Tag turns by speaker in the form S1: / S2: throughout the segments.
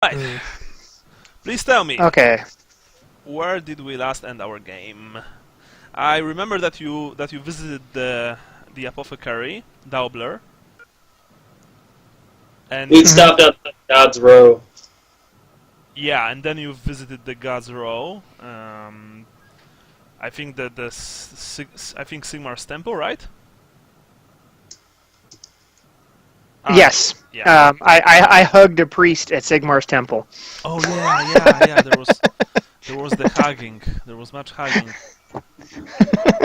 S1: Right. Please tell me,
S2: Okay.
S1: where did we last end our game? I remember that you visited the apothecary, Daubler, and
S3: We stopped at God's Row.
S1: yeah, and then you visited the God's Row. I think that I think Sigmar's temple, right?
S2: Yes.
S1: Yeah.
S2: I hugged a priest at Sigmar's temple.
S1: Oh yeah. There was the hugging. There was much hugging.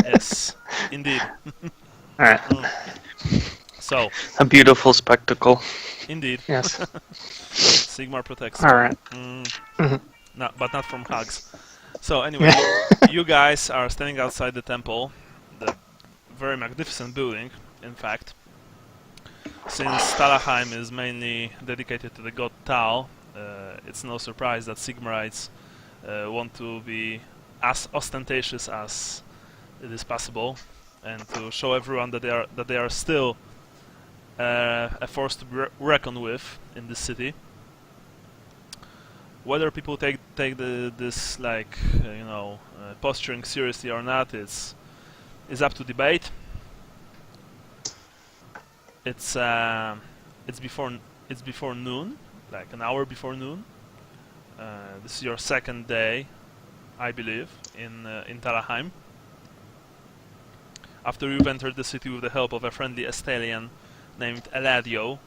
S1: Yes, indeed.
S2: All right.
S1: So,
S4: A beautiful spectacle.
S1: indeed.
S2: Yes.
S1: Sigmar protects.
S2: All right.
S1: No, but not from hugs. So anyway, you guys are standing outside the temple, the very magnificent building, in fact. Since Talabheim is mainly dedicated to the god Tal, it's no surprise that Sigmarites want to be as ostentatious as it is possible, and to show everyone that they are still a force to be reckoned with in this city. Whether people take this like posturing seriously or not is up to debate. It's before noon, like an hour before noon. This is your second day, I believe, in Talabheim. After you've entered the city with the help of a friendly Estalian named Eladio.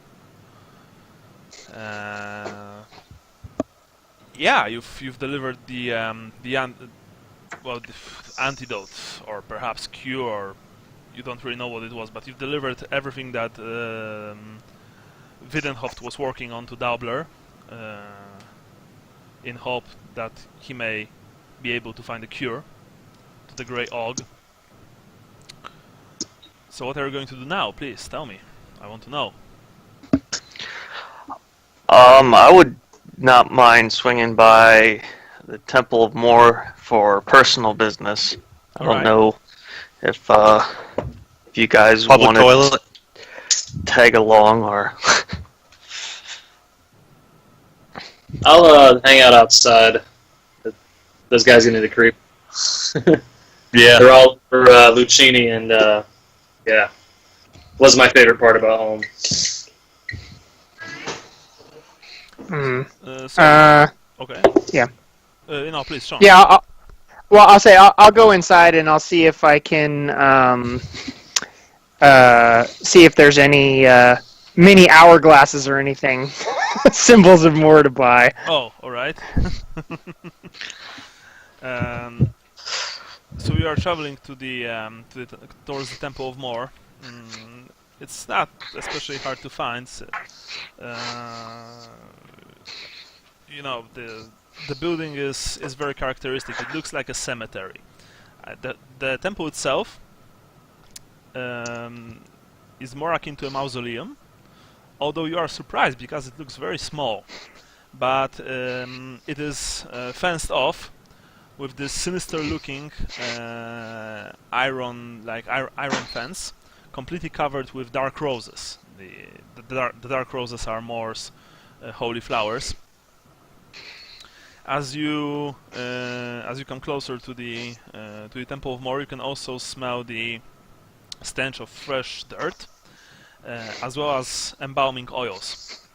S1: Yeah, you've delivered the antidote, or perhaps cure, or you don't really know what it was, but you've delivered everything that Widenhoft was working on to Daubler, in hope that he may be able to find a cure to the Grey Ague. So what are you going to do now? Please tell me. I want to know.
S4: I would not mind swinging by the Temple of Moor for personal business. I don't know if you guys want to tag along or.
S3: I'll hang out outside. Those guys gonna need to creep.
S4: Yeah.
S3: They're all for Lucchini, and yeah, was my favorite part about home.
S1: Okay.
S2: Yeah.
S1: Please, Sean.
S2: Yeah. I'll say I'll go inside and I'll see if I can see if there's any mini hourglasses or anything, symbols of Moor to buy.
S1: Oh, all right. So we are traveling to towards the Temple of Moor. It's not especially hard to find. The building is very characteristic. It looks like a cemetery. The temple itself is more akin to a mausoleum, although you are surprised because it looks very small. But it is fenced off with this sinister-looking iron fence, completely covered with dark roses. The dark roses are Moor's holy flowers. As you come closer to the Temple of Moor, you can also smell the stench of fresh dirt, as well as embalming oils.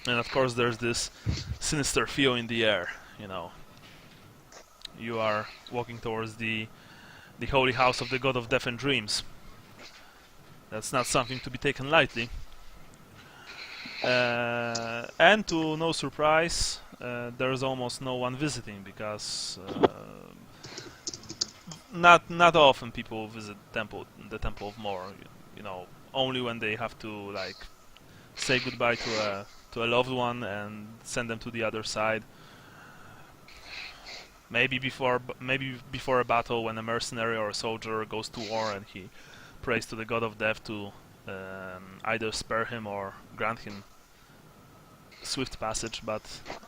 S1: And of course, there's this sinister feel in the air. You are walking towards the holy house of the god of death and dreams. That's not something to be taken lightly. And to no surprise, there's almost no one visiting because not often people visit the Temple of Moor. Only when they have to say goodbye to a loved one and send them to the other side. Maybe before a battle, when a mercenary or a soldier goes to war and he prays to the god of death to either spare him or grant him swift passage, but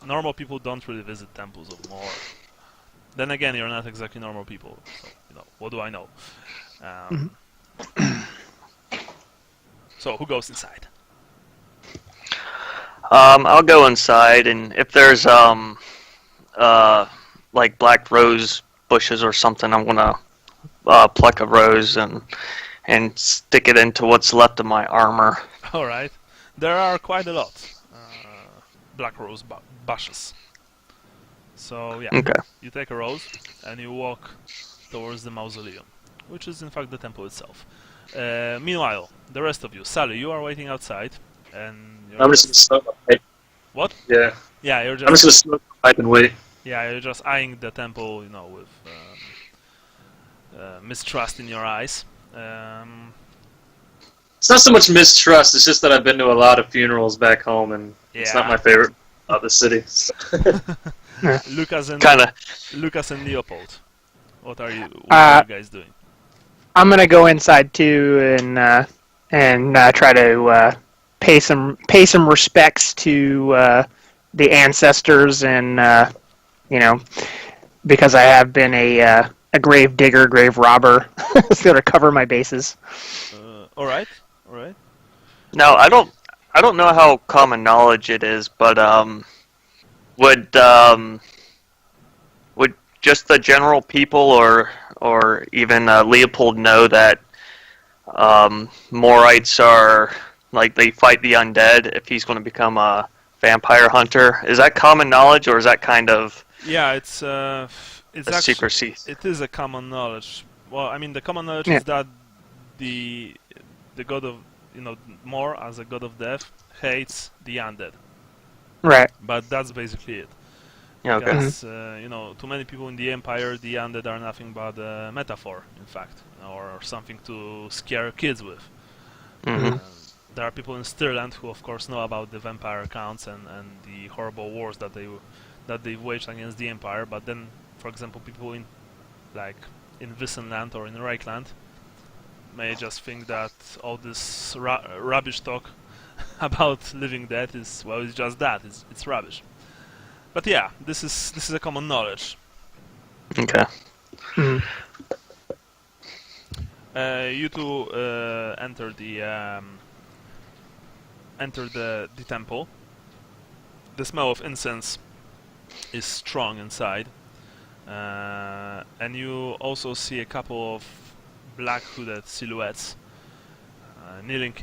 S1: normal people don't really visit temples of Moor. Then again, you're not exactly normal people, so what do I know? So who goes inside?
S4: I'll go inside, and if there's like black rose bushes or something, I'm gonna pluck a rose and stick it into what's left of my armor.
S1: All right. There are quite a lot black rose bushes. So yeah,
S4: Okay.
S1: you take a rose and you walk towards the mausoleum, which is in fact the temple itself. Meanwhile, the rest of you, Sally, you are waiting outside, and you're
S3: I'm just gonna smoke my pipe.
S1: What?
S3: Yeah.
S1: Yeah, you're
S3: I'm just
S1: just
S3: gonna smoke my pipe and wait.
S1: yeah, you're just eyeing the temple, you know, with mistrust in your eyes.
S3: It's not so much mistrust, it's just that I've been to a lot of funerals back home, and it's not
S1: Yeah.
S3: my favorite of the city.
S1: Lucas and
S4: Kinda.
S1: Lucas and Leopold, what are you guys doing?
S2: I'm gonna go inside too and try to pay some respects to the ancestors and you know, because I have been a grave digger, grave robber, so to cover my bases.
S1: All right, all right.
S4: Now, I don't know how common knowledge it is, but would just the general people or even Leopold know that Morites are like they fight the undead if he's going to become a vampire hunter? Is that common knowledge, or is that kind of
S1: Yeah, it's
S4: a
S1: actually
S4: secrecy?
S1: it is a common knowledge. Well, I mean, the common knowledge
S2: Yeah.
S1: is that the god of Mor as a god of death hates the undead,
S2: Right.
S1: but that's basically it.
S4: Yeah, okay.
S1: Because to many people in the Empire, the undead are nothing but a metaphor, in fact, or something to scare kids with.
S4: hmm
S1: There are people in Stirland who, of course, know about the vampire counts and the horrible wars that they waged against the Empire. But then, for example, people in Wissenland or in Reichland may just think that all this rubbish talk about living dead is it's just that it's rubbish. But yeah, this is a common knowledge.
S4: Okay.
S2: Mhm.
S1: You two enter the temple. The smell of incense is strong inside, and you also see a couple of black hooded silhouettes kneeling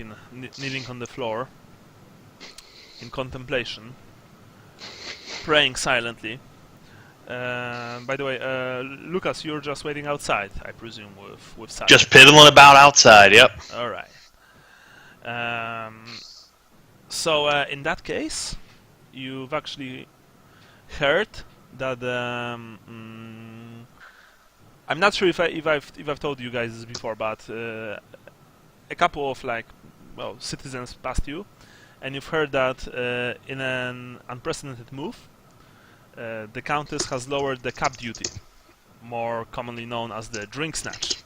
S1: on the floor in contemplation, praying silently. By the way, Lucas, you're just waiting outside, I presume, with Sally.
S5: Just piddling about outside, yep.
S1: All right. So in that case, you've actually heard that I'm not sure if I've told you guys this before, but a couple of citizens passed you, and you've heard that in an unprecedented move, the Countess has lowered the cap duty, more commonly known as the drink snatch.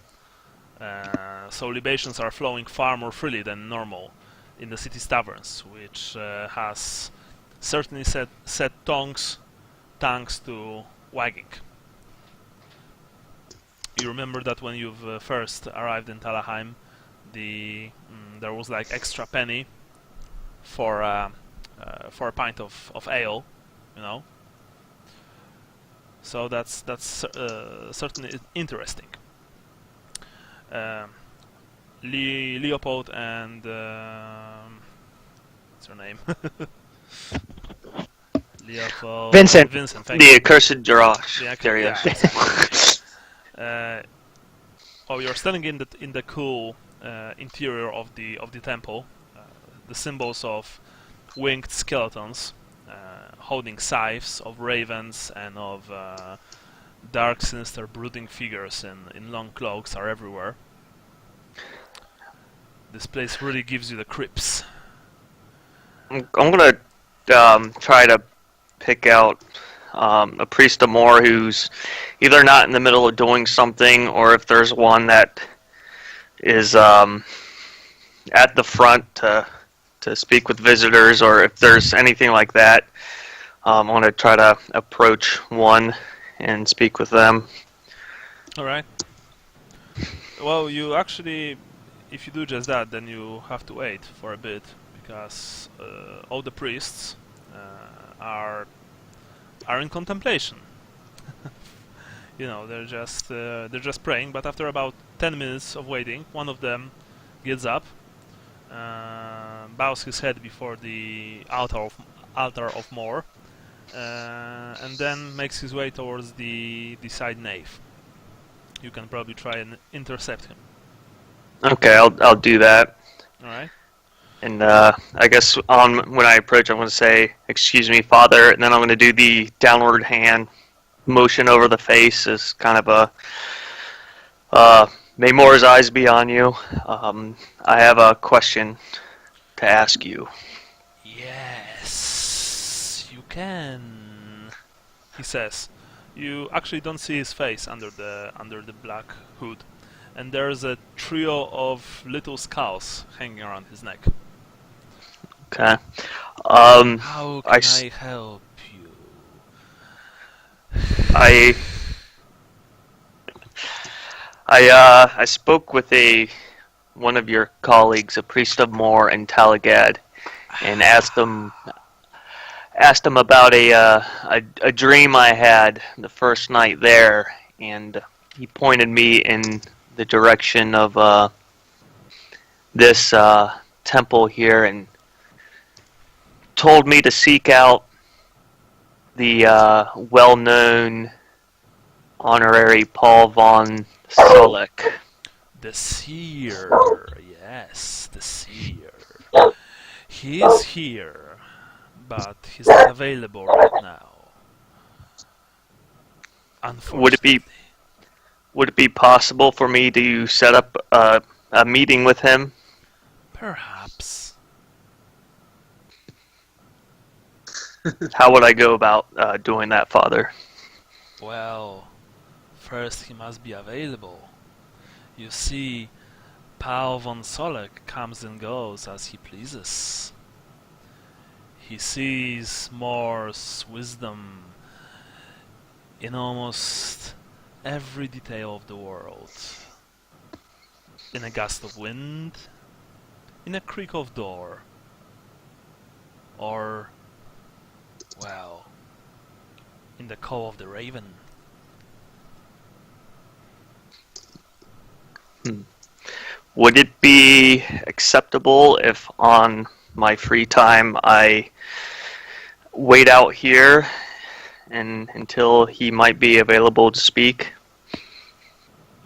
S1: So libations are flowing far more freely than normal in the city's taverns, which has certainly set tongues to wagging. You remember that when you've first arrived in Talabheim, there was like extra penny for a pint of ale, you know. So that's certainly interesting. Leopold and what's her name? Leopold.
S2: Vincent.
S1: Vincent. Thank
S4: The
S1: you.
S4: accursed Jirash.
S1: The
S4: There he
S1: yeah,
S4: is.
S1: exactly. You're standing in the cool interior of the temple. The symbols of winged skeletons holding scythes, of ravens, and of dark, sinister, brooding figures in long cloaks are everywhere. This place really gives you the creeps.
S4: I'm gonna try to pick out a priest of Moor who's either not in the middle of doing something, or if there's one that is at the front to speak with visitors, or if there's anything like that. I'm gonna try to approach one and speak with them.
S1: All right. Well, you actually, if you do just that, then you have to wait for a bit, because all the priests are in contemplation. You know, they're just praying. But after about 10 minutes of waiting, one of them gets up, bows his head before the altar of Mor, and then makes his way towards the side nave. You can probably try and intercept him.
S4: Okay, I'll do that.
S1: All right.
S4: And I guess when I approach, I'm going to say, "Excuse me, Father," and then I'm going to do the downward hand motion over the face as kind of a may More's eyes be on you. I have a question to ask you.
S1: Yes, you can, he says. You actually don't see his face under the black hood, and there's a trio of little skulls hanging around his neck.
S4: Okay.
S1: How can I help you?
S4: I spoke with one of your colleagues, a priest of Moor in Talagad, and asked him about a dream I had the first night there, and he pointed me in the direction of this temple here, and told me to seek out the well-known honorary Paul von Solik.
S1: The seer, yes, the seer. He is here, but he's not available right now. Unfortunately.
S4: Would it be possible for me to set up a meeting with him?
S1: Perhaps.
S4: How would I go about doing that, Father?
S1: Well, first he must be available. You see, Paul von Solik comes and goes as he pleases. He sees Mor's wisdom in almost every detail of the world. In a gust of wind, in a creak of door, or, well, in the call of the raven.
S4: Would it be acceptable if on my free time I wait out here until he might be available to speak?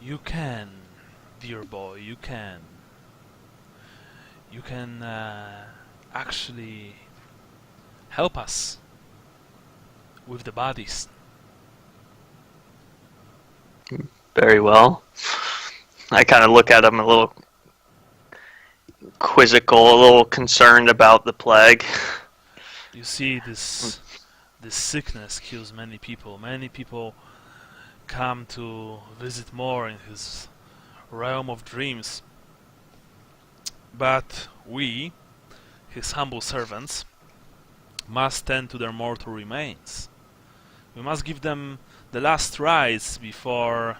S1: You can, dear boy, you can. You can actually help us with the bodies.
S4: Very well. I kind of look at him a little quizzical, a little concerned about the plague.
S1: You see, this sickness kills many people. Many people come to visit Mor in his realm of dreams. But we, his humble servants, must tend to their mortal remains. We must give them the last rites before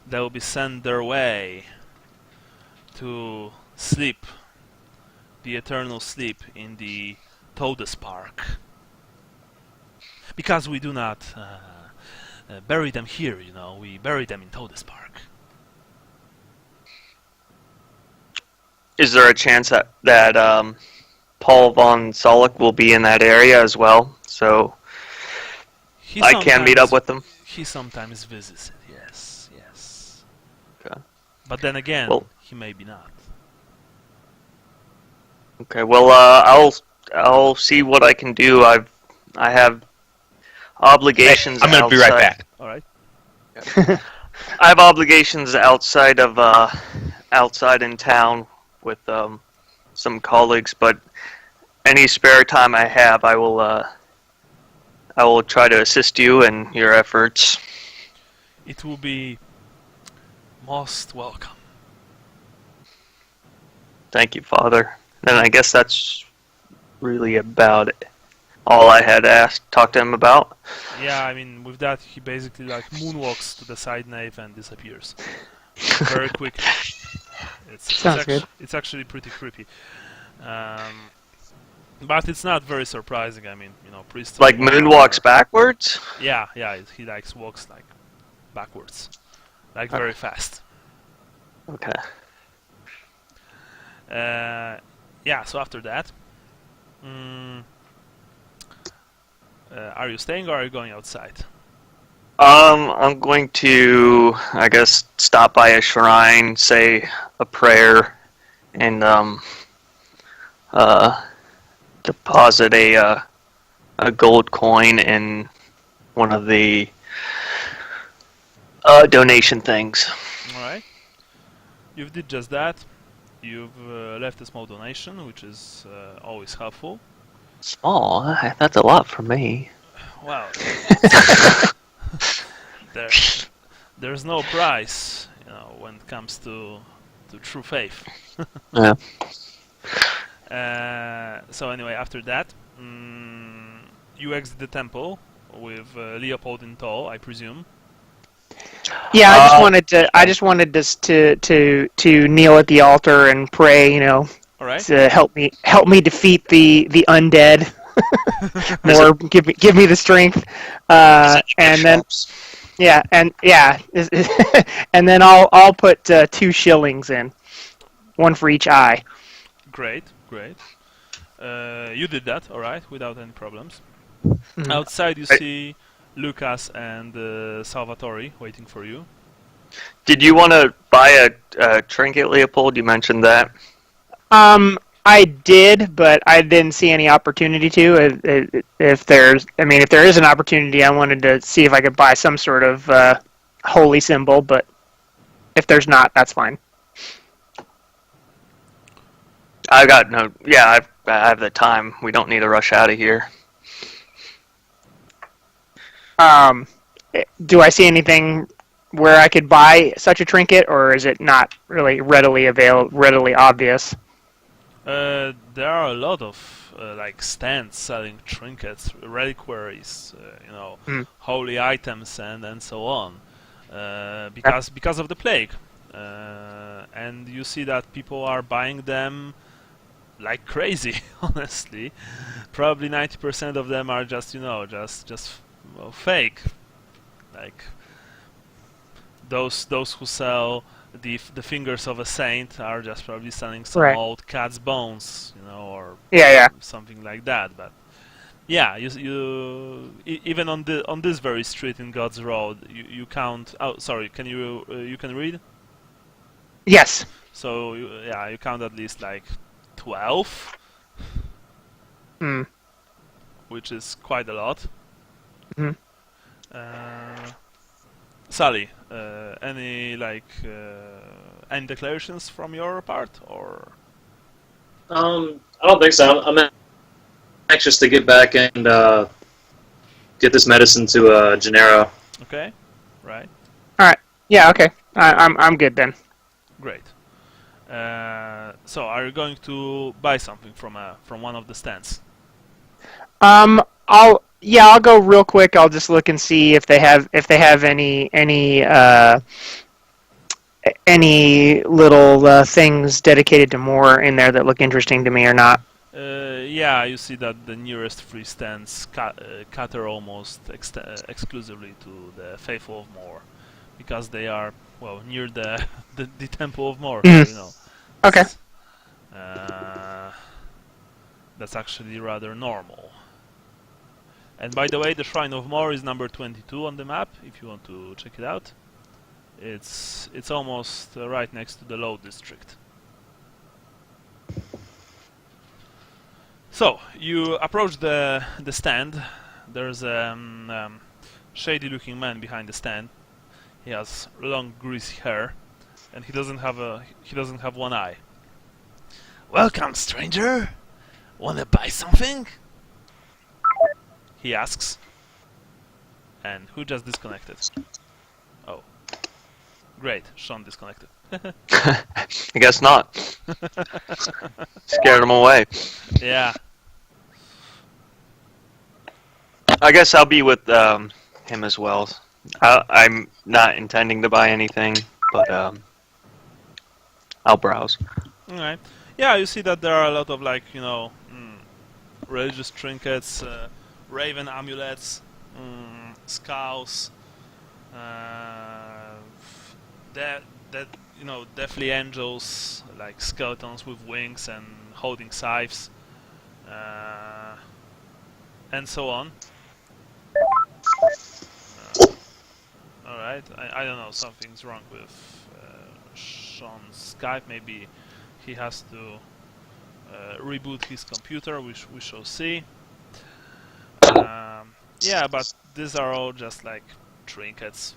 S1: they will be sent their way to sleep, the eternal sleep in the Todespark. Because we do not bury them here, you know, we bury them in Todespark.
S4: Is there a chance that Paul von Solik will be in that area as well? So I can meet up with him?
S1: He sometimes visits it, yes.
S4: Okay.
S1: But then again,
S4: well,
S1: he may be not.
S4: Okay, well, I'll see what I can do. I have obligations.
S5: Hey, I'm gonna be right back.
S1: All right.
S4: I have obligations outside in town with some colleagues, but any spare time I have, I will try to assist you in your efforts.
S1: It will be most welcome.
S4: Thank you, Father. And I guess that's really about it. All I had talked to him about.
S1: Yeah, I mean, with that, he basically like moonwalks to the side nave and disappears very quickly.
S2: Sounds good.
S1: It's actually pretty creepy. But it's not very surprising. I mean, priests.
S4: Like moonwalks backwards?
S1: Yeah, he walks like backwards, like very fast.
S4: Okay.
S1: Yeah. So after that, are you staying or are you going outside?
S4: I'm going to, I guess, stop by a shrine, say a prayer, and deposit a gold coin in one of the donation things.
S1: All right. You did just that. You've left a small donation, which is always helpful.
S4: Small? That's a lot for me.
S1: Well, there's no price, when it comes to true faith.
S4: Yeah.
S1: So anyway, after that, you exit the temple with Leopold in tow, I presume.
S2: Yeah, I just wanted to kneel at the altar and pray,
S1: All right.
S2: to help me defeat the undead. More, give me the strength, and then and then I'll put 2 shillings in, 1 for each eye.
S1: Great. You did that, all right, without any problems.
S2: Mm-hmm.
S1: Outside, you see Lucas and Salvatore waiting for you.
S4: Did you want to buy a trinket, Leopold? You mentioned that.
S2: I did, but I didn't see any opportunity to. If there is an opportunity, I wanted to see if I could buy some sort of holy symbol. But if there's not, that's fine.
S4: I have the time. We don't need to rush out of here.
S2: Do I see anything where I could buy such a trinket, or is it not really readily obvious?
S1: There are a lot of stands selling trinkets, reliquaries, holy items, and so on, because of the plague, and you see that people are buying them like crazy. Honestly, probably 90% of them are just fake, like those who sell the fingers of a saint are just probably selling some old cat's bones, or something like that. But yeah, you even on this very street in God's Road, you count. Oh, sorry, can you can read?
S2: Yes.
S1: So you count at least like 12, which is quite a lot. Sally, any declarations from your part, or?
S3: I don't think so. I'm anxious to get back and get this medicine to Gennaro.
S1: Okay, right.
S2: All right. Yeah. Okay. I'm good then.
S1: Great. So, are you going to buy something from one of the stands?
S2: I'll go real quick. I'll just look and see if they have any little things dedicated to Moore in there that look interesting to me or not.
S1: Yeah, you see that the nearest free stands cater almost exclusively to the faithful of Moore, because they are near the temple of Moore. So,
S2: Okay.
S1: That's actually rather normal. And by the way, the Shrine of Moore is number 22 on the map, if you want to check it out. It's almost right next to the Low District. So, you approach the stand. There's a shady-looking man behind the stand. He has long, greasy hair, and he doesn't have one eye. "Welcome, stranger. Wanna buy something?" he asks. And who just disconnected? Oh. Great, Sean disconnected.
S4: I guess not. Scared him away.
S1: Yeah.
S4: I guess I'll be with him as well. I'm not intending to buy anything, but I'll browse.
S1: Alright. Yeah, you see that there are a lot of religious trinkets, raven amulets, skulls, deathly angels, like skeletons with wings and holding scythes, and so on. Alright, I don't know, something's wrong with Sean's Skype. Maybe he has to reboot his computer, which we shall see. Yeah, but these are all just like trinkets,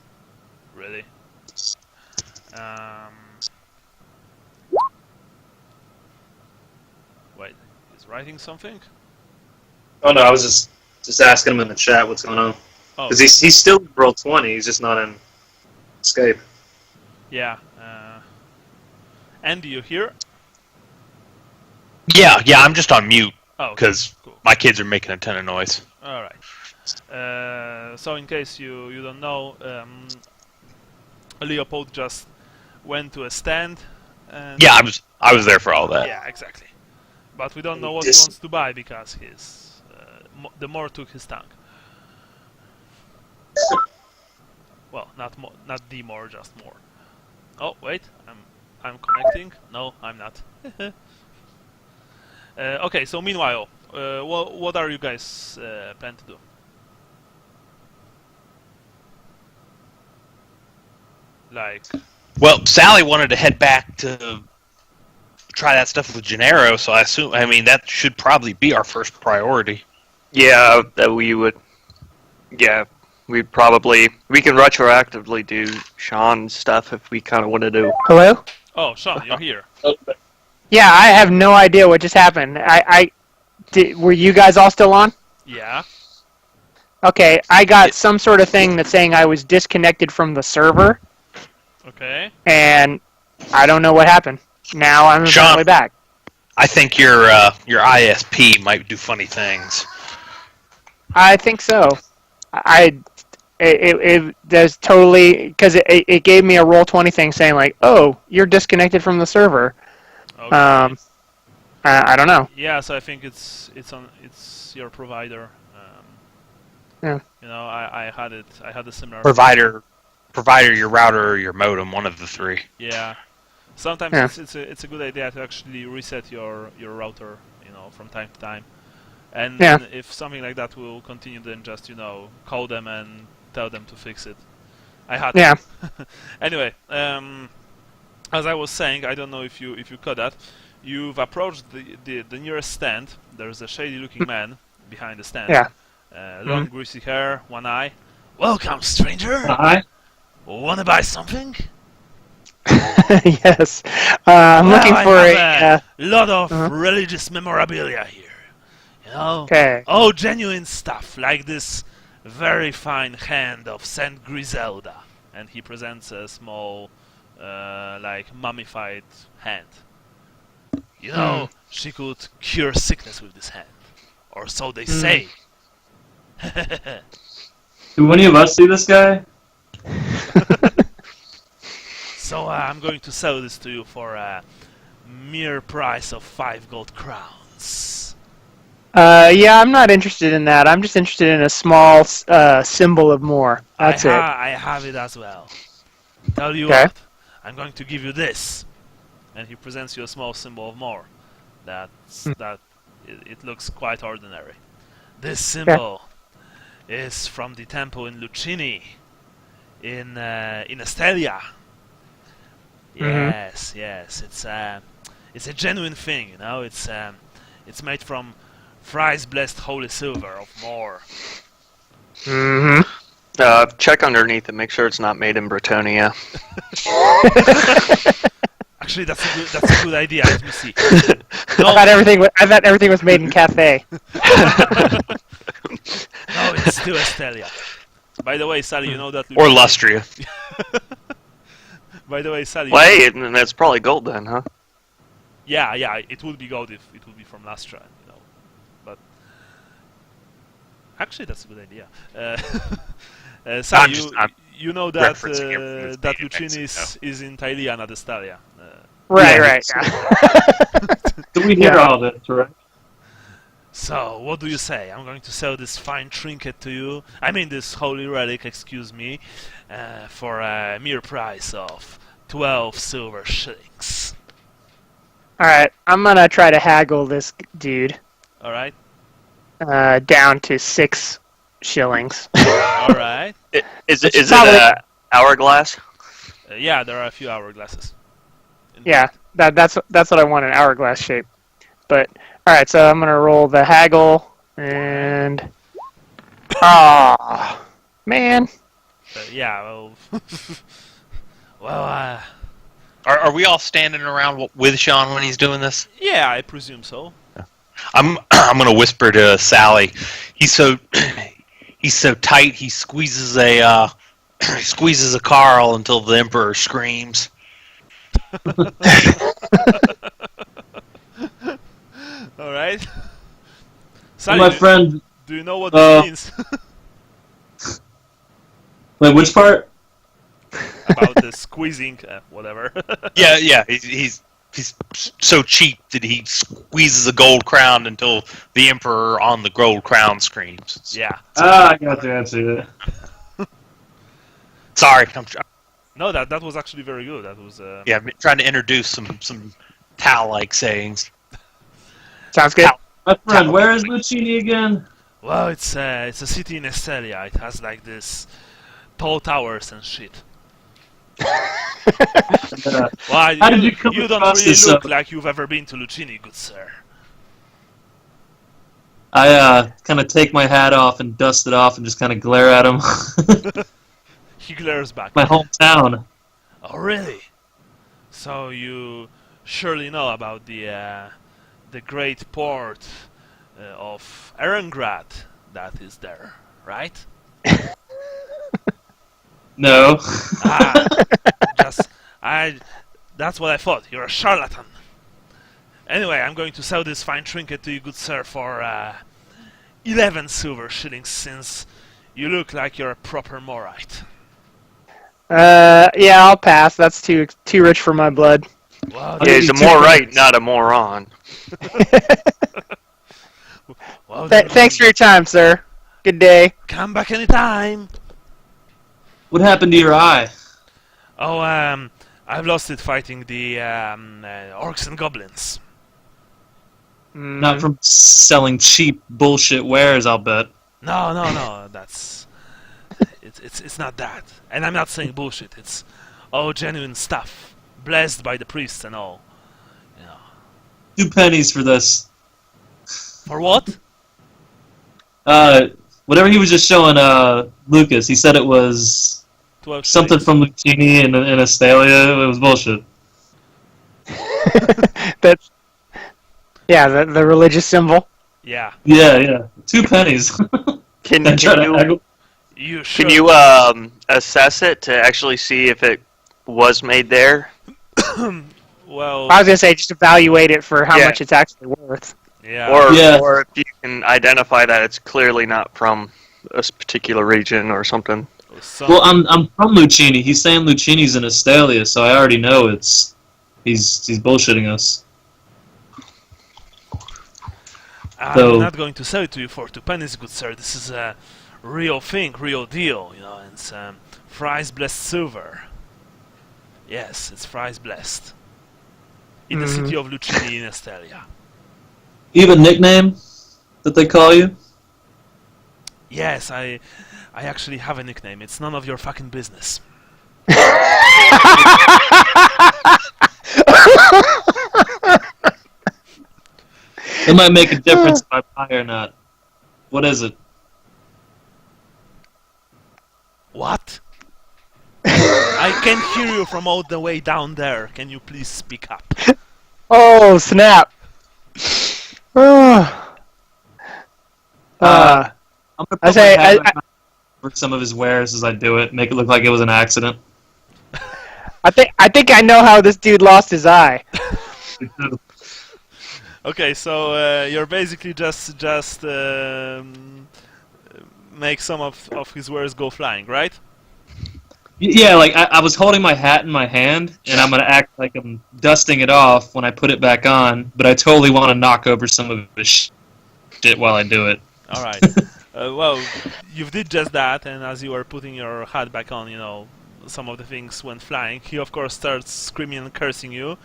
S1: really. Wait, he's writing something?
S3: Oh no, I was just asking him in the chat what's going on. Because he's still in Roll 20, he's just not in Skype.
S1: Yeah. Andy, you here?
S5: Yeah, I'm just on mute because
S1: cool.
S5: My kids are making a ton of noise.
S1: All right. So in case you don't know, Leopold just went to a stand. And
S5: Yeah, I was there for all that.
S1: Yeah, exactly. But we don't know what he wants to buy because the Moor took his tongue. Well, not the Moor, just Moor. Oh wait, I'm connecting. No, I'm not. Okay, so meanwhile, what are you guys plan to do? Like,
S5: Well, Sally wanted to head back to try that stuff with Gennaro, so I mean that should probably be our first priority.
S4: Yeah, that we would. Yeah, we can retroactively do Sean's stuff if we kind of want to do.
S2: Hello?
S1: oh, Sean, you're here.
S2: Yeah, I have no idea what just happened. Were you guys all still on?
S1: Yeah.
S2: Okay, I got some sort of thing that's saying I was disconnected from the server,
S1: Okay.
S2: and I don't know what happened. Now I'm
S5: Sean,
S2: back.
S5: I think your ISP might do funny things.
S2: I think so. It does totally, because it gave me a Roll20 thing saying like, oh, you're disconnected from the server.
S1: Okay.
S2: I don't know.
S1: Yeah, so I think it's your provider.
S2: Yeah.
S1: You know, I had a similar
S5: Provider, your router, or your modem, one of the three.
S1: Yeah. Sometimes it's a good idea to actually reset your router, you know, from time to time. And if something like that will continue, then just, call them and tell them to fix it. I had to. Anyway, as I was saying, I don't know if you caught that. You've approached the nearest stand. There's a shady-looking man behind the stand.
S2: Yeah.
S1: Long, greasy hair, one eye. Welcome, stranger.
S3: Hi.
S1: Wanna buy something?
S2: Yes. I'm looking for
S1: a lot of religious memorabilia here. You know?
S2: Okay.
S1: Oh, genuine stuff, like this very fine hand of Saint Griselda. And he presents a small, mummified hand. You know, she could cure sickness with this hand. Or so they say.
S3: Do any of us see this guy?
S1: So I'm going to sell this to you for a mere price of 5 gold crowns.
S2: Yeah, I'm not interested in that. I'm just interested in a small symbol of more. That's it.
S1: I have it as well. Tell you what, I'm going to give you this. And he presents you a small symbol of more. It looks quite ordinary. This symbol is from the temple in Lucini, in Estelia. Yes, it's a genuine thing, you know. It's made from Fry's blessed holy silver of Moor.
S4: Check underneath and make sure it's not made in Bretonia.
S1: Actually, that's a good idea. Let me see. No.
S2: I thought everything was made in Cathay.
S1: No, it's still Estelia. By the way, Sally, you know that...
S5: Or Lustria.
S1: By the way, Sally...
S4: Wait, and that's probably gold then, huh?
S1: Yeah, it would be gold if it would be from Lustra, you know. But... Actually, that's a good idea. Sally, you know that that Lucini is in Thalia, not Estalia.
S2: Right.
S3: Do we hear all this, right?
S1: So, what do you say? I'm going to sell this fine trinket to you. I mean, this holy relic, excuse me, for a mere price of 12 silver shillings.
S2: Alright, I'm gonna try to haggle this dude
S1: Alright?
S2: down to 6 shillings.
S1: Alright.
S4: Is
S2: It's
S4: it
S2: probably-
S4: a hourglass?
S1: Yeah, there are a few hourglasses.
S2: Yeah, that's what I want, an hourglass shape. But alright, so I'm gonna roll the haggle and man.
S1: Yeah, well... well,
S5: Are we all standing around with Sean when he's doing this?
S1: yeah, I presume so.
S5: I'm gonna whisper to Sally. He's so tight. He squeezes a Carl until the Emperor screams.
S1: Alright.
S6: Well,
S1: Sally,
S6: my friend.
S1: do you know what this means?
S6: Wait, which part?
S1: About the squeezing, whatever.
S5: Yeah. He's so cheap that he squeezes a gold crown until the Emperor on the gold crown screams.
S1: Yeah.
S6: I got the answer.
S5: Sorry,
S1: No, that was actually very good. That was
S5: I'm trying to introduce some Tal-like sayings.
S2: Sounds good.
S6: My friend, where is Lucini again?
S1: well, it's a city in Estelia. It has like this tall towers and shit. Well,
S6: How did you come
S1: don't
S6: across
S1: really
S6: this,
S1: look like you've ever been to Lucini, good sir.
S6: I kind of take my hat off and dust it off and just kind of glare at him.
S1: He glares back.
S6: My hometown.
S1: Oh, really? So you surely know about the great port of Erengrad that is there, right?
S6: No.
S1: Ah, that's what I thought. You're a charlatan. Anyway, I'm going to sell this fine trinket to you, good sir, for 11 silver shillings, since you look like you're a proper Morite.
S2: Yeah, I'll pass. That's too rich for my blood.
S1: Well,
S6: I'll
S4: Yeah,
S6: give
S4: he's
S6: you
S4: a
S6: 2
S4: morite,
S6: minutes.
S4: not a moron.
S1: well
S2: Thanks for your time, sir. Good day.
S1: come back anytime.
S6: What happened to your eye?
S1: Oh, I've lost it fighting the orcs and goblins.
S6: Not from selling cheap bullshit wares, I'll bet.
S1: No, that's it's not that. And I'm not saying bullshit. It's all genuine stuff, blessed by the priests and all. You know.
S6: 2 pennies for this.
S1: For what?
S6: Whatever he was just showing Lucas, he said it was
S1: 12
S6: something
S1: shillings.
S6: from Lucini in Estalia. It was bullshit.
S2: That's the religious symbol.
S1: Yeah,
S6: Yeah. 2 pennies.
S4: Can
S6: I try to
S4: you
S6: haggle.
S1: you should.
S4: can you assess it to actually see if it was made there?
S1: Well,
S2: I was gonna say just evaluate it for how
S4: Yeah.
S2: much it's actually worth.
S1: yeah.
S4: Or if you can identify that it's clearly not from a particular region or something.
S6: Well, I'm from Lucini. He's saying Lucini's in Estalia, so I already know he's bullshitting us.
S1: I'm
S6: So-
S1: not going to sell it to you for 2 pennies, good sir. This is a real thing, real deal. You know, and it's Fry's blessed silver. Yes, it's Fry's blessed. In the city of Lucini in Estelia.
S6: You have a nickname that they call you?
S1: Yes, I actually have a nickname. It's none of your fucking business.
S6: It might make a difference if I buy or not. What is it?
S1: What? I can't hear you from all the way down there. Can you please speak up?
S2: Oh snap!
S6: I'm gonna put
S2: I say,
S6: my hat back on for some of his wares as I do it, make it look like it was an accident.
S2: I think I know how this dude lost his eye.
S1: Okay, so you're basically just make some of his wares go flying, right?
S6: Yeah, like I was holding my hat in my hand, and I'm gonna act like I'm dusting it off when I put it back on, but I totally want to knock over some of his it while I do it.
S1: All right. Well, you did just that, and as you were putting your hat back on, some of the things went flying. He, of course, starts screaming and cursing you,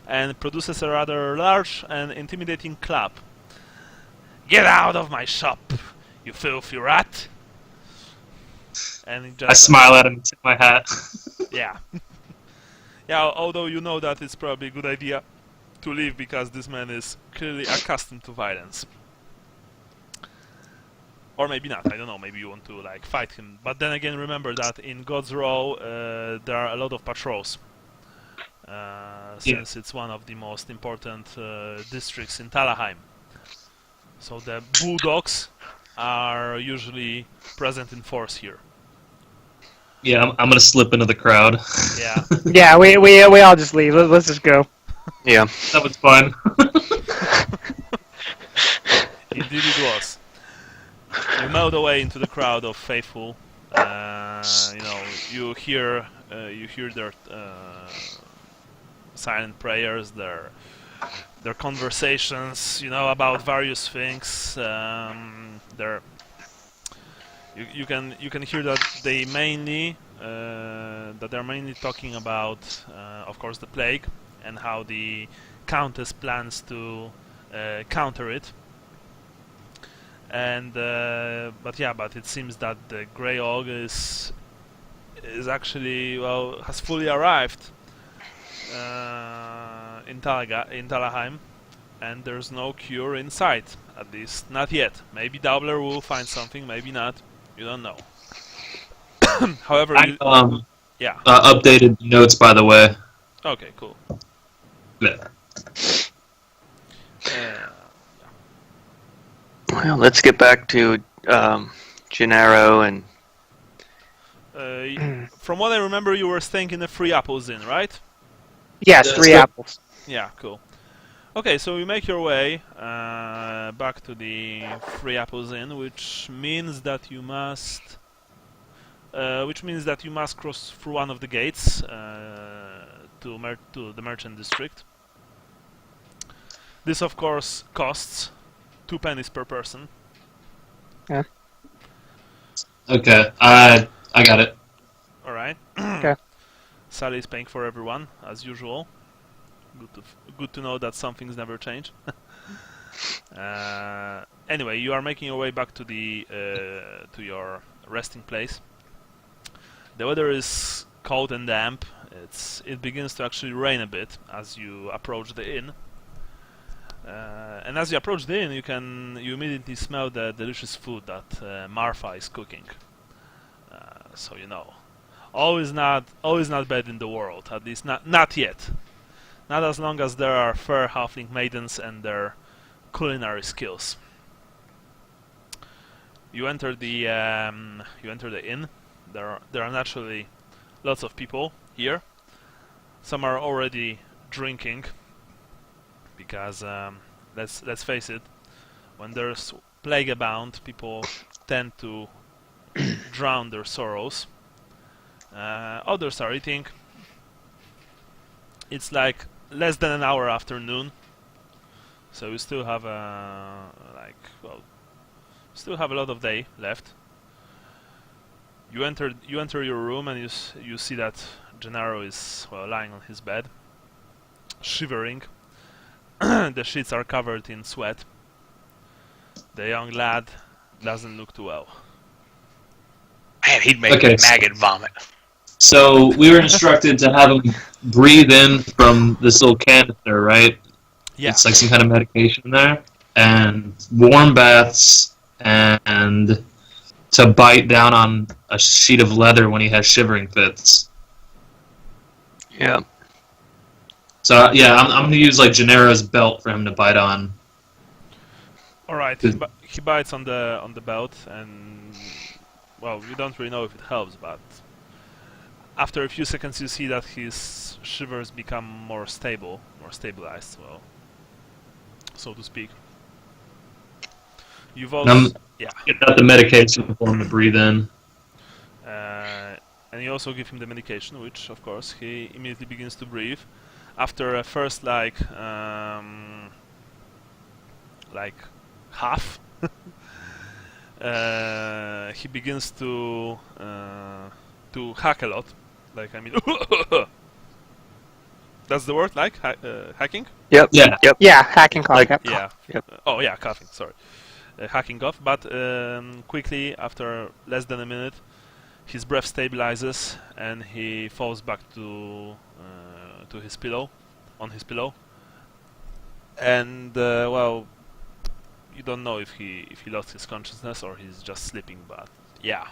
S1: and produces a rather large and intimidating clap. Get out of my shop, you filthy rat! And he just,
S6: I smile at him and tip my hat.
S1: Yeah. Yeah, although you know that it's probably a good idea to leave because this man is clearly accustomed to violence. Or maybe not, I don't know, maybe you want to fight him. But then again, remember that in God's Row there are a lot of patrols. Since it's one of the most important districts in Talabheim. So the bulldogs are usually present in force here.
S6: Yeah, I'm gonna slip into the crowd.
S1: Yeah.
S2: Yeah, we all just leave. Let's just go.
S4: Yeah.
S6: That was fun.
S1: Indeed it was. You melt away into the crowd of faithful. You hear their silent prayers, their conversations, about various things. You can hear that they're mainly talking about, of course, the plague and how the Countess plans to counter it. And but it seems that the Grey Ague is actually has fully arrived in Talabheim, and there's no cure in sight, at least not yet. Maybe Daubler will find something, maybe not. You don't know. However, yeah.
S6: Updated notes, by the way.
S1: Okay, cool.
S6: Yeah.
S4: Well, let's get back to Gennaro and.
S1: From what I remember, you were staying in the Free Apples Inn, right?
S2: Yes,
S3: That's
S2: 3
S3: good.
S2: apples.
S1: Yeah, cool. Okay, so you make your way back to the Free Apples Inn, which means that you must cross through one of the gates to the merchant district. This, of course, costs 2 pennies per person.
S2: Yeah.
S6: Okay, I got it.
S1: All right.
S2: Okay.
S1: Sally is paying for everyone as usual. Good to know that some things never change. Anyway, you are making your way back to to your resting place. The weather is cold and damp. It begins to actually rain a bit as you approach the inn. And as you approach the inn, you immediately smell the delicious food that Martha is cooking. So always not bad in the world. At least not yet. Not as long as there are fair halfling maidens and their culinary skills. You enter the inn. There are naturally lots of people here. Some are already drinking because let's face it, when there's plague abound, people tend to drown their sorrows. Others are eating. It's like less than an hour after noon, so we still have a lot of day left. You enter your room and you see that Gennaro is lying on his bed, shivering. The sheets are covered in sweat. The young lad doesn't look too well.
S5: Man, he'd make a maggot vomit.
S6: So we were instructed to have him breathe in from this little canister, right?
S1: Yeah.
S6: It's like some kind of medication in there, and warm baths, and to bite down on a sheet of leather when he has shivering fits.
S4: Yeah.
S6: So yeah, I'm gonna use like Gennaro's belt for him to bite on.
S1: All right. He bites on the belt, and you don't really know if it helps, but after a few seconds, you see that his shivers become more stabilized, so to speak. You've also,
S6: Get out the medication for him to breathe in.
S1: and you also give him the medication, which, of course, he immediately begins to breathe. After a first half He begins to hack a lot. Like, I mean, that's the word, like hacking.
S4: Yep.
S6: Yeah.
S4: Yep.
S2: Yeah, hacking cough.
S4: Like-
S2: Yep.
S1: Yeah.
S4: Yep.
S1: Oh yeah, coughing. Sorry, hacking off. But quickly, after less than a minute, his breath stabilizes and he falls back to his pillow, on his pillow. And well, you don't know if he lost his consciousness or he's just sleeping. But yeah,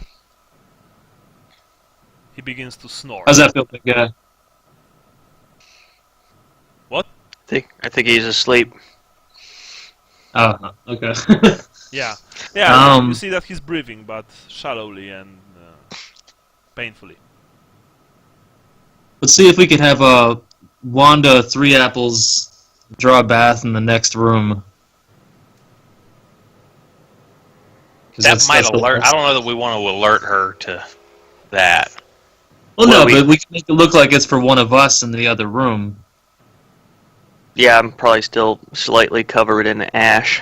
S1: he begins to snore.
S6: How's that feel, big guy?
S1: What?
S4: I think he's asleep.
S6: Oh, okay.
S1: Yeah, yeah. You
S6: Um,
S1: see that he's breathing, but shallowly and painfully.
S6: Let's see if we can have Wanda 3 apples draw a bath in the next room. 'Cause
S5: That might
S6: that's
S5: alert. I don't know that we want to alert her to that.
S6: Well,
S4: Well,
S6: no, but we can make it look like it's for one of us in the other room.
S4: Yeah, I'm probably still slightly covered in ash.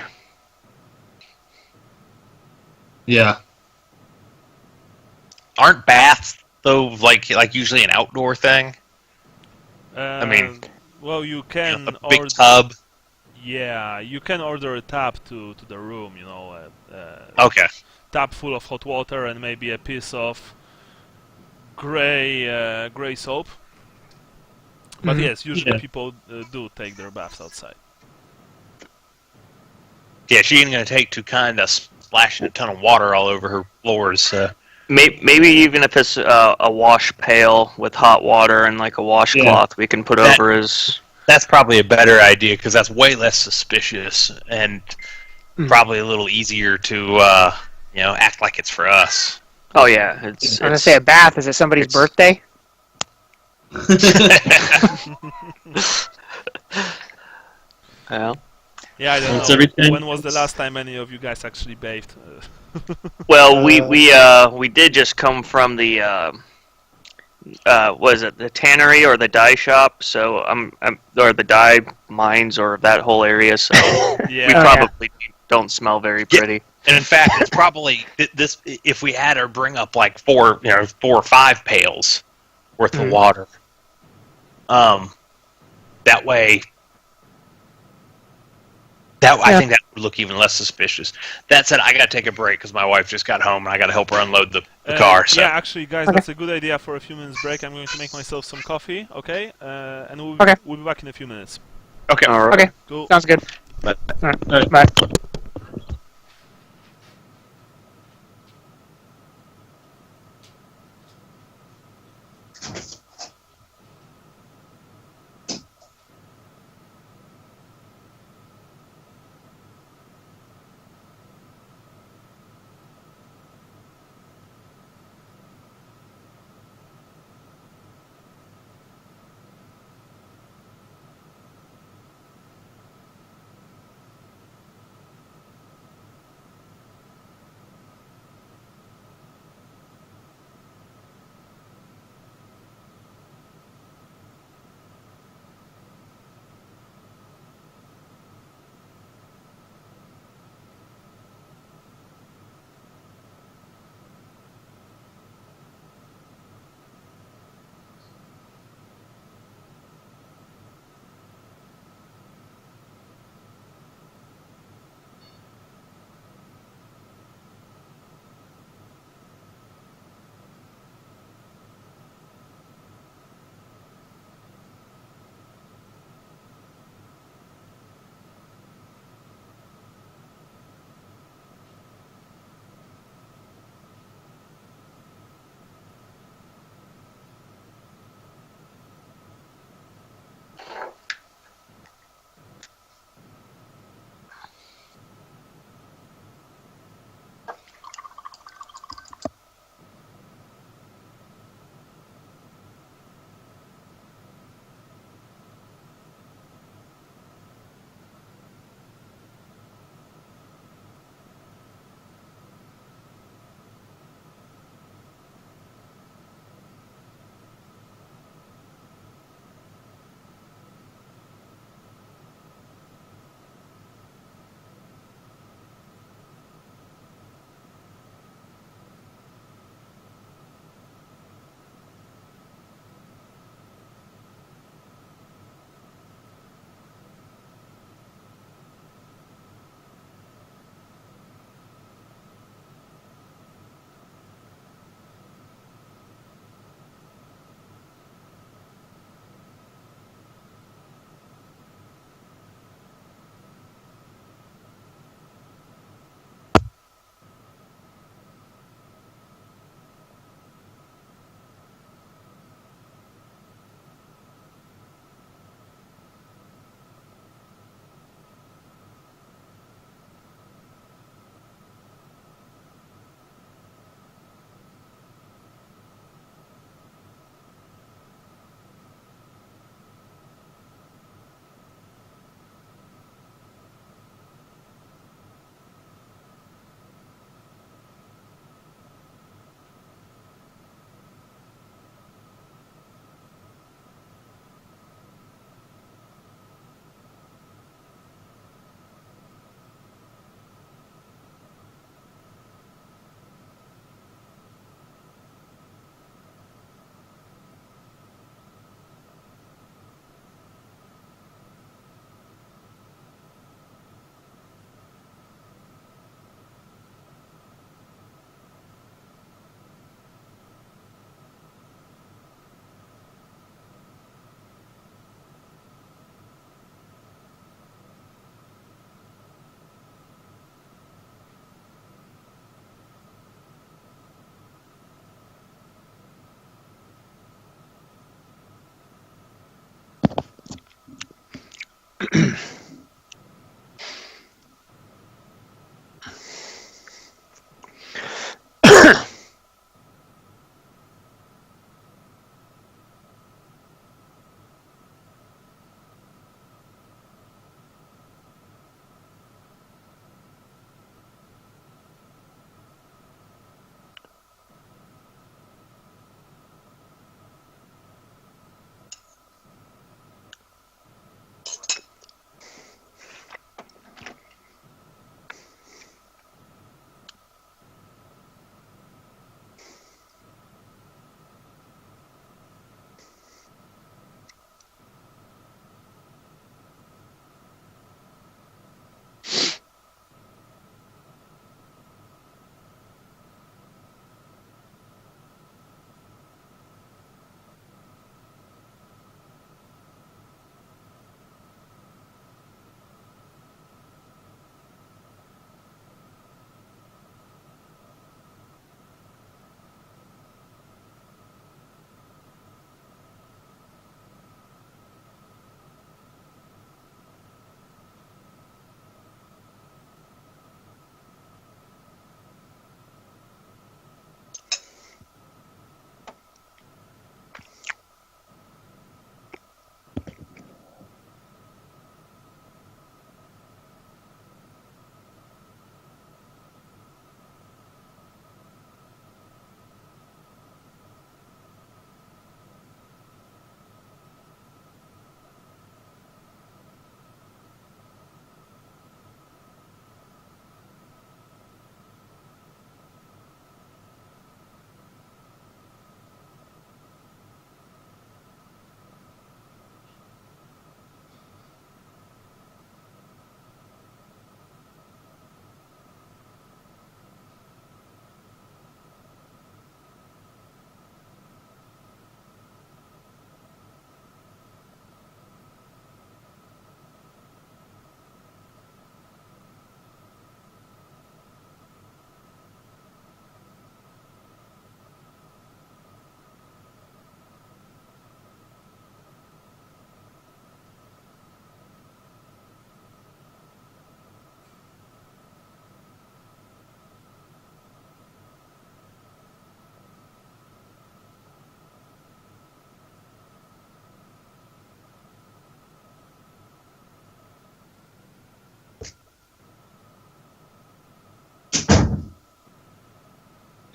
S6: Yeah.
S5: Aren't baths though like usually an outdoor thing? I mean,
S1: well, you
S5: You
S1: can
S5: know, a big
S1: order.
S5: tub.
S1: Yeah, you can order a tap to the room. You know,
S5: Okay.
S1: tap full of hot water and maybe a piece of gray soap. But
S2: Mhm.
S1: yes, usually
S6: Yeah.
S1: people do take their baths outside.
S5: Yeah, she ain't gonna take to kind of splashing a ton of water all over her floors.
S4: Maybe even if it's a wash pail with hot water and like a washcloth, we can put
S5: That-
S4: over his.
S5: That's probably a better idea because that's way less suspicious and probably a little easier to act like it's for us.
S4: Oh yeah, it's.
S2: I was gonna say a bath. Is it somebody's
S4: it's-
S2: birthday?
S4: Yeah.
S1: Yeah, I don't
S6: Once
S1: know.
S6: every 10
S1: When was the
S6: minutes.
S1: last time any of you guys actually bathed?
S4: Well, we did just come from the was it the tannery or the dye shop? So or the dye mines or that whole area. So
S1: Yeah.
S4: we
S2: Oh, yeah.
S4: probably don't smell very
S5: Yeah.
S4: pretty.
S5: And in fact, it's probably this. If we had her bring up like 4 or 5 pails worth of water, that way, I think that would look even less suspicious. That said, I gotta take a break because my wife just got home and I gotta help her unload the car. So
S1: Yeah, actually, guys, that's a good idea for a few minutes break. I'm going to make myself some coffee, okay? And
S2: Okay.
S1: we'll be back in a few minutes.
S5: okay.
S4: All right.
S2: Okay,
S1: Cool.
S2: sounds good.
S5: But-
S2: All right.
S6: All right.
S2: Bye.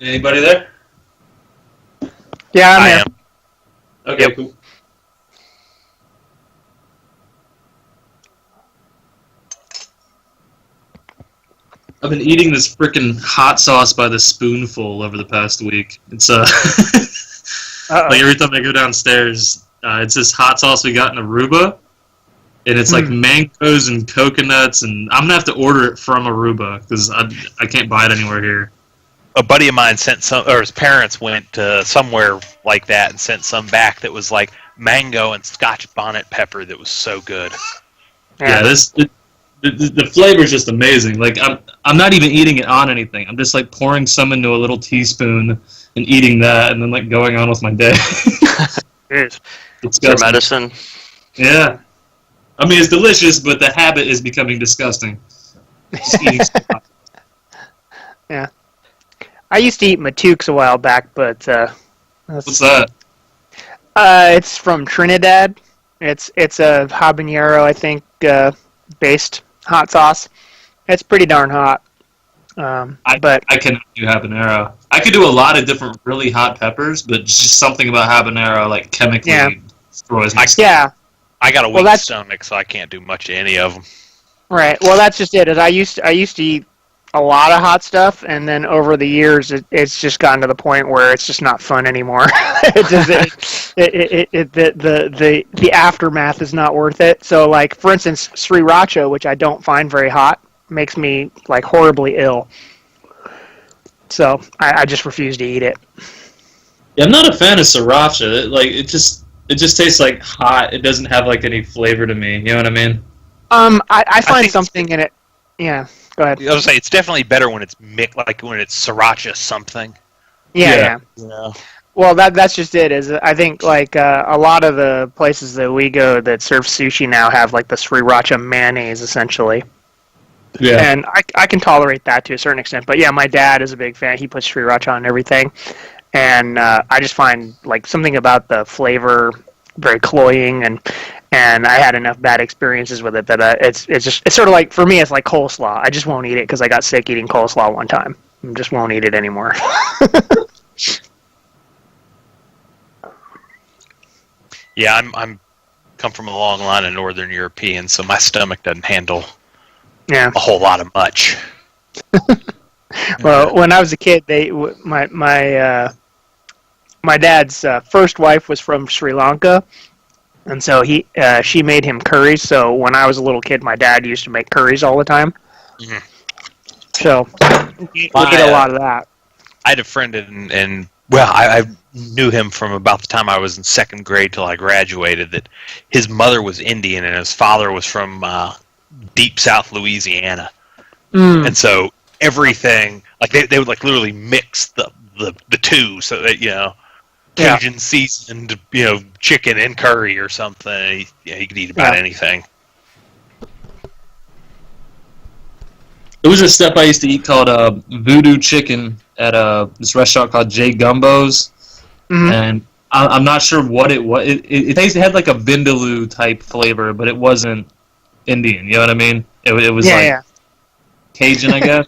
S6: Anybody there?
S2: Yeah, I'm
S5: I
S2: here.
S5: am.
S6: Okay,
S5: Yep.
S6: cool. I've been eating this frickin' hot sauce by the spoonful over the past week. It's like every time I go downstairs, it's this hot sauce we got in Aruba, and it's like mangoes and coconuts, and I'm gonna have to order it from Aruba because I can't buy it anywhere here.
S5: A buddy of mine sent some, or his parents went to somewhere like that and sent some back that was like mango and Scotch bonnet pepper that was so good.
S6: Yeah, the flavor is just amazing. Like I'm not even eating it on anything. I'm just like pouring some into a little teaspoon and eating that, and then like going on with my day.
S2: Cheers.
S4: It's your medicine.
S6: Yeah, I mean it's delicious, but the habit is becoming disgusting. Just eating stuff.
S2: Yeah. I used to eat Matooks a while back, but
S6: What's that?
S2: It's from Trinidad. It's a habanero, I think, based hot sauce. It's pretty darn hot. But
S6: I cannot do habanero. I could do a lot of different really hot peppers, but just something about habanero like chemically destroys my stomach.
S2: yeah,
S5: I got a
S2: Well,
S5: weak
S2: that's-
S5: stomach, so I can't do much of any of them.
S2: right. Well, that's just it. Is I used to eat a lot of hot stuff, and then over the years, it's just gotten to the point where it's just not fun anymore. The aftermath is not worth it. So, like for instance, sriracha, which I don't find very hot, makes me like horribly ill. So I just refuse to eat it.
S6: Yeah, I'm not a fan of sriracha. It just tastes like hot. It doesn't have like any flavor to me. You know what I mean?
S2: I find
S5: think
S2: something in it. Yeah, go ahead.
S5: I was say it's definitely better when it's mixed, like when it's sriracha something.
S2: Yeah.
S5: Yeah.
S2: Well, that's just it. Is I think like a lot of the places that we go that serve sushi now have like the sriracha mayonnaise essentially,
S6: Yeah.
S2: and I can tolerate that to a certain extent. But yeah, my dad is a big fan. He puts sriracha on everything, and I just find like something about the flavor very cloying, and I had enough bad experiences with it that it's sort of like for me it's like coleslaw. I just won't eat it because I got sick eating coleslaw one time. I just won't eat it anymore.
S5: Yeah, I'm come from a long line of Northern Europeans, so my stomach doesn't handle
S2: Yeah.
S5: a whole lot of much.
S2: Well, when I was a kid, my dad's first wife was from Sri Lanka, and so she made him curries. So when I was a little kid, my dad used to make curries all the time.
S5: Mhm.
S2: So we get a lot of that.
S5: I had a friend in well, I knew him from about the time I was in second grade till I graduated. That his mother was Indian and his father was from deep South Louisiana, and so everything like they would like literally mix the two so that Cajun seasoned chicken and curry or something. He could eat about anything.
S6: There was a stuff I used to eat called voodoo chicken at this restaurant called J Gumbo's, and I'm not sure what it was. It had like a vindaloo type flavor, but it wasn't Indian. You know what I mean? It was Cajun, I guess.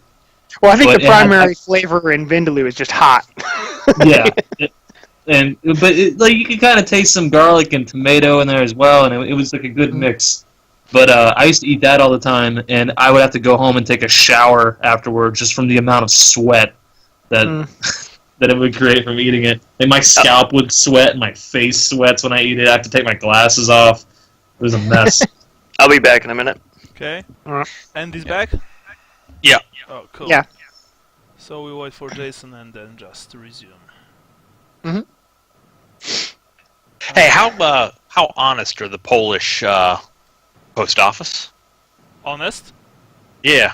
S2: Well, I think the primary flavor in vindaloo is just hot.
S6: Yeah, but you could kind of taste some garlic and tomato in there as well, and it was like a good mix. But I used to eat that all the time, and I would have to go home and take a shower afterward just from the amount of sweat that that it would create from eating it. And my scalp would sweat, and my face sweats when I eat it. I have to take my glasses off. It was a mess.
S4: I'll be back in a minute.
S1: Okay. Andy's back?
S5: Yeah.
S1: Oh, cool.
S2: Yeah.
S1: So we wait for Jason and then just resume.
S5: Hey, how honest are the Polish post office?
S1: Honest?
S5: Yeah.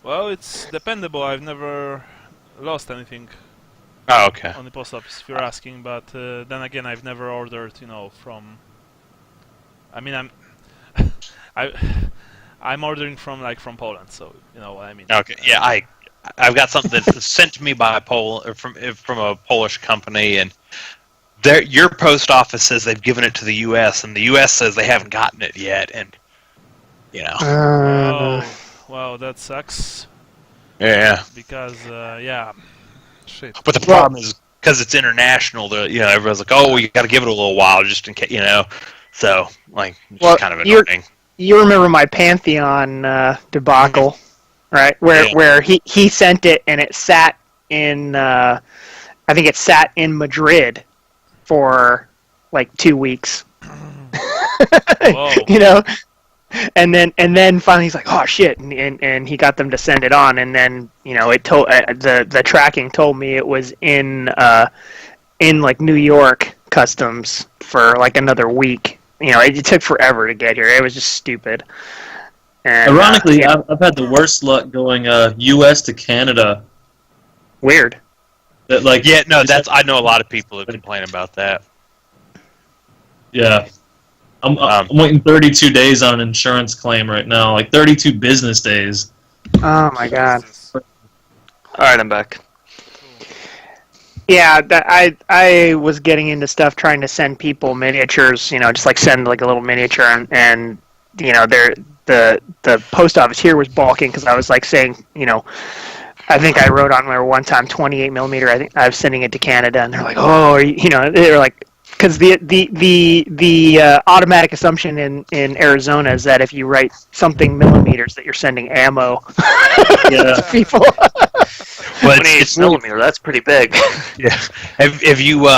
S1: Well, it's dependable. I've never lost anything
S5: Oh, okay.
S1: on the post office, if you're asking. But then again, I've never ordered, from. I mean, I'm ordering from Poland, so you know what I mean.
S5: Okay. Yeah, I've got something that's sent to me by from a Polish company, and your post office says they've given it to the U.S. and the U.S. says they haven't gotten it yet, and
S1: Oh, wow, that sucks.
S5: Yeah.
S1: Because shit.
S5: But the problem is because it's international. Everyone's like, oh, you got to give it a little while just in case, So it's kind of annoying.
S2: You remember my Pantheon debacle, right? Where he sent it and it sat in, I think it sat in Madrid for 2 weeks.
S1: Whoa.
S2: And then finally he's like, oh shit, and he got them to send it on, and then it told the tracking told me it was in New York customs for another week. It took forever to get here. It was just stupid. And,
S6: Ironically, I've had the worst luck going U.S. to Canada.
S2: Weird.
S6: That,
S5: I know a lot of people who complain about that.
S6: Yeah. I'm waiting 32 days on an insurance claim right now, 32 business days.
S2: Oh my god.
S4: All right, I'm back.
S2: Yeah, I was getting into stuff trying to send people miniatures, just send a little miniature, and the post office here was balking because I was saying, I think I wrote on there one time 28 millimeter. I think I was sending it to Canada, and they're like, oh, they're like. Because the automatic assumption in Arizona is that if you write something millimeters, that you're sending ammo to people.
S4: Well, it's millimeter. That's pretty big.
S5: Yeah. Have you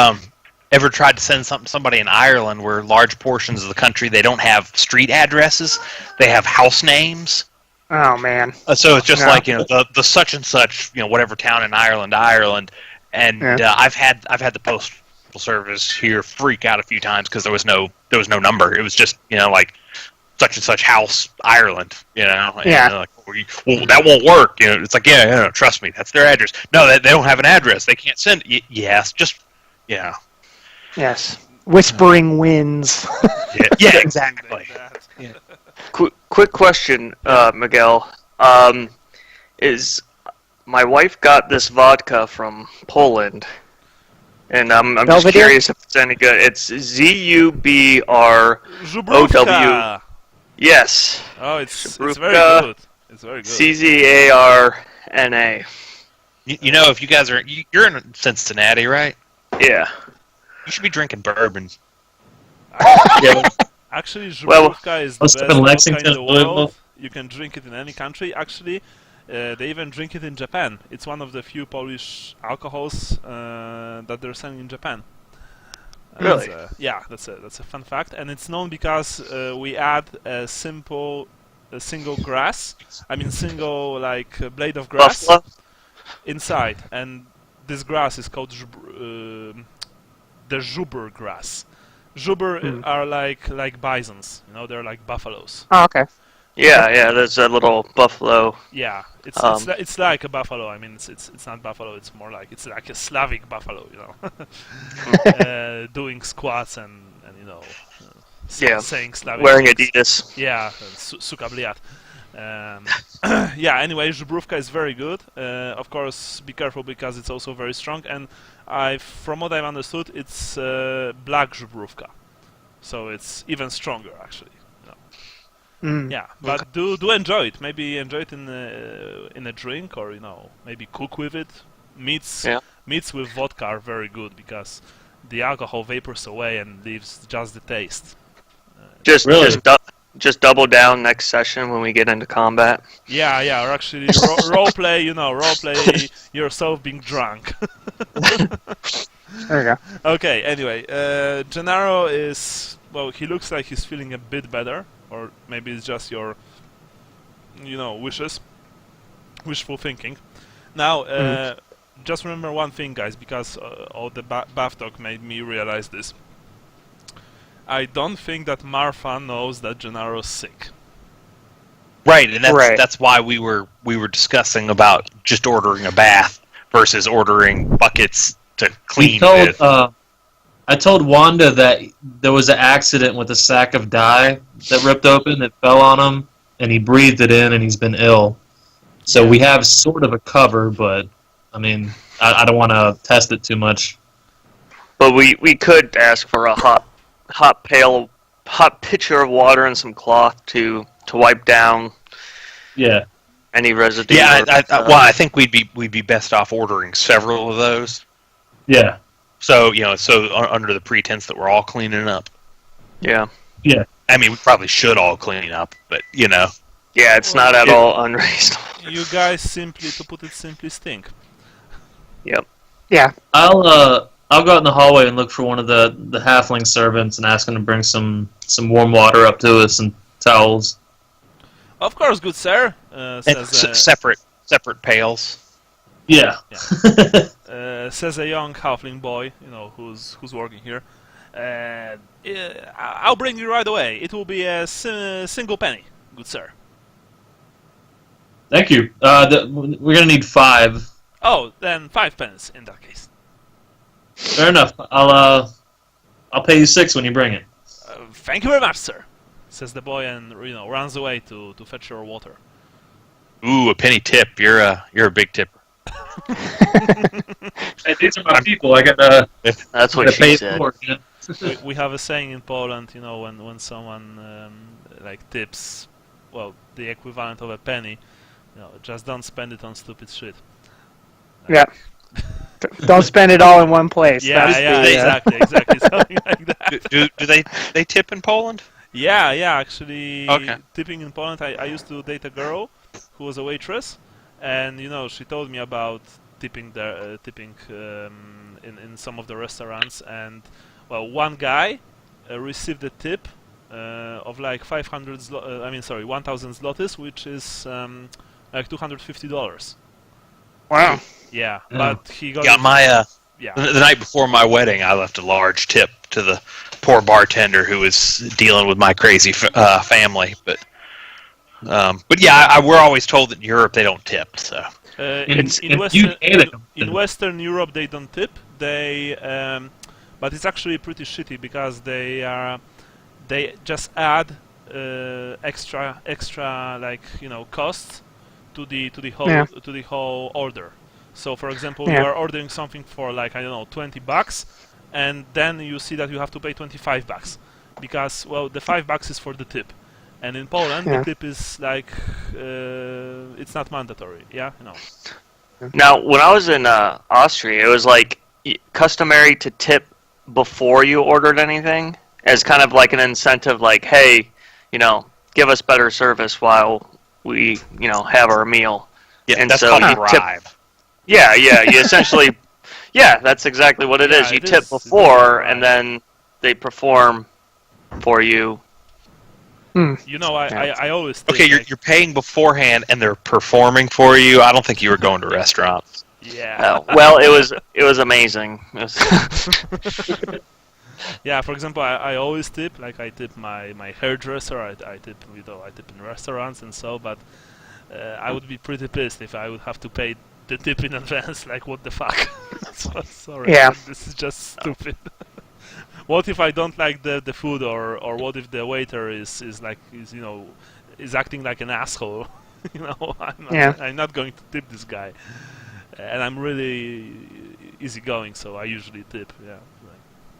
S5: ever tried to send something to somebody in Ireland where large portions of the country they don't have street addresses, they have house names?
S2: Oh man.
S5: So it's just the such and such, whatever town in Ireland, and I've had the postal service here freak out a few times because there was no number. It was just such and such house, Ireland, you know. And
S2: Yeah.
S5: they're like, well, that won't work. You know, it's like, yeah, trust me, that's their address. No, they don't have an address. They can't send. Yes, just yeah.
S2: Yes. Whispering winds.
S5: Yeah, exactly.
S4: Quick question, Miguel. Is my wife got this vodka from Poland, and I'm just
S2: Belvedere?
S4: curious if it's any good. It's ZUBROW.
S1: Żubrówka!
S4: Yes.
S1: Oh, it's
S4: Żubrówka,
S1: very good. It's very good.
S4: CZARNA.
S5: You know, if you guys are, you're in Cincinnati, right?
S4: Yeah.
S5: You should be drinking bourbon.
S1: Actually,
S4: Well,
S1: Żubrówka is the
S6: let's
S1: best
S6: have in
S1: vodka in
S6: Lexington,
S1: the
S6: Louisville.
S1: world. You can drink it in any country. Actually, they even drink it in Japan. It's one of the few Polish alcohols that they're selling in Japan.
S4: Really?
S1: That's a fun fact, and it's known because we add a single grass. I mean, single blade of grass
S4: Buffalo?
S1: inside, and this grass is called the Żubr grass. Żubr are like bisons, you know, they're like buffaloes.
S2: Oh, okay.
S4: Yeah, there's a little buffalo.
S1: Yeah, it's like a buffalo. I mean, it's not buffalo. It's more like it's like a Slavic buffalo, you know, doing squats and you know, saying Slavic.
S4: Wearing
S1: things.
S4: Adidas.
S1: Yeah, suka bliat. Yeah. Anyway, Żubrówka is very good. Of course, be careful because it's also very strong. And from what I've understood, it's black Żubrówka, so it's even stronger actually. Yeah, but do enjoy it. Maybe enjoy it in a drink, or you know, maybe cook with it. Meats with vodka are very good because the alcohol vapors away and leaves just the taste.
S4: Just double down next session when we get into combat.
S1: Yeah, or actually role play. You know, role play yourself being drunk.
S2: There you go.
S1: Okay. Anyway, Gennaro is he looks like he's feeling a bit better. Or maybe it's just your, you know, wishful thinking. Now, just remember one thing, guys, because all the bath talk made me realize this. I don't think that Marfa knows that Gennaro's sick.
S5: Right, and that's why we were discussing about just ordering a bath versus ordering buckets to clean with.
S6: I told Wanda that there was an accident with a sack of dye that ripped open, that fell on him, and he breathed it in, and he's been ill. So we have sort of a cover, but, I mean, I don't want to test it too much.
S4: But we could ask for a hot pitcher of water and some cloth to wipe down any residue.
S5: Yeah, I think we'd be best off ordering several of those.
S6: Yeah.
S5: So, you know, under the pretense that we're all cleaning up.
S4: Yeah.
S6: Yeah.
S5: I mean, we probably should all clean up, but, you know.
S4: Yeah, it's not at all unreasonable.
S1: You guys simply, to put it simply, stink.
S4: Yep.
S2: Yeah.
S6: I'll go out in the hallway and look for one of the halfling servants and ask him to bring some warm water up to us and towels.
S1: Of course, good sir. Says
S5: separate pails.
S6: Yeah.
S1: Says a young halfling boy, you know, who's working here. I'll bring you right away. It will be a single penny, good sir.
S6: Thank you. We're gonna need 5.
S1: Oh, then 5 pennies in that case.
S6: Fair enough. I'll pay you 6 when you bring it.
S1: Thank you very much, sir. Says the boy, and you know, runs away to fetch your water.
S5: Ooh, a penny tip. You're a big tipper.
S6: Hey, these are my people. I gotta.
S4: That's what she said.
S1: We have a saying in Poland, you know, when someone tips, the equivalent of a penny, you know, just don't spend it on stupid shit.
S2: Yeah. Don't spend it all in one place.
S1: Yeah, exactly, something like that.
S5: Do they tip in Poland?
S1: Yeah, actually,
S5: okay.
S1: Tipping in Poland, I used to date a girl who was a waitress, and you know, she told me about tipping in some of the restaurants, and one guy received a tip of like 1,000 zlotys, which is like $250.
S2: Wow.
S1: Yeah, but he got
S5: the night before my wedding, I left a large tip to the poor bartender who was dealing with my crazy family. But yeah, we're always told that in Europe they don't tip. So
S1: in Western Europe they don't tip. But it's actually pretty shitty because they just add extra like costs to the whole order. So for example, you are ordering something for like I don't know $20, and then you see that you have to pay $25 because well the $5 is for the tip, and in Poland the tip is like it's not mandatory. Yeah,
S4: Now, when I was in Austria, it was like customary to tip before you ordered anything, as kind of like an incentive, like, hey, give us better service while we, have our meal.
S5: yeah,
S4: And
S5: that's
S4: so
S5: called
S4: you
S5: a bribe.
S4: Yeah, you essentially, yeah, that's exactly what it is. You tip before, and then they perform for you.
S1: I always think,
S5: Okay, you're paying beforehand, and they're performing for you. I don't think you were going to restaurants.
S1: Yeah.
S4: Well, it was amazing.
S1: Yeah, for example, I always tip. Like I tip my hairdresser. I tip I tip in restaurants and so. But I would be pretty pissed if I would have to pay the tip in advance. Like what the fuck? Sorry.
S2: Yeah.
S1: This is just stupid. What if I don't like the food, or what if the waiter is acting like an asshole? I'm not going to tip this guy. And I'm really easygoing, so I usually tip. Yeah,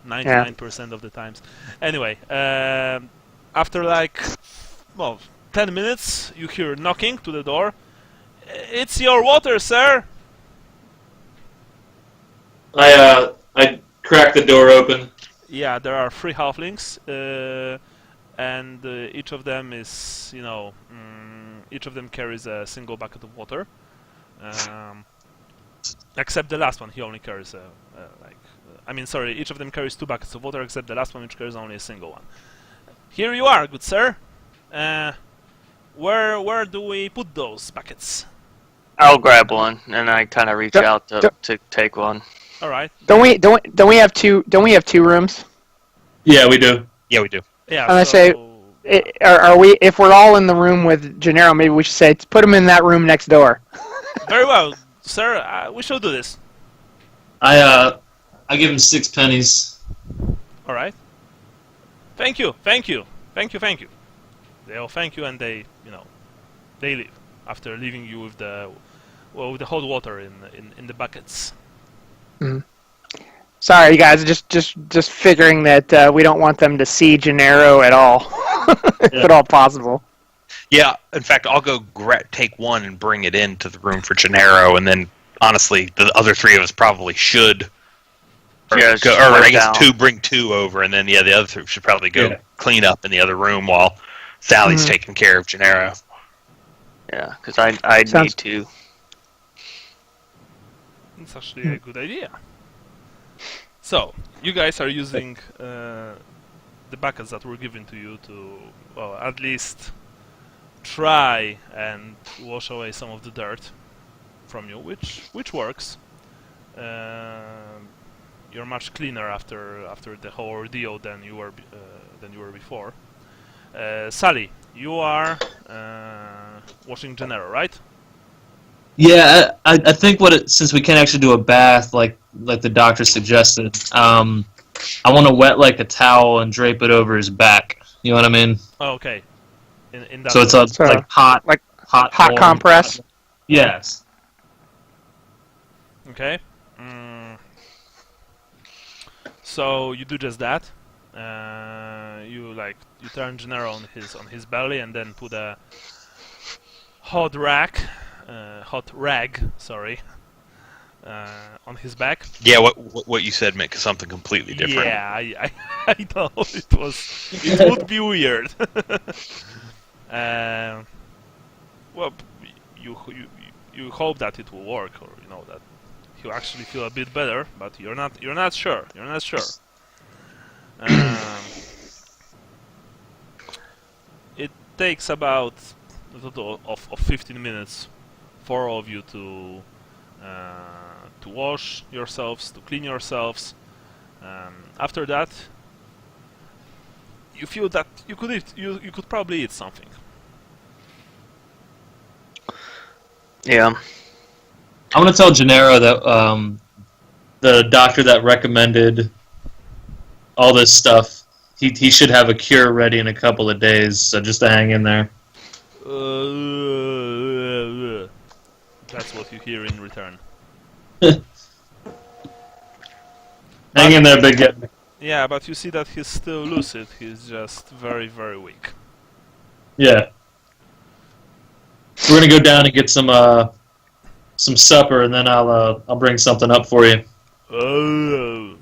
S1: like 99% of the times. Anyway, after like 10 minutes, you hear knocking to the door. It's your water, sir.
S3: I crack the door open.
S1: Yeah, there are 3 halflings, and each of them is each of them carries a single bucket of water. Except the last one, he only carries each of them carries 2 buckets of water, except the last one, which carries only a single one. Here you are, good sir. Where do we put those buckets?
S4: I'll grab one, and I kind of reach out to take one.
S1: All right.
S2: Don't we have two rooms?
S6: Yeah, we do.
S5: Yeah, we do.
S1: Yeah.
S2: I'm gonna say, are we? If we're all in the room with Gennaro, maybe we should say put him in that room next door.
S1: Very well, sir. We shall do this.
S6: I give him 6 pennies.
S1: All right. Thank you. They all thank you, and they leave after leaving you with the hot water in the buckets.
S2: Mm. Sorry, you guys. Just figuring that we don't want them to see Gennaro at all, if at all possible.
S5: Yeah, in fact, I'll go take one and bring it into the room for Gennaro, and then honestly, the other 3 of us probably should. I guess bring 2 over, and then the other 3 should probably go clean up in the other room while Sally's taking care of Gennaro.
S4: Yeah, because I need to.
S1: It's actually a good idea. So, you guys are using the buckets that were given to you to, at least try and wash away some of the dirt from you, which works. You're much cleaner after the whole ordeal than you were before. Sally, you are washing Gennaro, right?
S6: Yeah, I think since we can't actually do a bath like the doctor suggested, I want to wet like a towel and drape it over his back. You know what I mean?
S1: Oh, okay. In that
S6: so it's like hot
S2: compress.
S6: Yes.
S1: Okay. So you do just that. You turn Gennaro on his belly and then put a hot rag, on his back.
S5: Yeah, what you said meant something completely different.
S1: Yeah, I know it would be weird. Well, you hope that it will work, or that he'll actually feel a bit better, but you're not sure. It takes about a total of 15 minutes for all of you to wash yourselves, to clean yourselves. After that, you feel that you could eat, you could probably eat something.
S4: Yeah.
S6: I'm gonna tell Gennaro that the doctor that recommended all this stuff, he should have a cure ready in a couple of days. So just to hang in there.
S1: That's what you hear in return.
S6: Hang in there, big guy.
S1: Yeah, but you see that he's still lucid. He's just very, very weak.
S6: Yeah. We're gonna go down and get some supper, and then I'll bring something up for you.
S1: Oh.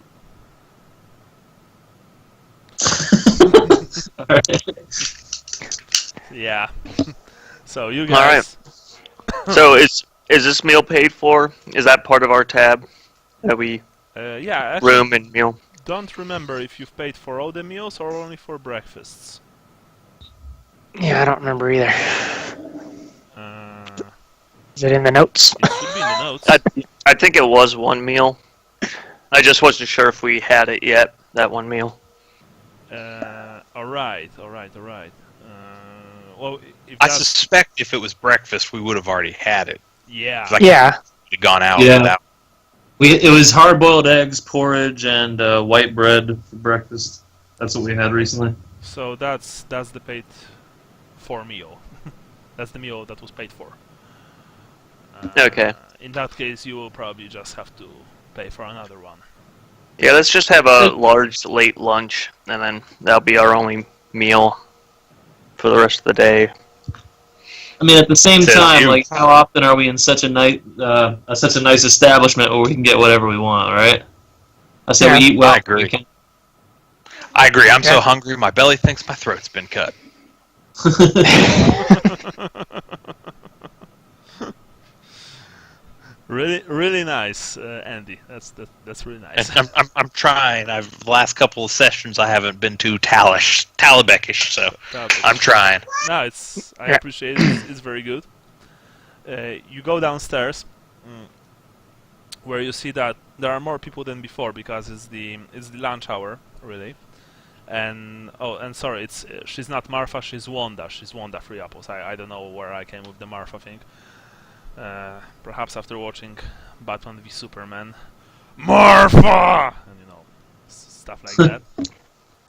S6: Alright.
S1: Yeah. So you
S4: All
S1: guys.
S4: So is this meal paid for? Is that part of our tab that we
S1: Yeah. Actually,
S4: room and meal?
S1: don't remember if you've paid for all the meals or only for breakfasts.
S2: Yeah, I don't remember either.
S1: Uh,
S2: Is it in the notes?
S1: it should be in the notes.
S4: I think it was one meal. I just wasn't sure if we had it yet. That one meal.
S1: All right. Well, if
S5: I
S1: that's,
S5: suspect if it was breakfast, we would have already had it.
S1: yeah.
S5: 'Cause I
S2: Yeah.
S5: could have gone out
S6: Yeah.
S5: without.
S6: It was hard-boiled eggs, porridge, and white bread for breakfast. That's what we had recently.
S1: So that's the paid for meal. That's the meal that was paid for.
S4: Okay.
S1: In that case, you will probably just have to pay for another one.
S4: Yeah, let's just have a large late lunch, and then that'll be our only meal for the rest of the day.
S6: I mean, at the same
S4: Says
S6: time,
S4: you.
S6: like, how often are we in such a nice establishment where we can get whatever we want, right? I say
S2: Yeah.
S6: we eat well.
S5: I agree.
S6: We can.
S5: I agree. I'm so
S2: Yeah.
S5: hungry, my belly thinks my throat's been cut.
S1: Really nice, Andy. That's really nice.
S5: And I'm trying. The last couple of sessions I haven't been too Talabheimish, so I'm trying.
S1: No, I
S2: Yeah.
S1: appreciate it. It's very good. You go downstairs, where you see that there are more people than before because it's the lunch hour, really. And sorry, she's not Martha, she's Wanda. She's Wanda Free Apples. I don't know where I came with the Martha thing. Perhaps after watching Batman v Superman, Martha, and stuff like that.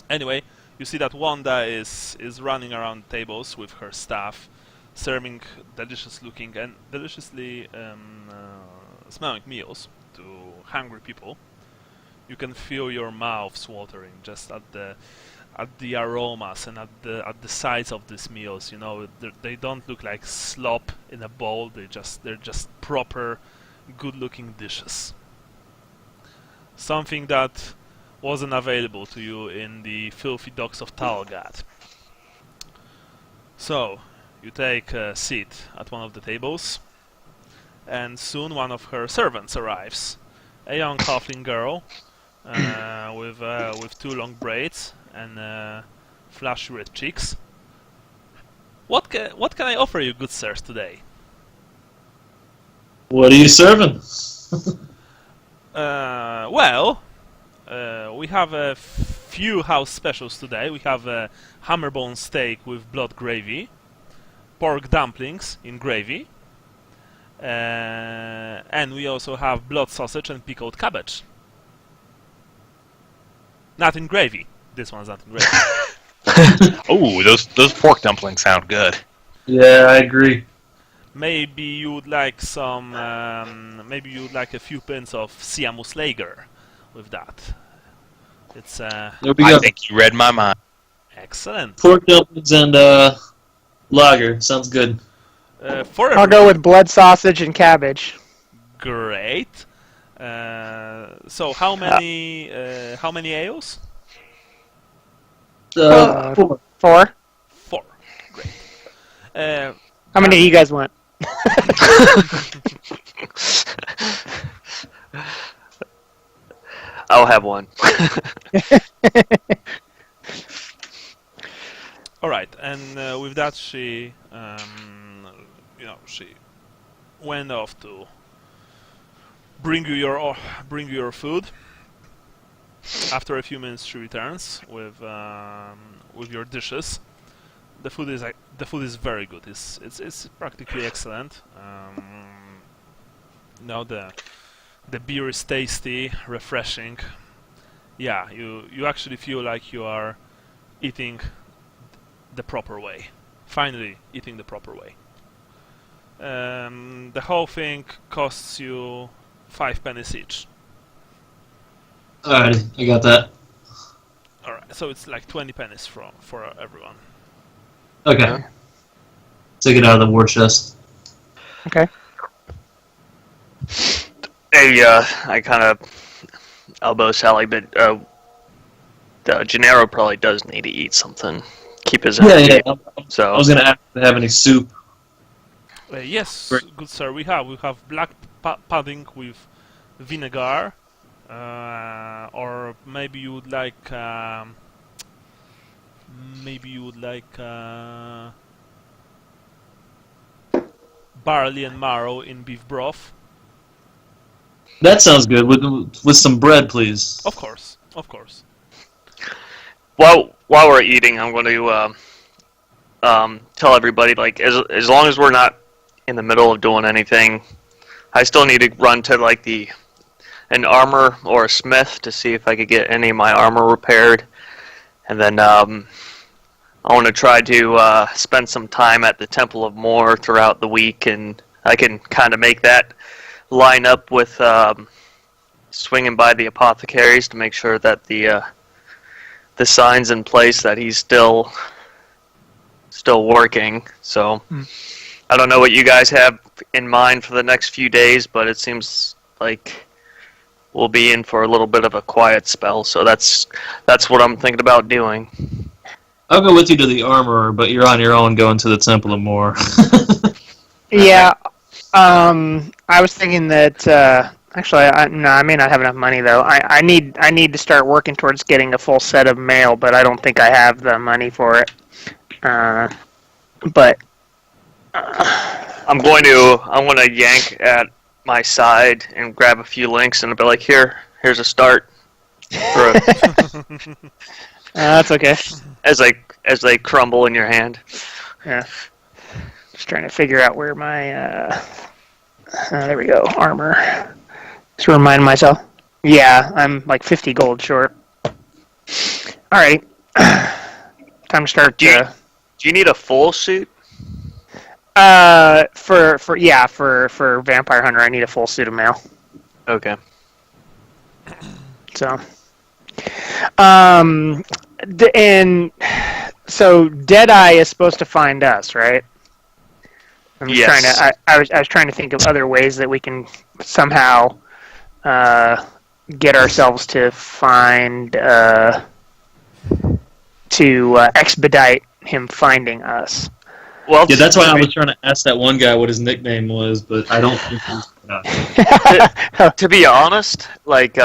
S1: Anyway, you see that Wanda is running around tables with her staff, serving delicious-looking and deliciously smelling meals to hungry people. You can feel your mouths watering just at the aromas and at the size of these meals. You know, they don't look like slop in a bowl. They're just proper, good-looking dishes. Something that wasn't available to you in the filthy docks of Talgat. So, you take a seat at one of the tables, and soon one of her servants arrives. A young halfling girl with two long braids and flushy red cheeks. What can I offer you, good sirs, today?
S6: What are you serving?
S1: We have a few house specials today. We have a hammerbone steak with blood gravy, pork dumplings in gravy, and we also have blood sausage and pickled cabbage. Not in gravy. This one's not in gravy.
S5: Oh, those pork dumplings sound good.
S6: Yeah, I agree.
S1: Maybe you would like some. Maybe you would like a few pins of Siamus Lager with that. It's
S6: There we
S5: I
S6: go.
S5: think you read my mind.
S1: excellent.
S6: Pork dumplings and lager. Sounds good.
S1: For
S2: I'll go with blood sausage and cabbage.
S1: great. So how many ales?
S6: Four.
S2: 4.
S1: 4. Great.
S2: How many do you guys want?
S4: I'll have one.
S1: All right, and with that, she went off to bring you your food. After a few minutes, she returns with your dishes. The food is very good. It's practically excellent. The beer is tasty, refreshing. Yeah, you actually feel like you are eating the proper way. Finally, eating the proper way. The whole thing costs you 5 pennies each.
S6: Alrighty, I got that.
S1: Alright, so it's like 20 pennies for everyone.
S6: Okay. Take it out of the war chest.
S2: Okay.
S4: Hey, I kind of elbow Sally, but Gennaro probably does need to eat something. Keep his energy.
S6: Yeah.
S4: So
S6: I was gonna ask to have any soup.
S1: Yes,
S6: Great.
S1: good sir. We have black pudding with vinegar, or maybe you would like barley and marrow in beef broth.
S6: That sounds good. With some bread, please.
S1: Of course.
S4: while we're eating, I'm going to tell everybody, like, as long as we're not in the middle of doing anything, I still need to run to an armor or a smith to see if I could get any of my armor repaired, and then I want to try to spend some time at the Temple of Moor throughout the week, and I can kind of make that line up with swinging by the apothecaries to make sure that the sign's in place that he's still working. So I don't know what you guys have in mind for the next few days, but it seems like we'll be in for a little bit of a quiet spell. So that's what I'm thinking about doing.
S6: I'll go with you to the armorer, but you're on your own going to the Temple of Moor.
S2: Yeah. I was thinking that actually, I may not have enough money though. I need to start working towards getting a full set of mail, but I don't think I have the money for it. But
S4: I'm going to yank at my side and grab a few links and I'll be like, here's a start.
S2: That's okay.
S4: As they crumble in your hand.
S2: Yeah. Just trying to figure out where my there we go, armor. Just remind myself. Yeah, I'm like 50 gold short. Alright. Time to start.
S4: Do you need a full suit?
S2: For Vampire Hunter, I need a full suit of mail.
S4: Okay.
S2: So, and so Deadeye is supposed to find us, right? I'm just
S4: Yes.
S2: trying to. I was trying to think of other ways that we can somehow get ourselves to find to expedite him finding us.
S4: Well,
S6: Yeah, that's why I was trying to ask that one guy what his nickname was, but I don't think he's
S4: to be honest, like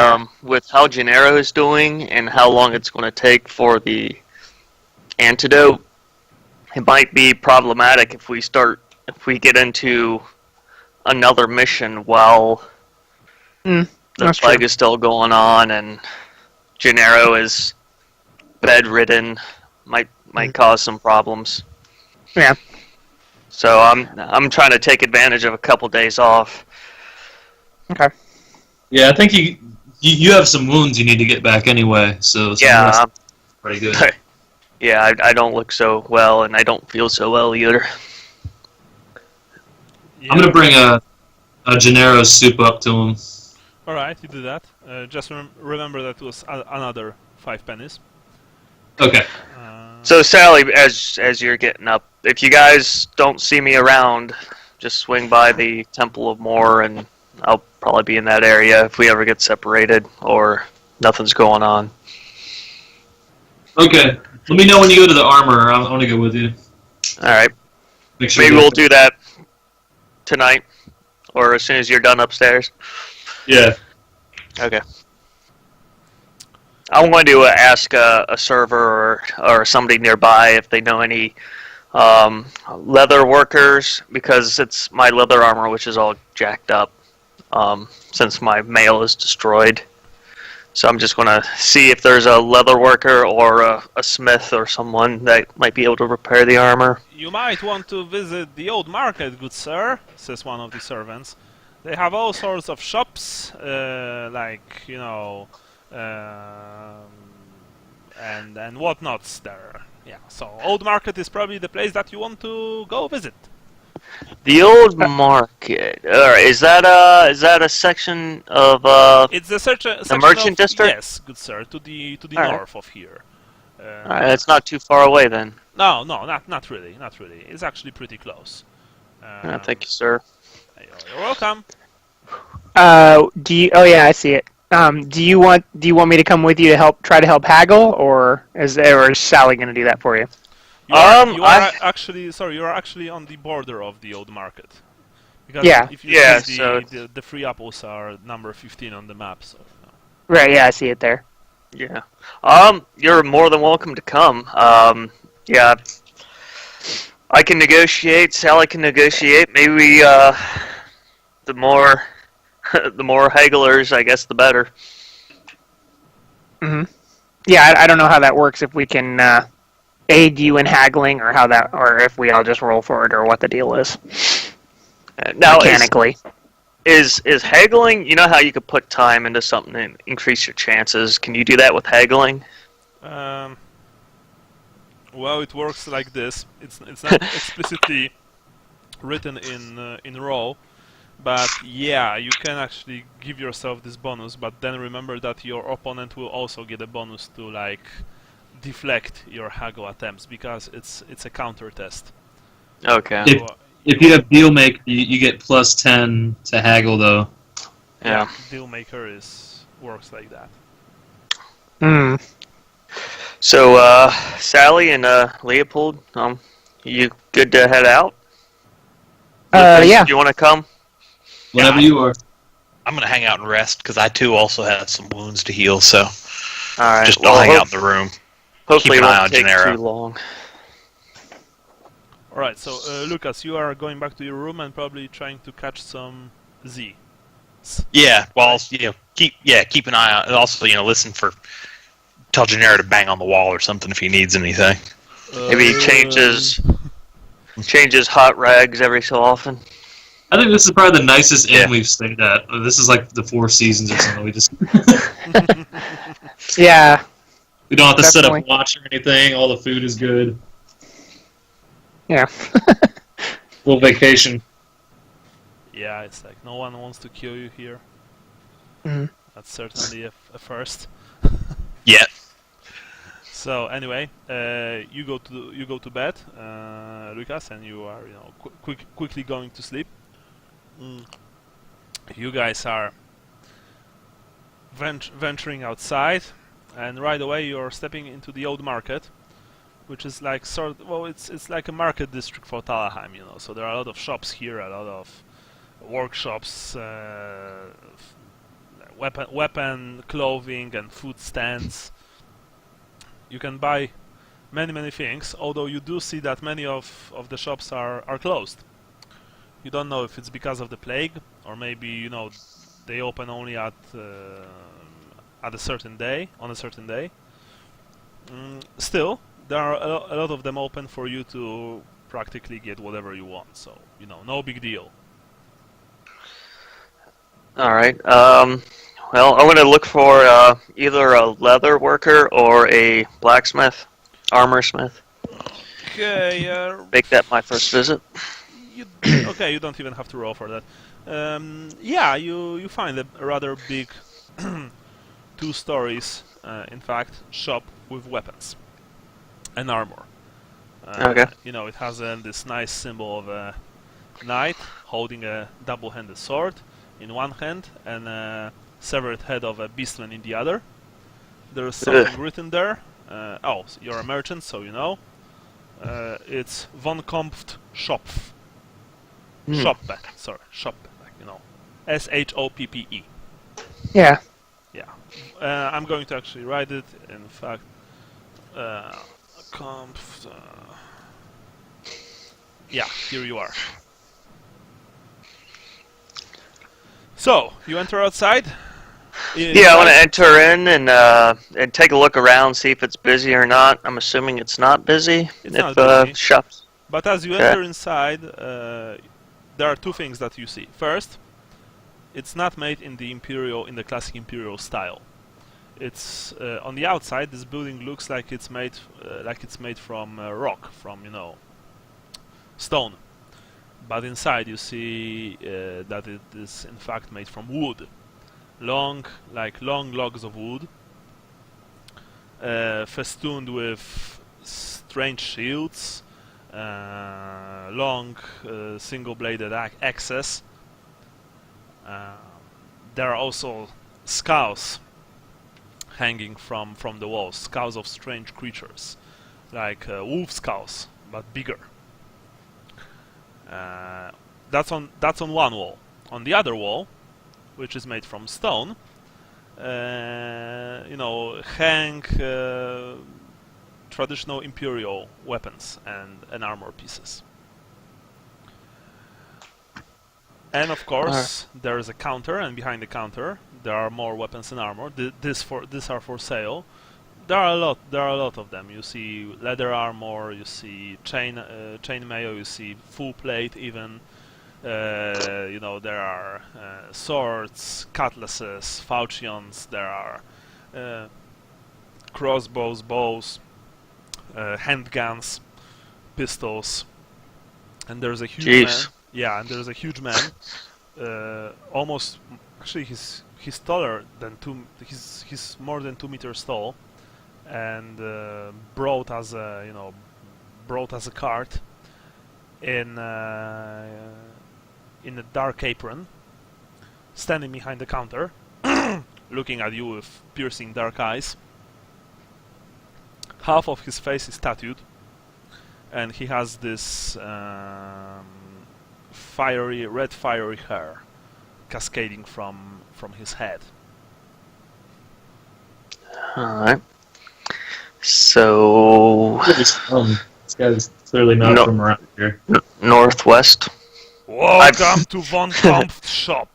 S4: with how Gennaro is doing and how long it's going to take for the antidote, it might be problematic if we get into another mission while the plague is still going on and Gennaro is bedridden. Might cause some problems.
S2: Yeah.
S4: So I'm trying to take advantage of a couple days off.
S2: Okay.
S6: Yeah, I think you have some wounds you need to get back anyway, so
S4: Yeah,
S6: rest is pretty good.
S4: Yeah, I don't look so well, and I don't feel so well either.
S1: Yeah.
S6: I'm gonna bring a Gennaro soup up to him.
S1: Alright, you do that. Just remember that was another 5 pennies.
S6: Okay.
S4: So Sally, as you're getting up, if you guys don't see me around, just swing by the Temple of Moor, and I'll probably be in that area if we ever get separated or nothing's going on.
S6: Okay. Let me know when you go to the armor. I want to go with you.
S4: All right.
S6: Make sure
S4: Maybe we'll do that tonight, or as soon as you're done upstairs.
S6: Yeah.
S4: Okay. I'm going to ask a server or somebody nearby if they know any leather workers, because it's my leather armor which is all jacked up since my mail is destroyed. So I'm just going to see if there's a leather worker or a smith or someone that might be able to repair the armor.
S1: You might want to visit the old market, good sir, says one of the servants. They have all sorts of shops, like, you know, and whatnots there. Yeah, so old market is probably the place that you want to go visit.
S4: The old market. All right, is that a section of
S1: It's the section
S4: merchant
S1: of,
S4: district?
S1: Yes, good sir, to the
S4: All right.
S1: north of here.
S4: All right, that's not too far away then.
S1: No, not really. It's actually pretty close.
S4: Thank you, sir.
S1: You're welcome.
S2: Do you? Oh yeah, I see it. Do you want me to come with you to try to help haggle, or is Sally going to do that for you?
S1: You are actually on the border of the old market. Because
S2: Yeah.
S1: if you
S4: Yeah,
S1: see
S4: so
S1: the free apples are number 15 on the map, so
S2: Right. Yeah, I see it there.
S4: yeah. You're more than welcome to come. Yeah. I can negotiate. Sally can negotiate. Maybe the more the more hagglers, I guess, the better.
S2: Hmm. Yeah, I don't know how that works. If we can aid you in haggling, or or if we all just roll for it, or what the deal is
S4: Now,
S2: mechanically.
S4: is haggling? You know how you could put time into something and increase your chances. Can you do that with haggling?
S1: well, it works like this. It's not explicitly written in raw, but yeah, you can actually give yourself this bonus. But then remember that your opponent will also get a bonus to like deflect your haggle attempts, because it's a counter test.
S4: Okay.
S6: If you have deal make, you get plus 10 to haggle though.
S4: Yeah.
S1: Deal maker works like that.
S2: Hmm.
S4: So, Sally and Leopold, you good to head out?
S2: Yeah.
S4: Do you want to come?
S6: Whenever you are.
S5: I'm gonna hang out and rest because I too also have some wounds to heal. So
S4: All right.
S5: just
S4: well,
S5: I'll hang out in the room.
S4: Hopefully,
S5: keep
S4: it
S5: an eye
S4: won't
S5: on
S4: take
S5: Gennaro.
S4: too long.
S1: Alright, so Lucas, you are going back to your room and probably trying to catch some Z.
S5: Yeah, well, keep an eye on, and also tell Gennaro to bang on the wall or something if he needs anything.
S4: Maybe he changes hot rags every so often.
S6: I think this is probably the nicest
S5: Yeah.
S6: inn we've stayed at. This is like the Four Seasons or something. We just
S2: Yeah.
S6: we don't have to set
S2: Definitely.
S6: up watch or anything. All the food is good.
S2: Yeah.
S6: Little vacation.
S1: Yeah, it's like no one wants to kill you here.
S2: Mhm.
S1: That's certainly a first.
S5: Yeah.
S1: So anyway, you go to bed, Lucas, and you are quickly going to sleep. You guys are venturing outside, and right away you're stepping into the old market, which is like it's like a market district for Talabheim, So there are a lot of shops here, a lot of workshops, weapon, clothing, and food stands. You can buy many things, although you do see that many of the shops are closed. You don't know if it's because of the plague, or maybe they open only at a certain day, on a certain day. Still, there are a lot of them open for you to practically get whatever you want. So no big deal.
S4: All right. Well, I'm going to look for either a leather worker or a blacksmith, armor smith.
S1: Okay.
S4: Make that my first visit.
S1: Okay, you don't even have to roll for that. Yeah, you find a rather big, 2 stories, in fact, shop with weapons and armor.
S4: Okay.
S1: It has this nice symbol of a knight holding a double-handed sword in one hand and a severed head of a beastman in the other. There's something written there. So you're a merchant, so you know. It's von Kompft Schopf. Shoppe, sorry, Shoppe, Shoppe.
S2: Yeah.
S1: Yeah. I'm going to actually write it. In fact, Kompft. Yeah, here you are. So you enter outside.
S4: Yeah, I want to enter in and take a look around, see if it's busy or not. I'm assuming it's not busy.
S1: It's not busy.
S4: Shops.
S1: But as you enter inside, there are two things that you see. First, it's not made in the classic imperial style. It's on the outside. This building looks like it's made from rock, from stone. But inside you see that it is in fact made from wood. Long logs of wood, festooned with strange shields, long single-bladed axes. There are also skulls hanging from the walls, skulls of strange creatures, like wolf skulls, but bigger. That's on one wall. On the other wall, which is made from stone, hang traditional imperial weapons and armor pieces. And of course, there is a counter, and behind the counter there are more weapons and armor. These are for sale. There are a lot of them. You see leather armor, you see chainmail, you see full plate even. There are swords, cutlasses, falchions. There are crossbows, bows, handguns, pistols, and there's a huge man. Yeah, and there's a huge man. Almost, actually, he's taller than he's more than 2 meters tall, and broad as a cart in a dark apron, standing behind the counter, looking at you with piercing dark eyes. Half of his face is tattooed, and he has this red fiery hair cascading from his head.
S4: Alright. So...
S6: This guy's clearly not from around here.
S4: Northwest.
S1: Welcome to Von Kampft's shop.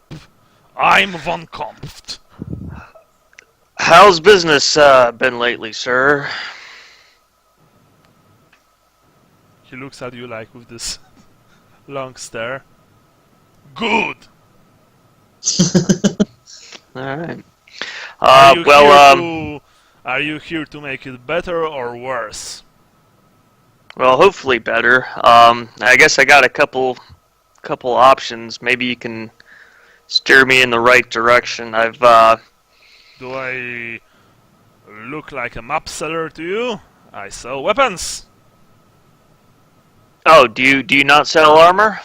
S1: I'm Von Kampft.
S4: How's business been lately, sir?
S1: He looks at you like with this long stare. Good.
S4: Alright.
S1: Are you here to make it better or worse?
S4: Well, hopefully better. I guess I got a couple options. Maybe you can steer me in the right direction.
S1: Do I look like a map seller to you? I sell weapons.
S4: Oh, do you not sell armor?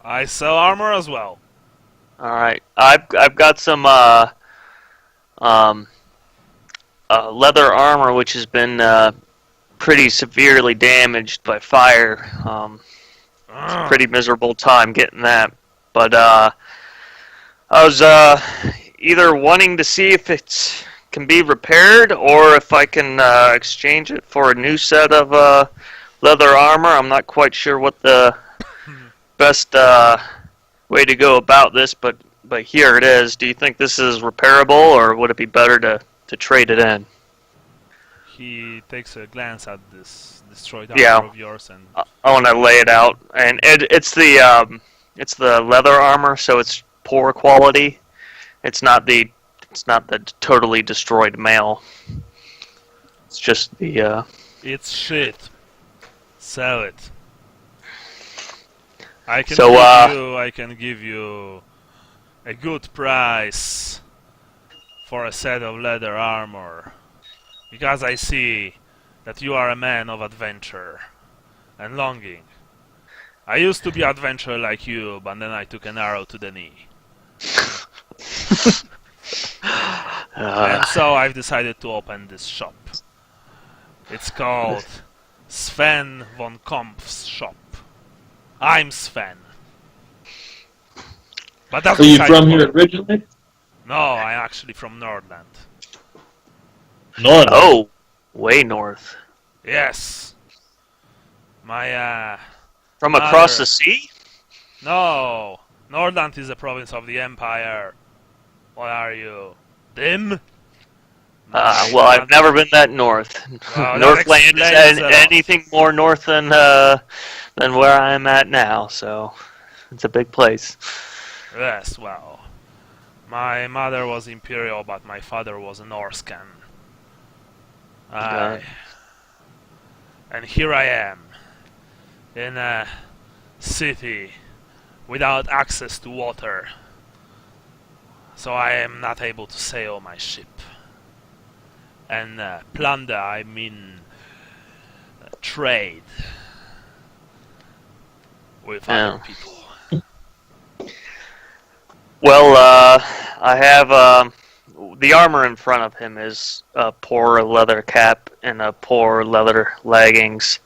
S1: I sell armor as well.
S4: All right, I've got some leather armor which has been pretty severely damaged by fire. It's a pretty miserable time getting that. But I was either wanting to see if it can be repaired or if I can exchange it for a new set of leather armor. I'm not quite sure what the best way to go about this, but here it is. Do you think this is repairable, or would it be better to trade it in?
S1: He takes a glance at this destroyed armor of yours, and
S4: I want to lay it out. And it's the leather armor, so it's poor quality. It's not the totally destroyed mail. It's just the
S1: it's shit. Sell it. I can give you a good price for a set of leather armor, because I see that you are a man of adventure and longing. I used to be adventurer like you, but then I took an arrow to the knee. And so I've decided to open this shop. It's called Sven von Kampf's shop. I'm Sven. But that's
S6: Are you from here originally?
S1: No, I'm actually from Nordland.
S6: Nordland?
S4: Oh, way north.
S1: Yes. My
S4: From across the sea?
S1: No. Nordland is a province of the Empire. What are you? Dim?
S4: Well, I've never been that north.
S1: Well, that
S4: Northland
S1: explains
S4: is
S1: a lot.
S4: anything more north than where I'm at now, so it's a big place.
S1: Yes, well, my mother was Imperial, but my father was a Norscan.
S4: Okay.
S1: And here I am, in a city without access to water. So I am not able to sail my ship. And plunder, I mean trade with other people.
S4: Well, I have the armor in front of him is a poor leather cap and a poor leather leggings.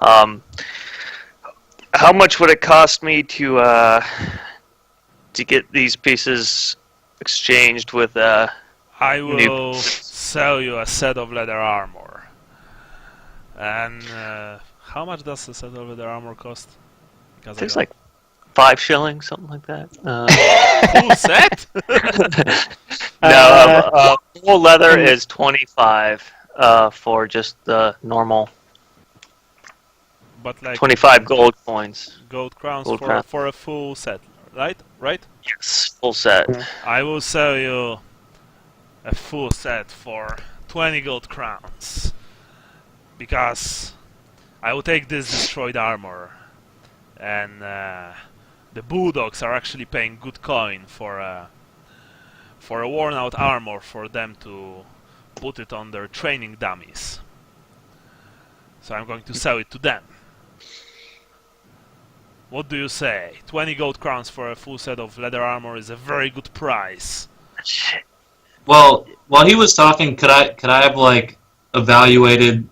S4: How much would it cost me to get these pieces exchanged with
S1: I will sell you a set of leather armor. And how much does a set of leather armor cost?
S4: I think it's like 5 shillings, something like that.
S1: Full set?
S4: No, full leather is 25 for just the normal.
S1: But like
S4: 25 gold coins.
S1: gold crowns
S4: Gold
S1: for
S4: crown.
S1: for a full set, right? Right?
S4: Yes, full set.
S1: I will sell you a full set for 20 gold crowns. Because I will take this destroyed armor, and the bulldogs are actually paying good coin for a worn out armor for them to put it on their training dummies. So I'm going to sell it to them. What do you say? 20 gold crowns for a full set of leather armor is a very good price.
S6: Well, while he was talking, could I have like evaluated,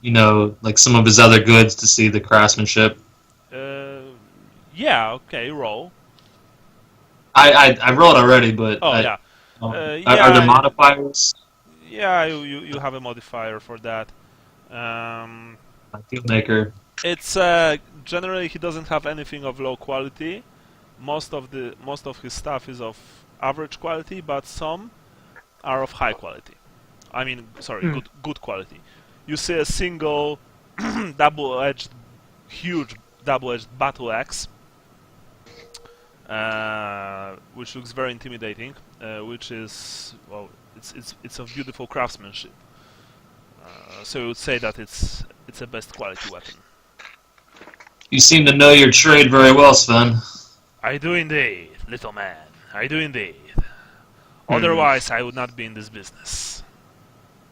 S6: like some of his other goods to see the craftsmanship?
S1: Yeah, okay, roll.
S6: I rolled already, but
S1: Oh, yeah.
S6: Are there modifiers?
S1: Yeah, you have a modifier for that.
S6: Dealmaker.
S1: It's generally he doesn't have anything of low quality. Most of his stuff is of average quality, but some are of high quality. I mean, sorry, good quality. You see a single huge double-edged battle axe, which looks very intimidating. Which is, well, it's of beautiful craftsmanship. So you would say that it's a best quality weapon.
S6: You seem to know your trade very well, Sven.
S1: I do indeed, little man. I do indeed. Otherwise, I would not be in this business.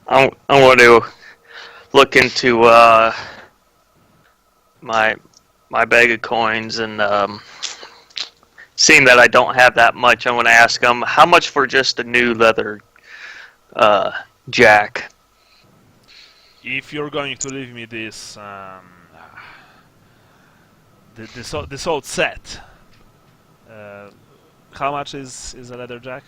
S4: I want to look into my bag of coins, and seeing that I don't have that much, I'm going to ask him how much for just a new leather jack.
S1: If you're going to leave me this this old set, how much is a leather jack?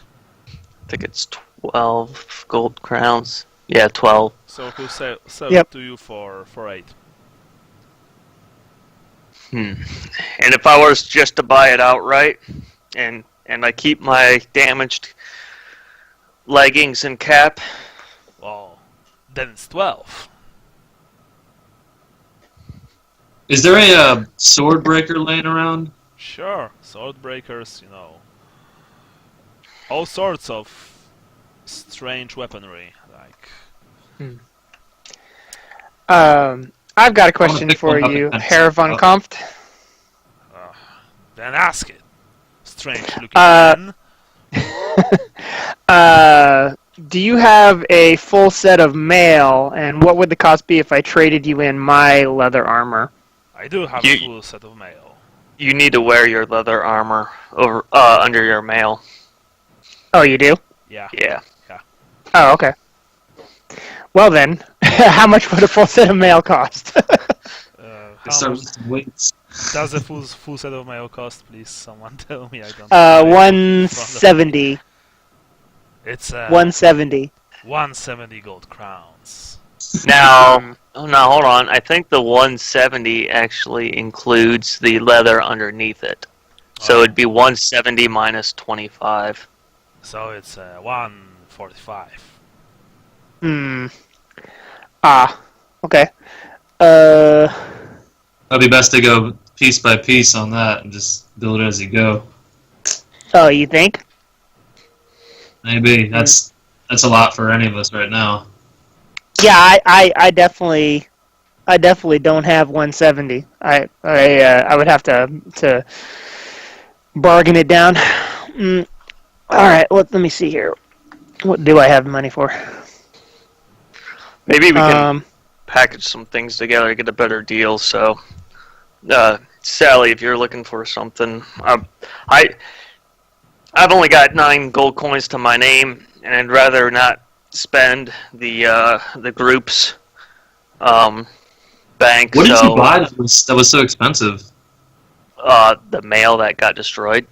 S4: I think it's 12 gold crowns. Yeah, 12.
S1: So he'll sell
S2: Yep.
S1: it to you for 8.
S4: And if I was just to buy it outright, and I keep my damaged leggings and cap,
S1: Well, then it's 12.
S6: Is there a sword breaker laying around?
S1: Sure, sword breakers, all sorts of strange weaponry, like.
S2: I've got a question
S6: pick
S2: for
S6: one up
S2: you,
S6: and
S2: Herr von Kampft.
S1: Then ask it. Strange looking man.
S2: Do you have a full set of mail, and what would the cost be if I traded you in my leather armor?
S1: I do have a full set of mail.
S4: you need to wear your leather armor over under your mail.
S2: Oh, you do?
S1: Yeah.
S4: Yeah.
S2: Oh, okay. Well then, how much would a full set of mail cost?
S1: How much
S6: Weights.
S1: does a full set of mail cost? Please, someone tell me. I don't.
S2: 170.
S1: It's
S2: 170.
S1: 170 gold crowns.
S4: Now, hold on. I think the 170 actually includes the leather underneath it. So it'd be 170 minus 25.
S1: So it's 145.
S2: Okay.
S6: It'd be best to go piece by piece on that and just build it as you go.
S2: Oh, you think?
S6: Maybe that's a lot for any of us right now.
S2: Yeah, I definitely don't have 170. I would have to bargain it down. All right, let me see here. What do I have money for?
S4: Maybe we can package some things together to get a better deal. So, Sally, if you're looking for something, I've only got 9 gold coins to my name, and I'd rather not spend the group's bank.
S6: What did you buy that was so expensive?
S4: The mail that got destroyed.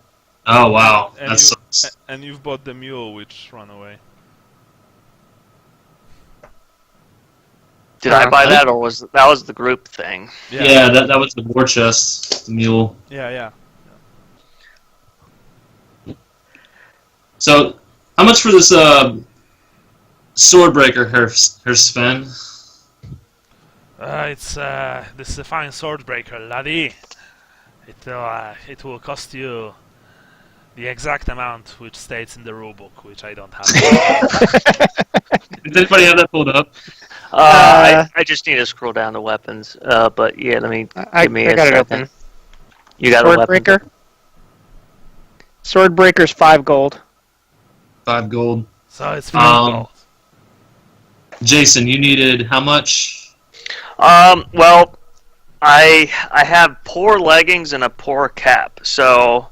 S6: Oh wow,
S1: And
S6: that sucks.
S1: And you've bought the mule which ran away.
S4: Did I buy that, or that was the group thing?
S6: Yeah, that was the war chest, the mule.
S1: Yeah.
S6: So, how much for this swordbreaker, Herr Sven?
S1: This is a fine sword breaker, laddie. It will cost you the exact amount which states in the rulebook, which I don't have.
S6: Does anybody have that pulled up?
S4: I just need to scroll down to weapons. But yeah, give me
S2: I
S4: a
S2: got it
S4: second.
S2: open.
S4: You got a weapon?
S2: Swordbreaker. Swordbreaker's 5 gold.
S6: 5 gold.
S1: So it's 5 gold.
S6: Jason, you needed how much?
S4: Well, I have poor leggings and a poor cap, so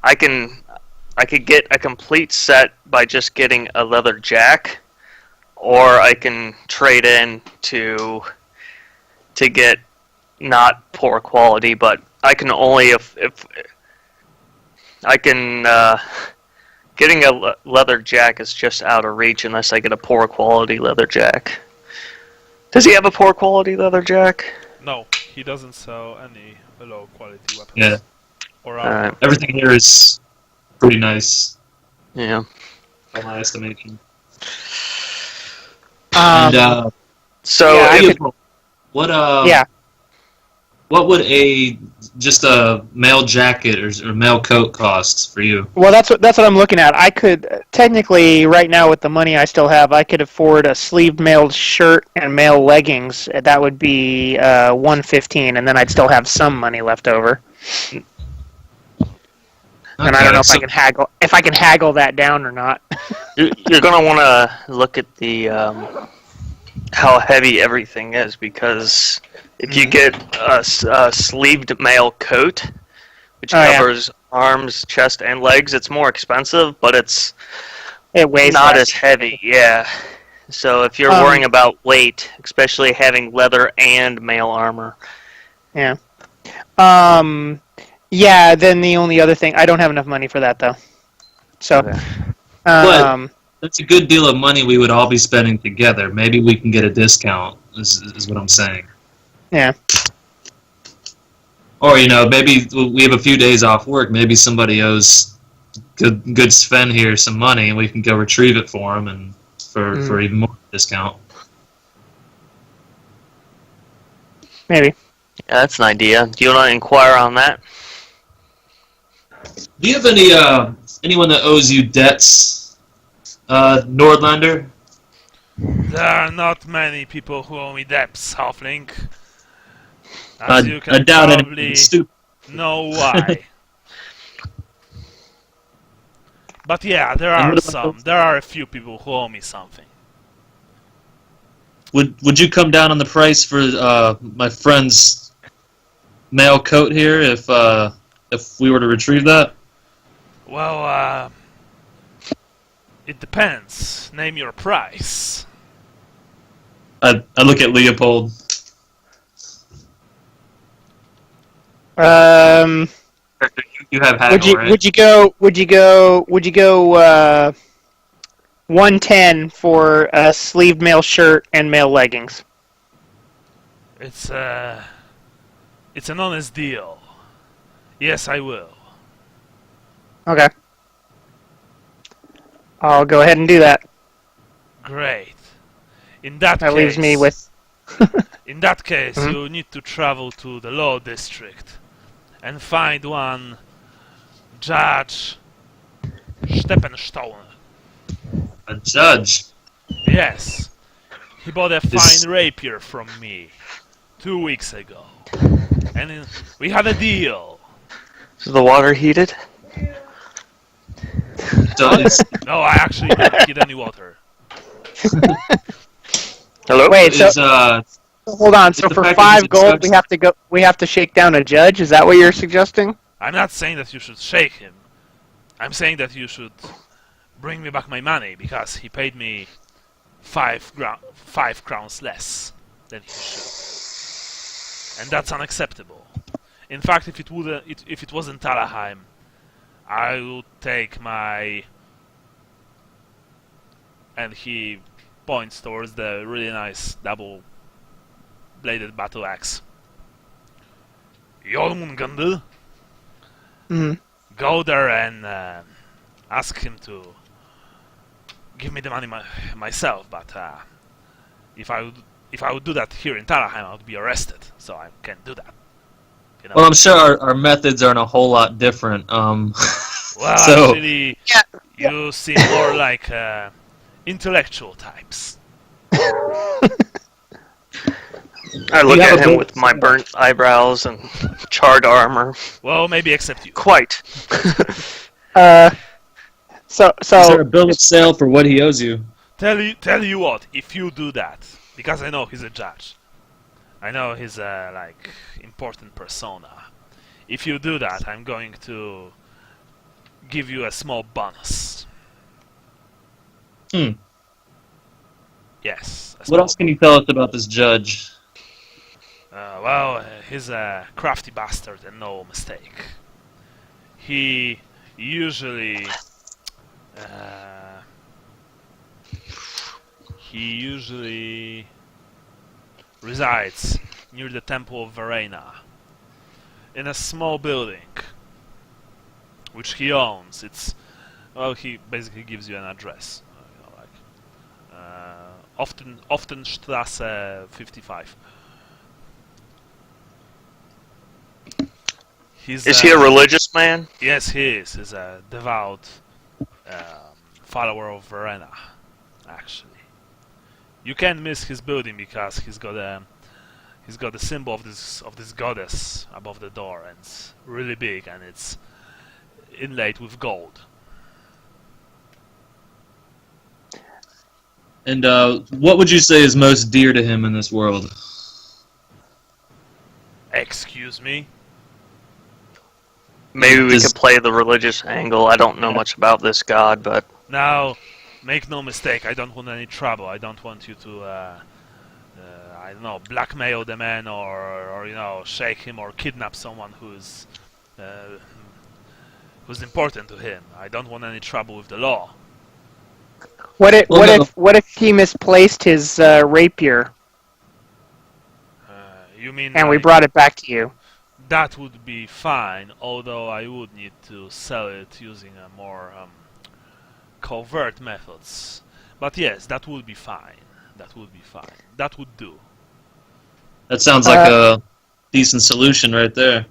S4: I could get a complete set by just getting a leather jack, or I can trade in to get not poor quality, but I can only if I can getting a leather jack is just out of reach unless I get a poor quality leather jack. Does he have a poor quality leather jack?
S1: No, he doesn't sell any low quality weapons.
S6: Yeah.
S1: Or
S6: everything here is pretty nice.
S4: Yeah.
S6: By my estimation.
S4: So
S2: yeah,
S6: what would just a male jacket or male coat cost for you?
S2: Well, that's what I'm looking at. I could technically right now with the money I still have, I could afford a sleeved male shirt and male leggings. That would be 115, and then I'd still have some money left over.
S6: Okay,
S2: And I don't know if I can haggle that down or not.
S4: you're gonna want to look at the how heavy everything is, because if you get a sleeved male coat, which covers arms, chest, and legs, it's more expensive, but
S2: it weighs
S4: not
S2: less.
S4: as heavy. Yeah. So if you're worrying about weight, especially having leather and male armor.
S2: Yeah. Yeah, then the only other thing, I don't have enough money for that, though. So,
S6: But that's a good deal of money we would all be spending together. Maybe we can get a discount, is what I'm saying.
S2: yeah.
S6: Or, maybe we have a few days off work. Maybe somebody owes good Sven here some money, and we can go retrieve it for him and for even more discount.
S2: Maybe.
S4: Yeah, that's an idea. Do you want to inquire on that?
S6: Do you have anyone that owes you debts, Nordlander?
S1: There are not many people who owe me debts, Halfling. As you can
S6: I doubt
S1: probably
S6: it.
S1: know why. But yeah, there are some. There are a few people who owe me something.
S6: Would you come down on the price for my friend's male coat here if we were to retrieve that?
S1: Well, it depends. Name your price.
S6: I look at Leopold. You have haggle, right?
S2: Would you go 110 for a sleeved male shirt and male leggings?
S1: It's an honest deal. Yes, I will.
S2: Okay. I'll go ahead and do that.
S1: Great. In that
S2: That
S1: case,
S2: leaves me with.
S1: in that case,
S2: Mhm.
S1: you need to travel to the law district and find one Judge Steppenstone.
S6: A judge.
S1: Yes, he bought a
S6: This-
S1: fine rapier from me 2 weeks ago, and we had a deal.
S4: Is the water heated?
S6: Does,
S1: No, I actually didn't get any water.
S4: Hello?
S2: Wait, so
S6: is
S2: hold on. So
S6: the
S2: for
S6: fact that he's
S2: 5
S6: a
S2: gold,
S6: judge-
S2: we have to go. We have to shake down a judge. Is that what you're suggesting?
S1: I'm not saying that you should shake him. I'm saying that you should bring me back my money because he paid me 5 crowns less than he should, and that's unacceptable. In fact, if it wasn't Talabheim, I would take my. And he points towards the really nice double-bladed battle axe. Jormungandr,
S2: Hmm.
S1: go there and ask him to give me the money myself. But if I would do that here in Talabheim, I would be arrested. So I can't do that. You know?
S6: well, I'm sure our methods aren't a whole lot different.
S1: Well,
S6: so-
S1: actually,
S2: Yeah.
S1: you seem more like intellectual types.
S4: I look
S6: You have
S4: at
S6: a
S4: him
S6: bill-
S4: with my burnt eyebrows and charred armor.
S1: Well, maybe except you.
S4: Quite.
S2: So
S6: is there a bill of sale for what he owes you?
S1: Tell you what, if you do that, because I know he's a judge, I know he's a like important persona. If you do that, I'm going to give you a small bonus.
S6: Hmm.
S1: Yes. A
S6: What
S1: small
S6: else can you tell us about this judge?
S1: Well, he's a crafty bastard and no mistake. He usually resides near the Temple of Verena in a small building which he owns. It's he basically gives you an address, Oftenstrasse 55.
S4: Is he a religious man?
S1: Yes, he is. He's a devout follower of Verena, actually. You can't miss his building because he's got the symbol of this goddess above the door, and it's really big, and it's inlaid with gold.
S6: And what would you say is most dear to him in this world?
S1: Excuse me?
S4: Maybe we
S6: Does-
S4: could play the religious angle. I don't know much about this god, but
S1: Now, make no mistake, I don't want any trouble. I don't want you to, I don't know, blackmail the man or shake him or kidnap someone who's important to him. I don't want any trouble with the law.
S2: what if
S6: Well, no.
S2: what if he misplaced his rapier
S1: You mean
S2: and we
S1: like,
S2: brought it back to you?
S1: that would be fine, although I would need to sell it using a more covert methods. But yes, that would be fine. That would be fine. That would do.
S6: That sounds like a decent solution right there.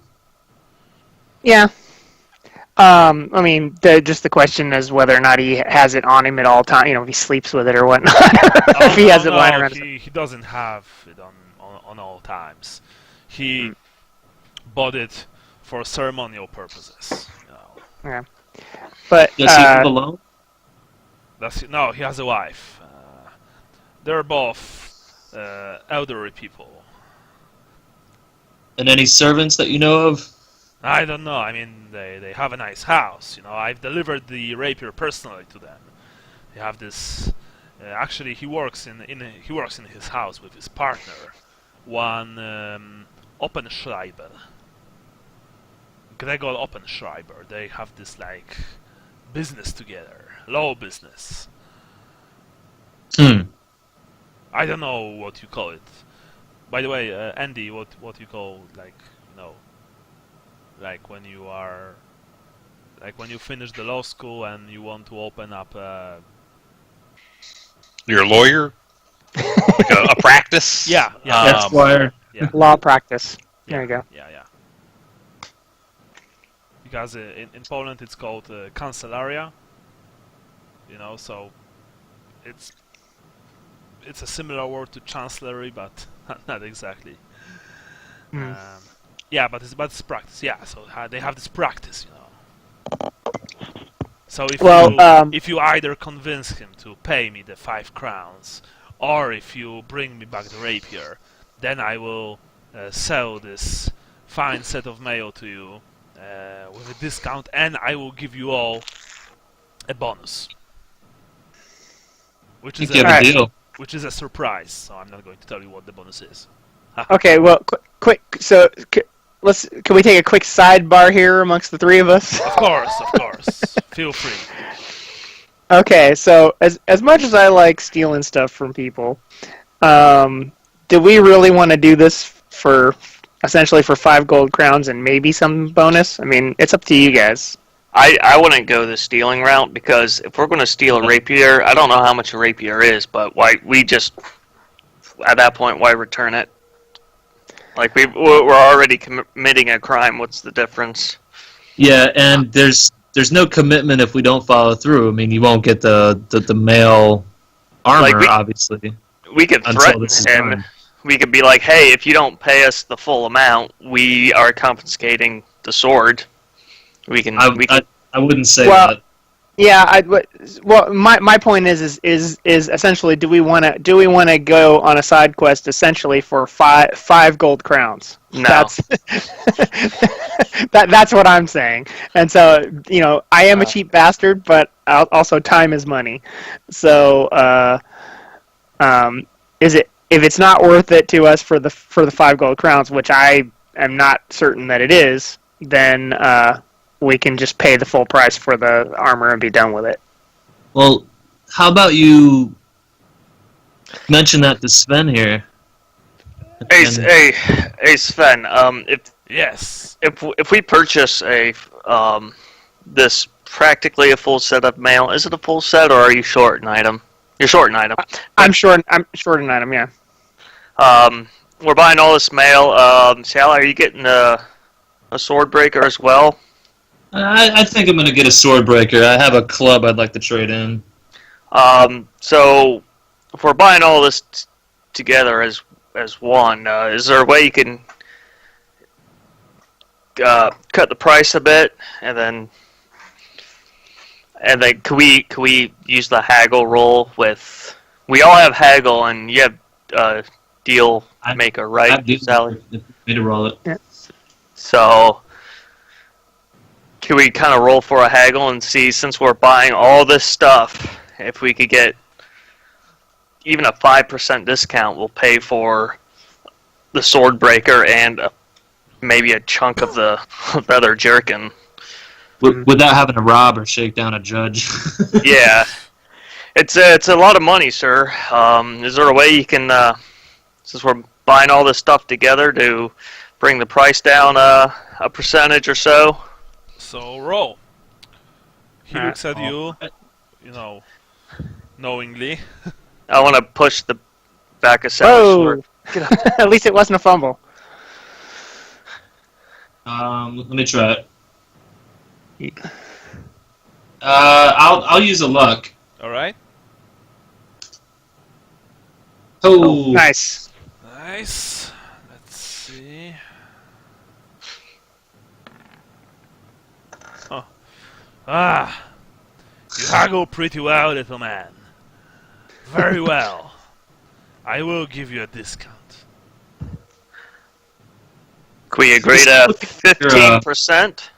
S2: Yeah. I mean, just the question is whether or not he has it on him at all time. If he sleeps with it or whatnot. If he has it lying around.
S1: He doesn't have it on all times. He bought it for ceremonial purposes.
S2: Yeah. But
S6: Does he live alone?
S1: No, he has a wife. They're both elderly people.
S6: And any servants that you know of?
S1: I don't know. I mean, they have a nice house. I've delivered the rapier personally to them. They have this. Actually, he works in his house with his partner, one Oppenschreiber. Gregor Oppenschreiber. They have this like business together, law business. I don't know what you call it. By the way, Andy, what you call like when you are Like when you finish the law school and you want to open up.
S5: You're a lawyer? Like a practice?
S1: Yeah.
S6: Esquire.
S1: Yeah.
S2: Law practice. There you go.
S1: Yeah. Because in Poland it's called kancelaria. So it's a similar word to chancellery, but not exactly. But it's practice. Yeah, so they have this practice, So if you either convince him to pay me the 5 crowns, or if you bring me back the rapier, then I will sell this fine set of mail to you with a discount, and I will give you all a bonus, which is
S6: a deal.
S1: Which is a surprise. So I'm not going to tell you what the bonus is.
S2: Okay, well, quick. So can we take a quick sidebar here amongst the three of us?
S1: Of course. Feel free.
S2: Okay, so as much as I like stealing stuff from people, do we really want to do this for essentially for 5 gold crowns and maybe some bonus? I mean, it's up to you guys.
S4: I wouldn't go the stealing route, because if we're going to steal a rapier, I don't know how much a rapier is, but at that point, why return it? Like, we're already committing a crime. What's the difference?
S6: Yeah, and there's no commitment if we don't follow through. I mean, you won't get the male armor, obviously.
S4: We could threaten him. We could be like, hey, if you don't pay us the full amount, we are confiscating the sword. I
S6: wouldn't say that.
S2: Yeah, my point is essentially, do we want to go on a side quest essentially for 5 gold crowns?
S4: No.
S2: That's what I'm saying. And so, I am a cheap bastard, but also time is money. So, if it's not worth it to us for the 5 gold crowns, which I am not certain that it is, then we can just pay the full price for the armor and be done with it.
S6: Well, how about you mention that to Sven here?
S4: Hey, Sven. If we purchase this practically a full set of mail, is it a full set, or are you short an item? You're short an item.
S2: I'm short an item. Yeah.
S4: We're buying all this mail. Sal, are you getting a sword breaker as well?
S6: I think I'm going to get a sword breaker. I have a club I'd like to trade in.
S4: So if we're buying all this together as one, is there a way you can cut the price a bit, and then can we use the haggle roll with? We all have haggle, and you have deal maker, right, Sally?
S6: Need to roll it.
S2: Yeah.
S4: So. Can we kind of roll for a haggle and see, since we're buying all this stuff, if we could get even a 5% discount, we'll pay for the sword breaker and maybe a chunk of the leather jerkin.
S6: Without having to rob or shake down a judge.
S4: Yeah. It's a lot of money, sir. Is there a way you can, since we're buying all this stuff together, to bring the price down a percentage or so?
S1: So roll. He looks at you, knowingly.
S4: I want to push the back of Sally's sword.
S2: At least it wasn't a fumble.
S6: Let me try it. I'll use a luck.
S1: All right.
S6: Oh,
S2: nice.
S1: Let's see. You haggle pretty well, little man. Very well. I will give you a discount.
S4: Can we agree to 15%?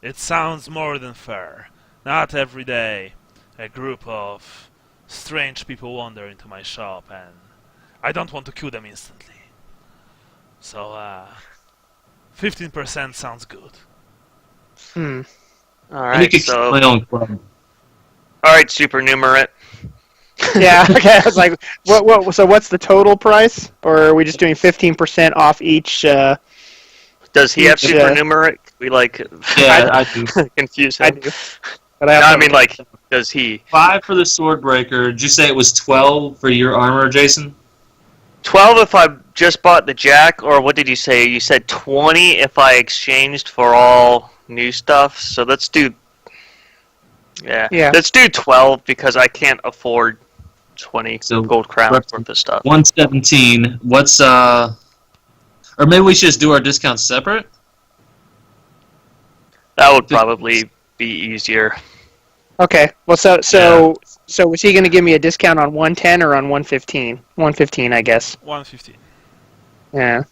S1: It sounds more than fair. Not every day a group of strange people wander into my shop, and I don't want to kill them instantly. So, 15% sounds good.
S4: Alright, so...
S6: my own club.
S4: Alright, supernumerate.
S2: Yeah, okay, I was like, so what's the total price? Or are we just doing 15% off each,
S4: Does he have supernumerate? We like
S6: Yeah, I do.
S4: confuse
S2: I
S4: him.
S2: do. But I,
S4: No,
S2: also
S4: I mean like, does he?
S6: 5 for the Swordbreaker. Did you say it was 12 for your armor, Jason?
S4: 12 if I just bought the jack, or what did you say? You said 20 if I exchanged for all new stuff. So let's do.
S2: Yeah.
S4: Let's do 12 because I can't afford 20
S6: So,
S4: gold crowns worth of stuff.
S6: 117. What's or maybe we should just do our discounts separate?
S4: That would probably be easier.
S2: Okay. Well, so was he going to give me a discount on 110 or on 115? 115, I guess.
S1: 115.
S2: Yeah.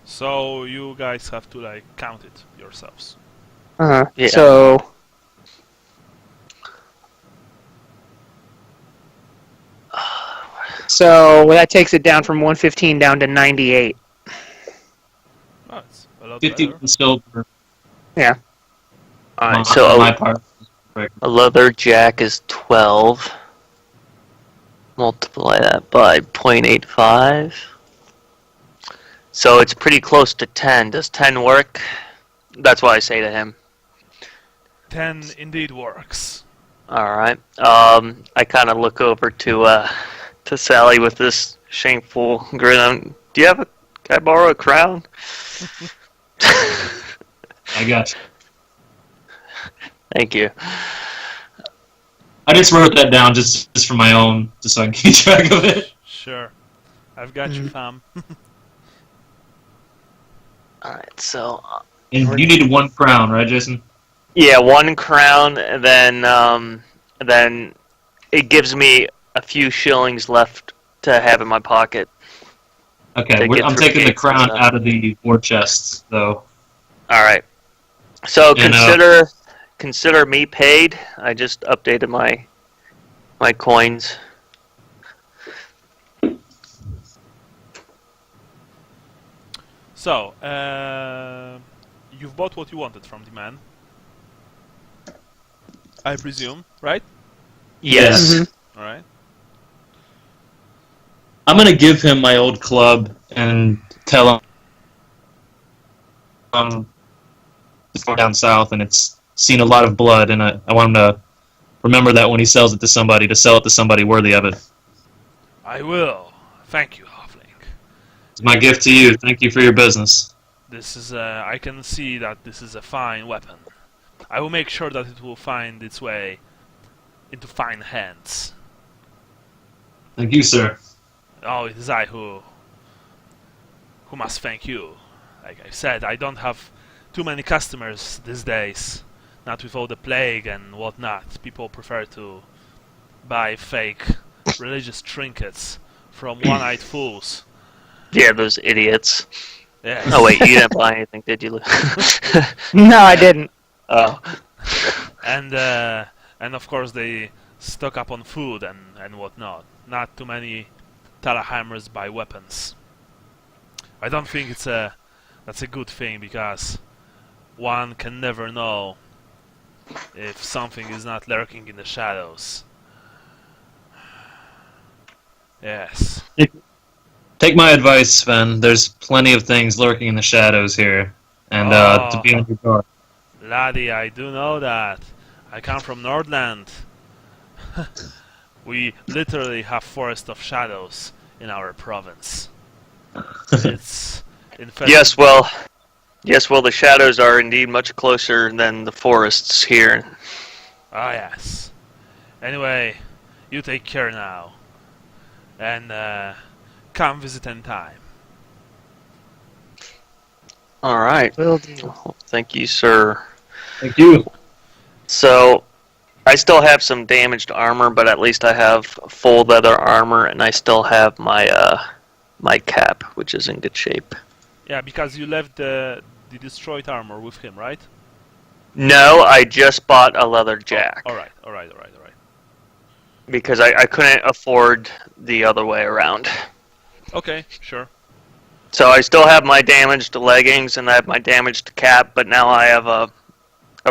S1: So you guys have to like count it yourselves.
S4: Yeah.
S2: So that takes it down from 115 down to 98.
S1: Oh, it's a lot
S6: 50
S1: better.
S6: for silver.
S2: Yeah.
S4: Alright,
S6: on
S4: so
S6: my part.
S4: a leather jack is 12. Multiply that by 0.85. So it's pretty close to 10. Does 10 work? That's what I say to him.
S1: 10 indeed works.
S4: Alright. I kind of look over to Sally with this shameful grin on. Can I borrow a crown?
S6: I got you.
S4: Thank you.
S6: I just wrote that down just for my own, just so I can keep track of it.
S1: Sure. I've got you, fam.
S4: Alright, so
S6: And you need 1 crown, right, Jason?
S4: yeah, 1 crown, and then it gives me a few shillings left to have in my pocket.
S6: Okay,
S4: To get
S6: I'm
S4: through
S6: taking the
S4: gates and
S6: crown
S4: stuff.
S6: out of the war chests, though.
S4: Alright. So
S6: And,
S4: consider me paid. I just updated my coins.
S1: So, you've bought what you wanted from the man. I presume, right?
S4: Yes.
S2: Mhm.
S1: Alright.
S6: I'm gonna give him my old club and tell him it's from down south and it's seen a lot of blood, and I want him to remember that when he sells it to somebody, to sell it to somebody worthy of it.
S1: I will. Thank you, Halfling.
S6: It's my gift to you. Thank you for your business.
S1: This is I can see that this is a fine weapon. I will make sure that it will find its way into fine hands.
S6: Thank you, sir.
S1: Oh, it is I who must thank you. Like I said, I don't have too many customers these days. Not with all the plague and whatnot. People prefer to buy fake religious trinkets from one-eyed fools.
S4: Yeah, those idiots.
S1: Yes.
S4: Oh wait, you didn't buy anything, did you, Lou?
S2: No, I didn't.
S4: Oh.
S1: And of course they stock up on food and whatnot. Not too many Talabheimers buy weapons. I don't think that's a good thing, because one can never know if something is not lurking in the shadows. Yes.
S6: Take my advice, Sven. There's plenty of things lurking in the shadows here, and to be on your guard.
S1: Laddie, I do know that. I come from Nordland. We literally have forest of shadows in our province. It's infested.
S4: Yes, well, the shadows are indeed much closer than the forests here.
S1: Ah, yes. Anyway, you take care now. And come visit in time.
S4: Alright.
S2: Will do.
S4: Thank you, sir.
S6: Thank you.
S4: So, I still have some damaged armor, but at least I have full leather armor, and I still have my my cap, which is in good shape.
S1: Yeah, because you left the destroyed armor with him, right?
S4: No, I just bought a leather jack.
S1: Alright.
S4: Because I couldn't afford the other way around.
S1: Okay, sure.
S4: So I still have my damaged leggings and I have my damaged cap, but now I have a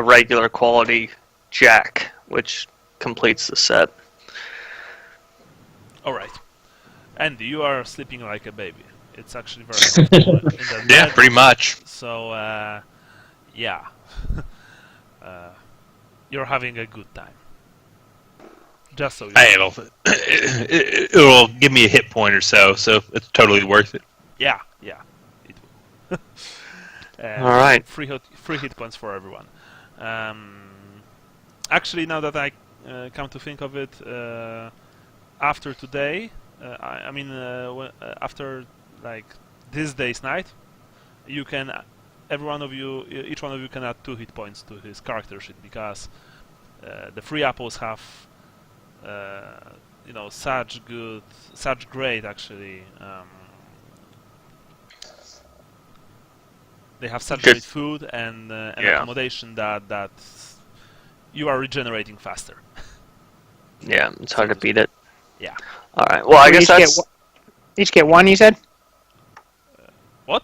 S4: regular quality jack, which completes the set.
S1: Alright. Andy, you are sleeping like a baby. It's actually very comfortable in that
S5: Yeah,
S1: bed.
S5: pretty much.
S1: So, yeah. You're having a good time. Just so you
S5: Hey,
S1: know.
S5: it'll give me a hit point or so it's totally worth it.
S1: Yeah, it will.
S4: All right.
S1: Free hit points for everyone. Actually, now that I come to think of it, after today, after like this day's night, you can, each one of you can add 2 hit points to his character sheet because the free apples have, such great actually. They have such
S4: Good.
S1: great food and
S4: Yeah.
S1: accommodation that you are regenerating faster.
S4: Yeah, it's hard to beat it.
S1: Yeah.
S4: All right. Well, I guess that's
S2: Each get 1, you said?
S1: What?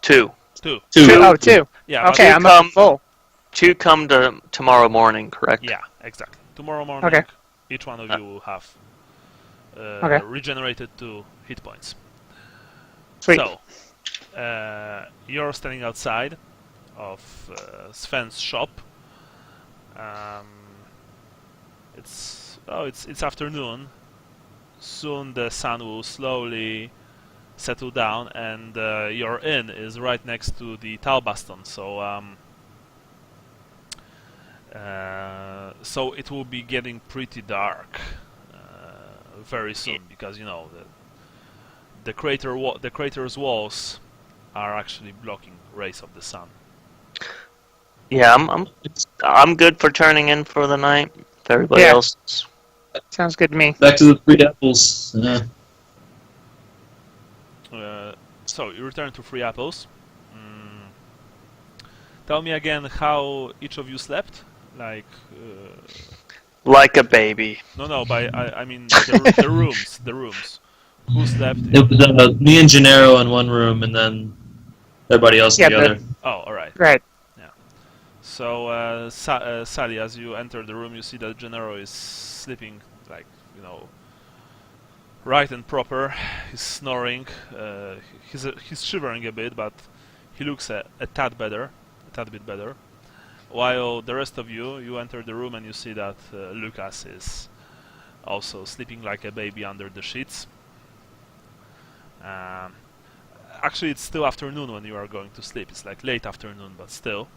S4: 2.
S1: 2.
S2: Oh, 2.
S1: Yeah.
S2: Okay,
S4: but-
S2: I'm up to full.
S4: 2 come to tomorrow morning, correct?
S1: Yeah, exactly. Tomorrow morning,
S2: Okay.
S1: each one of you will have
S2: Okay.
S1: regenerated 2 hit points.
S2: Sweet.
S1: So, you're standing outside of Sven's shop. It's afternoon. Soon the sun will slowly settle down, and your inn is right next to the Talbaston. So it will be getting pretty dark very soon because the crater's walls are actually blocking rays of the sun.
S4: Yeah, I'm good for turning in for the night. If everybody
S2: Yeah.
S4: else is.
S2: Sounds good to me.
S6: Back to the 3 apples. Yeah.
S1: So you return to 3 apples. Tell me again how each of you slept. Like
S4: Like a baby.
S1: no, I mean the rooms. The rooms. Who slept?
S6: It was me and Gennaro in one room, and then everybody else in the
S2: Yeah,
S6: other.
S1: Oh, all right.
S2: Right.
S1: So, Sally, as you enter the room, you see that Gennaro is sleeping, like, right and proper. He's snoring. He's shivering a bit, but he looks a tad bit better. While the rest of you enter the room and you see that Lucas is also sleeping like a baby under the sheets. Actually, it's still afternoon when you are going to sleep. It's like late afternoon, but still.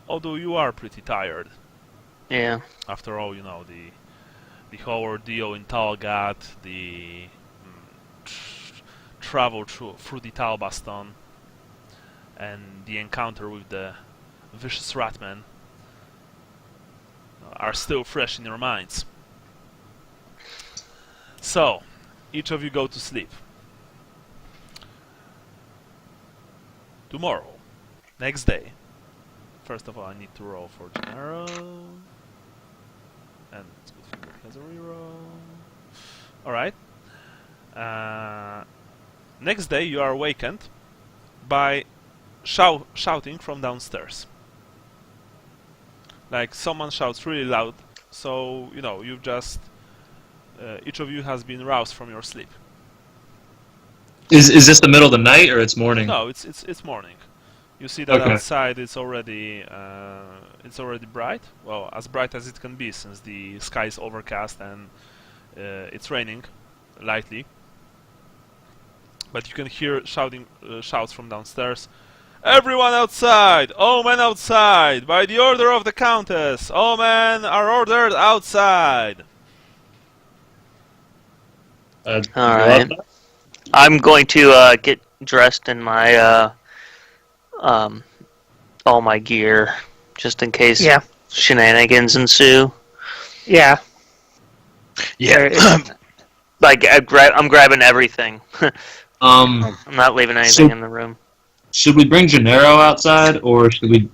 S1: Although you are pretty tired.
S4: Yeah.
S1: After all, the whole ordeal in Talgat, the travel through the Talbaston, and the encounter with the vicious ratman are still fresh in your minds. So, each of you go to sleep. Tomorrow, next day. First of all, I need to roll for Gennaro. And it's good thing that he has a reroll. Alright. Next day, you are awakened by shouting from downstairs. Like, someone shouts really loud, so, you've just... each of you has been roused from your sleep.
S6: Is this the middle of the night or it's morning?
S1: No, it's morning. You see that
S6: Okay.
S1: outside it's already bright. Well, as bright as it can be since the sky is overcast and it's raining lightly. But you can hear shouts from downstairs. Everyone outside! All men outside! By the order of the Countess! All men are ordered outside!
S4: All right. I'm going to get dressed in my all my gear, just in case
S2: Yeah.
S4: shenanigans ensue.
S2: Yeah.
S5: Yeah.
S4: Like I'm grabbing everything.
S6: Um,
S4: I'm not leaving anything
S6: So-
S4: in the room.
S6: should we bring Gennaro outside, or should we?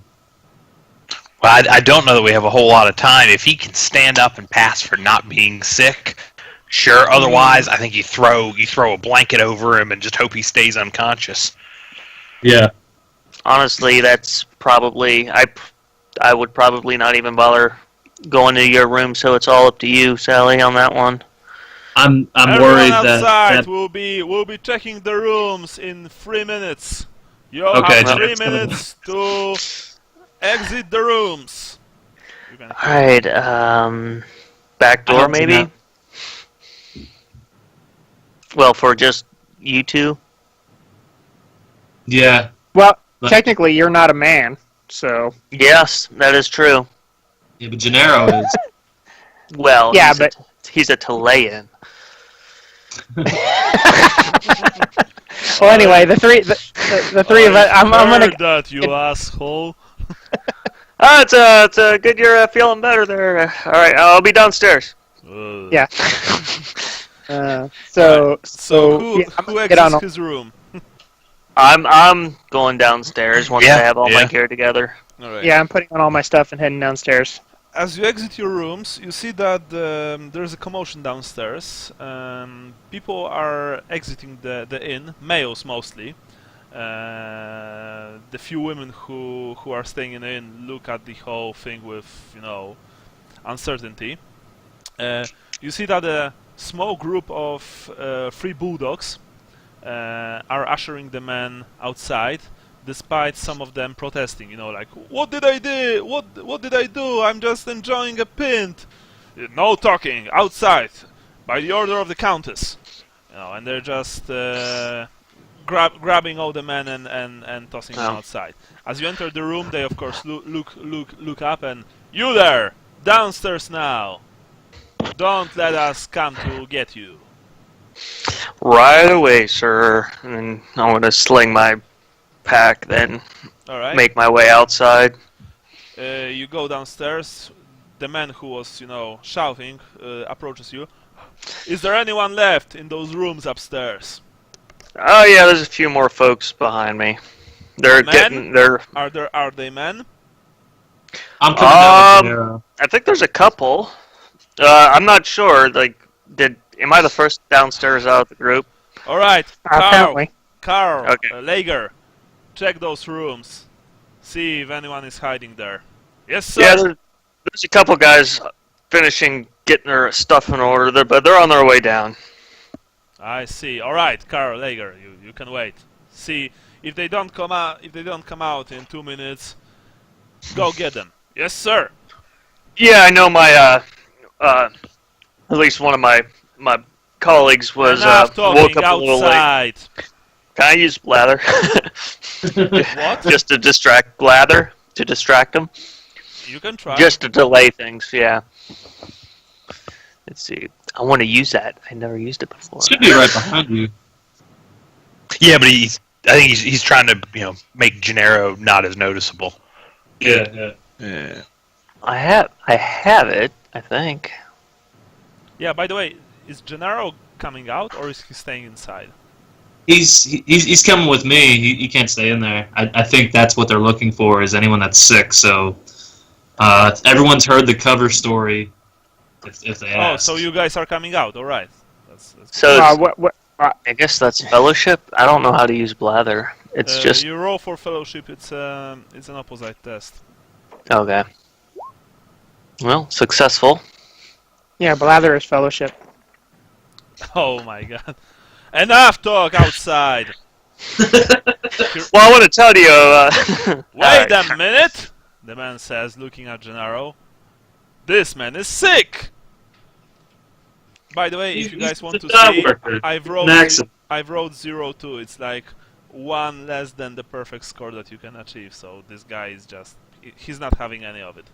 S5: Well, I don't know that we have a whole lot of time. If he can stand up and pass for not being sick, sure. Otherwise, I think you throw a blanket over him and just hope he stays unconscious.
S6: Yeah.
S4: Honestly, that's probably I would probably not even bother going to your room. So it's all up to you, Sally, on that one.
S6: I'm
S1: Everyone
S6: worried
S1: outside
S6: that
S1: will be checking the rooms in 3 minutes. You
S6: Okay,
S1: have 3
S6: Jeanette's coming.
S1: minutes to exit the rooms. You can-
S4: Alright, back
S6: I
S4: door
S6: hope
S4: maybe?
S6: Jeanette-
S4: Well, for just you two?
S6: Yeah.
S2: Well,
S6: But-
S2: technically, you're not a man, so
S4: Yes, that is true.
S6: Yeah, but Gennaro is.
S4: Well,
S2: Yeah,
S4: he's a Talayan.
S2: well. Anyway, the three of us. I'm gonna.
S1: Heard that, you asshole.
S4: Oh, it's good you're feeling better there. Alright, I'll be downstairs.
S2: Yeah.
S1: So who
S2: yeah, I'm
S1: who
S2: gonna get on.
S1: exits his room?
S4: I'm going downstairs once
S5: Yeah,
S4: I have all my
S5: yeah.
S4: gear together.
S1: All right.
S2: Yeah, I'm putting on all my stuff and heading downstairs.
S1: As you exit your rooms, you see that there's a commotion downstairs. People are exiting the inn, males mostly. The few women who are staying in the inn look at the whole thing with, uncertainty. You see that a small group of 3 bulldogs are ushering the men outside, despite some of them protesting. Like, what did I do? What did I do? I'm just enjoying a pint. No talking outside, by the order of the countess. And they're just grabbing all the men and tossing them outside. As you enter the room, they of course look up and, you there, downstairs now. Don't let us come to get you.
S4: Right away, sir. And I'm gonna sling my pack, then
S1: All right.
S4: make my way outside.
S1: You go downstairs. The man who was, shouting, approaches you. Is there anyone left in those rooms upstairs?
S4: Oh yeah, there's a few more folks behind me. They're
S1: Men?
S4: they're.
S1: Are they men?
S6: I'm coming down with Gennaro.
S4: I think there's a couple. I'm not sure. Like, am I the first downstairs out of the group?
S1: All right,
S2: Apparently.
S1: Carl,
S4: Okay.
S1: Lager, check those rooms. See if anyone is hiding there. Yes, sir.
S4: Yeah, there's a couple guys finishing getting their stuff in order, but they're on their way down.
S1: I see. All right, Carl, Lager, you can wait. See if they don't come out. If they don't come out in 2 minutes, go get them. Yes, sir.
S4: Yeah, I know my at least one of my colleagues was
S1: Enough
S4: woke
S1: talking
S4: up a little late.
S1: outside.
S4: Can I use blather?
S1: What?
S4: Just to distract blather to distract them.
S1: You can try.
S4: Just to delay things. Yeah. Let's see. I want to use that. I never used it before.
S6: Should be right behind you.
S5: Yeah, but I think he's trying to make Gennaro not as noticeable.
S6: Yeah.
S5: Yeah.
S4: I have it. I think.
S1: Yeah. By the way, is Gennaro coming out or is he staying inside?
S6: He's coming with me. He can't stay in there. I think that's what they're looking for, is anyone that's sick. So everyone's heard the cover story. If they ask.
S1: Oh, so you guys are coming out. All right. That's
S4: So
S2: What?
S4: I guess that's fellowship. I don't know how to use blather. It's just
S1: you roll for fellowship. It's an opposite test.
S4: okay. Well, successful.
S2: Yeah, blather is fellowship.
S1: Oh my god. Enough talk outside.
S4: Well, I want to tell you.
S1: Wait a minute, the man says, looking at Gennaro. This man is sick. By the way, if you guys want to see, I've rolled 0-2. It's like 1 less than the perfect score that you can achieve. So this guy is he's not having any of it.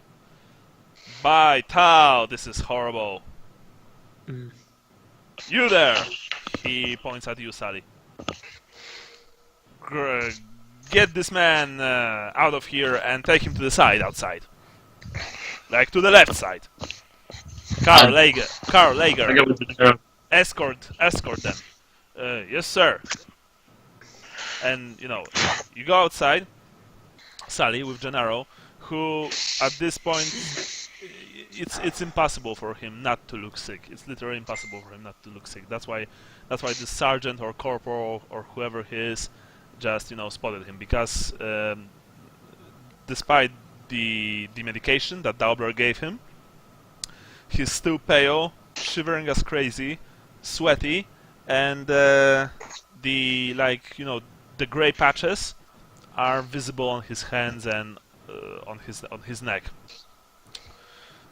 S1: Bye, Tao. This is horrible. You there. He points at you, Sally. Get this man out of here and take him to the side outside. Like to the left side. Carl Lager.
S6: I go with Gennaro.
S1: Escort them. Yes, sir. And, you go outside, Sally, with Gennaro, who, at this point, it's impossible for him not to look sick. It's literally impossible for him not to look sick. That's why the sergeant or corporal or whoever he is just, spotted him. Because, despite the medication that Dauber gave him, he's still pale, shivering as crazy, sweaty, and the the gray patches are visible on his hands and on his neck.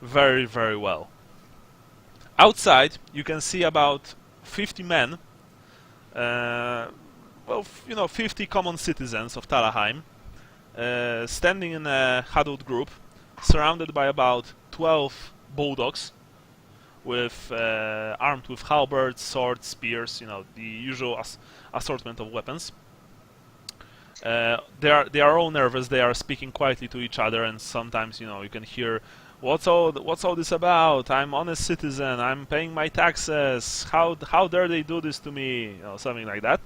S1: Very, very well. Outside, you can see about 50 men, 50 common citizens of Talabheim, standing in a huddled group, surrounded by about 12 bulldogs, with armed with halberds, swords, spears, the usual assortment of weapons. They are all nervous. They are speaking quietly to each other, and sometimes you can hear, "What's all this about? I'm honest citizen. I'm paying my taxes. How dare they do this to me?" Something like that.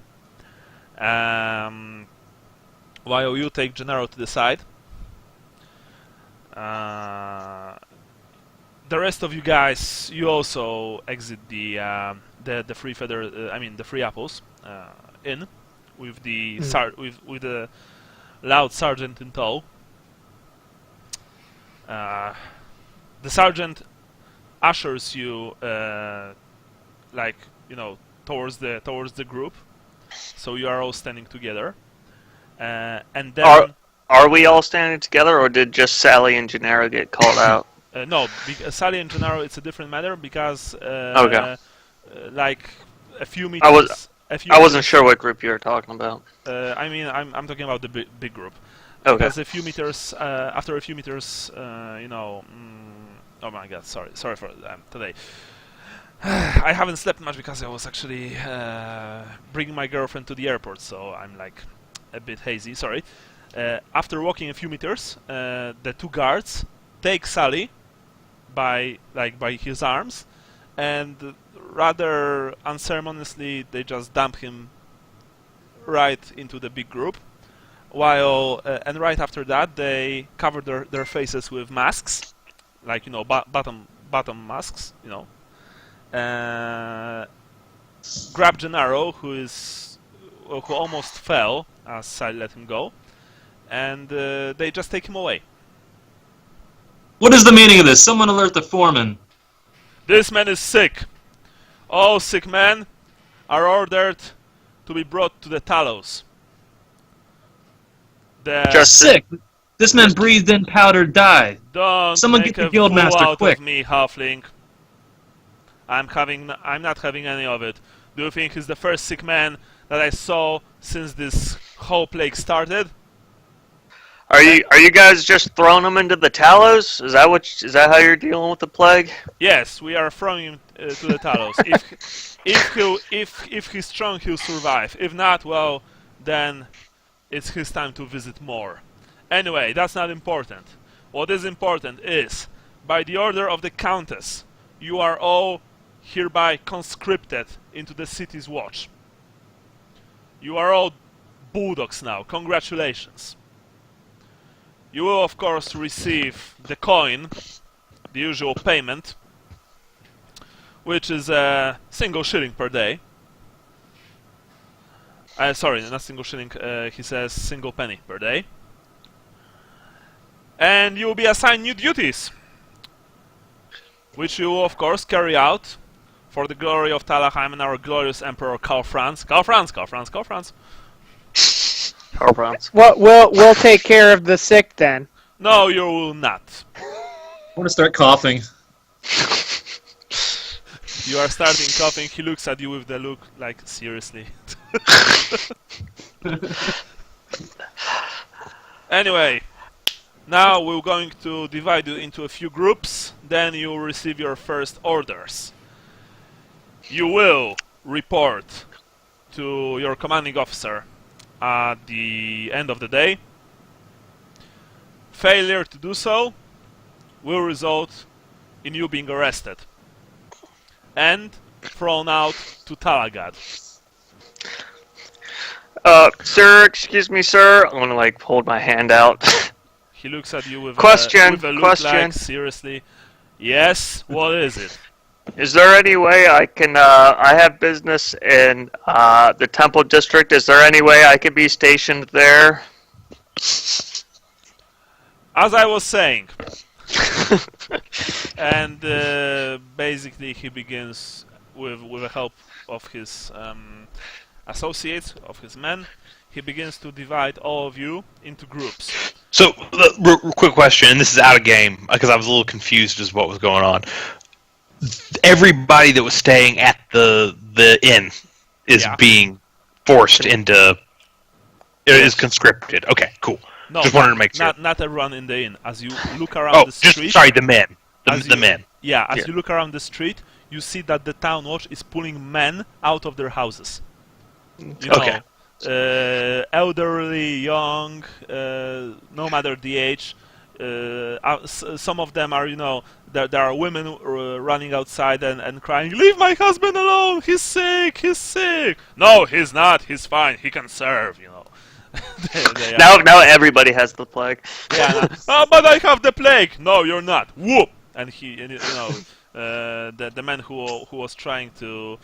S1: While you take Gennaro to the side, the rest of you guys, you also exit the free feather. The free apples inn with the with the loud sergeant in tow. The sergeant ushers you towards the group, so you are all standing together, and then
S4: are we all standing together, or did just Sally and Gennaro get called out?
S1: No, Sally and Gennaro, it's a different matter because like a few meters.
S4: I wasn't sure what group you were talking about.
S1: I'm talking about the big group.
S4: Okay.
S1: Because a few meters after a few meters, oh my God, sorry for today. I haven't slept much because I was actually bringing my girlfriend to the airport, so I'm like a bit hazy. Sorry. After walking a few meters, the two guards take Sally by his arms, and rather unceremoniously they just dump him right into the big group. While and right after that they cover their faces with masks, like bottom masks, grab Gennaro, who almost fell as Sally let him go, and they just take him away.
S6: What is the meaning of this? Someone alert the foreman.
S1: This man is sick. All sick men are ordered to be brought to the tallows.
S6: Just sick. This man breathed in powdered dye.
S1: Don't
S6: Someone
S1: make
S6: get the
S1: a fool
S6: guildmaster
S1: out
S6: quick.
S1: of me, halfling. I'm not having any of it. Do you think he's the first sick man that I saw since this whole plague started?
S4: Are you guys just throwing him into the tallows? Is that how you're dealing with the plague?
S1: Yes, we are throwing him to the tallows. If he's strong, he'll survive. If not, well, then it's his time to visit more. Anyway, that's not important. What is important is, by the order of the Countess, you are all hereby conscripted into the city's watch. You are all bulldogs now. Congratulations. You will, of course, receive the coin, the usual payment, which is a single shilling per day. Sorry, not single shilling, he says single penny per day. And you will be assigned new duties, which you will, of course, carry out for the glory of Talabheim and our glorious Emperor Karl Franz. Karl Franz!
S4: Karl Franz.
S2: We'll take care of the sick then.
S1: No, you will not.
S6: I want to start coughing.
S1: You are starting coughing. He looks at you with the look like, seriously. Anyway, now we're going to divide you into a few groups. Then you will receive your first orders. You will report to your commanding officer at the end of the day. Failure to do so will result in you being arrested and thrown out to Talagad.
S4: Sir, excuse me, sir. I'm gonna hold my hand out.
S1: He looks at you with
S4: question.
S1: a look like, seriously. Yes, what is it?
S4: Is there any way I can, I have business in the Temple District. Is there any way I could be stationed there?
S1: As I was saying. And basically he begins with the help of his associates, of his men, he begins to divide all of you into groups.
S5: So, quick question, and this is out of game because I was a little confused as to what was going on. Everybody that was staying at the inn is being forced into. Is conscripted. Okay, cool.
S1: No,
S5: just wanted to make sure.
S1: Not everyone in the inn. As you look around the street.
S5: The men. The men.
S1: Yeah, as you look around the street, you see that the town watch is pulling men out of their houses. You know, elderly, young, no matter the age. Some of them are, there are women running outside and crying, "Leave my husband alone! He's sick! He's sick!" No, he's not. He's fine. He can serve.
S4: Now everybody has the plague.
S1: Yeah. But I have the plague. No, you're not. Whoop! And the man who was trying to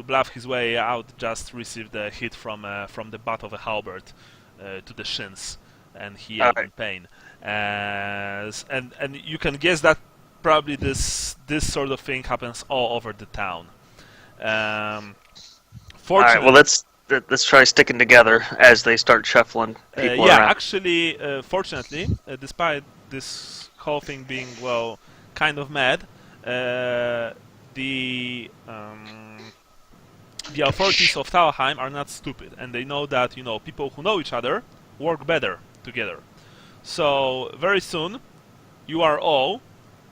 S1: bluff his way out just received a hit from the butt of a halberd to the shins, and he yelled in pain. And you can guess that probably this sort of thing happens all over the town.
S4: Alright, well let's try sticking together as they start shuffling people around.
S1: Actually, fortunately, despite this whole thing being kind of mad, the authorities of Talabheim are not stupid, and they know that people who know each other work better together. So very soon, you are all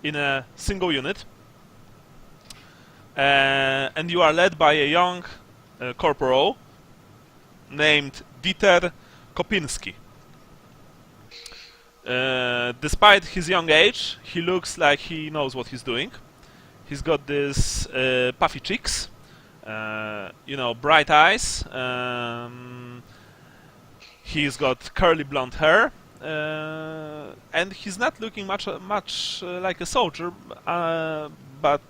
S1: in a single unit, and you are led by a young corporal named Dieter Kopinski. Despite his young age, he looks like he knows what he's doing. He's got this puffy cheeks, bright eyes. He's got curly blonde hair, and he's not looking much like a soldier. But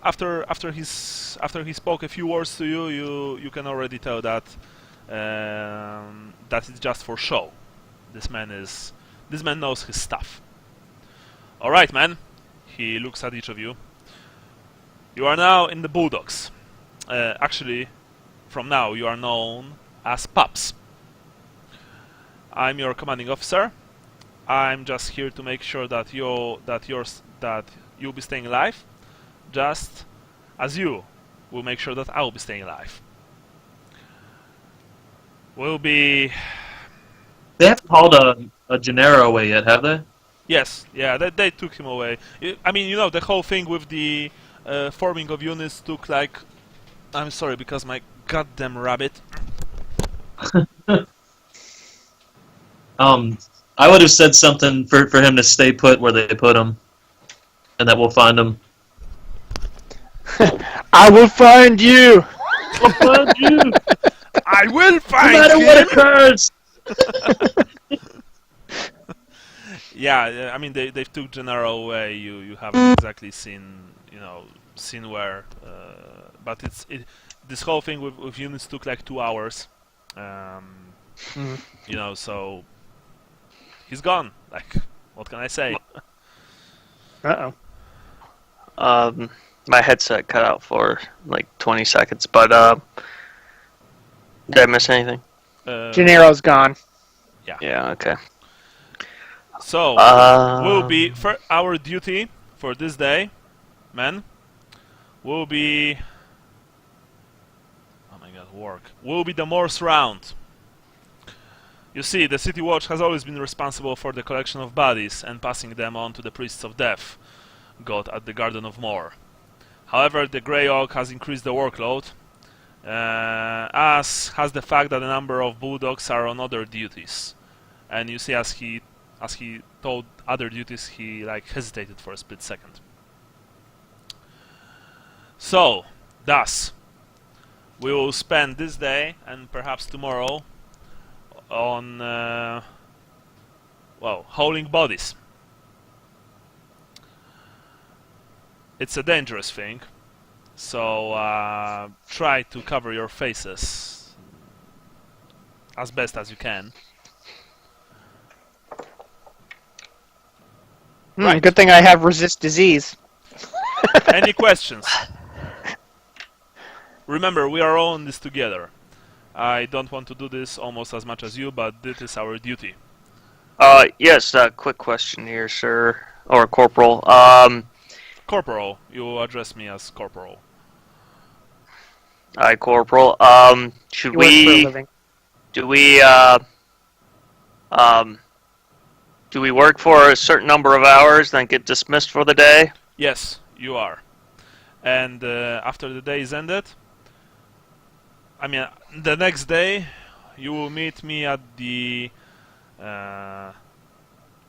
S1: after he spoke a few words to you, you can already tell that it's just for show. This man knows his stuff. All right, man. He looks at each of you. You are now in the Bulldogs. Actually, from now you are known as pups. I'm your commanding officer. I'm just here to make sure that you'll be staying alive, just as you will make sure that I will be staying alive.
S6: They haven't hauled a Gennaro away yet, have they?
S1: Yes, yeah, they took him away. I mean, the whole thing with the forming of units took like... I'm sorry, because my goddamn rabbit...
S6: I would have said something for him to stay put where they put him, and that we'll find him.
S2: I will find you!
S6: I'll find you!
S1: I will find
S6: no matter
S1: him!
S6: what occurs!
S1: Yeah, I mean they took Gennaro away. You haven't exactly seen where, but this whole thing with units took like 2 hours. So he's gone. Like, what can I say?
S4: My headset cut out for like 20 seconds, but did I miss anything?
S2: Gennaro's gone.
S4: Yeah. Okay.
S1: So, will be for our duty for this day, men. Will be... Oh my god, will be the Morse round. You see, the City Watch has always been responsible for the collection of bodies and passing them on to the Priests of Death, god at the Garden of Mor. However, the Grey Ague has increased the workload, as has the fact that a number of Bulldogs are on other duties. And you see, as he told other duties, he hesitated for a split second. So, thus, we will spend this day and perhaps tomorrow on hauling bodies. It's a dangerous thing, so try to cover your faces as best as you can.
S2: Right. Good thing I have resist disease.
S1: Any questions? Remember, we are all in this together. I don't want to do this almost as much as you, but this is our duty.
S4: Yes, quick question here, sir, or Corporal.
S1: Corporal, you address me as Corporal.
S4: Hi, Corporal. Should
S2: He works for a
S4: we,
S2: living.
S4: do we, do we work for a certain number of hours, then get dismissed for the day?
S1: Yes, you are. And after the day is ended, I mean, the next day, you will meet me at the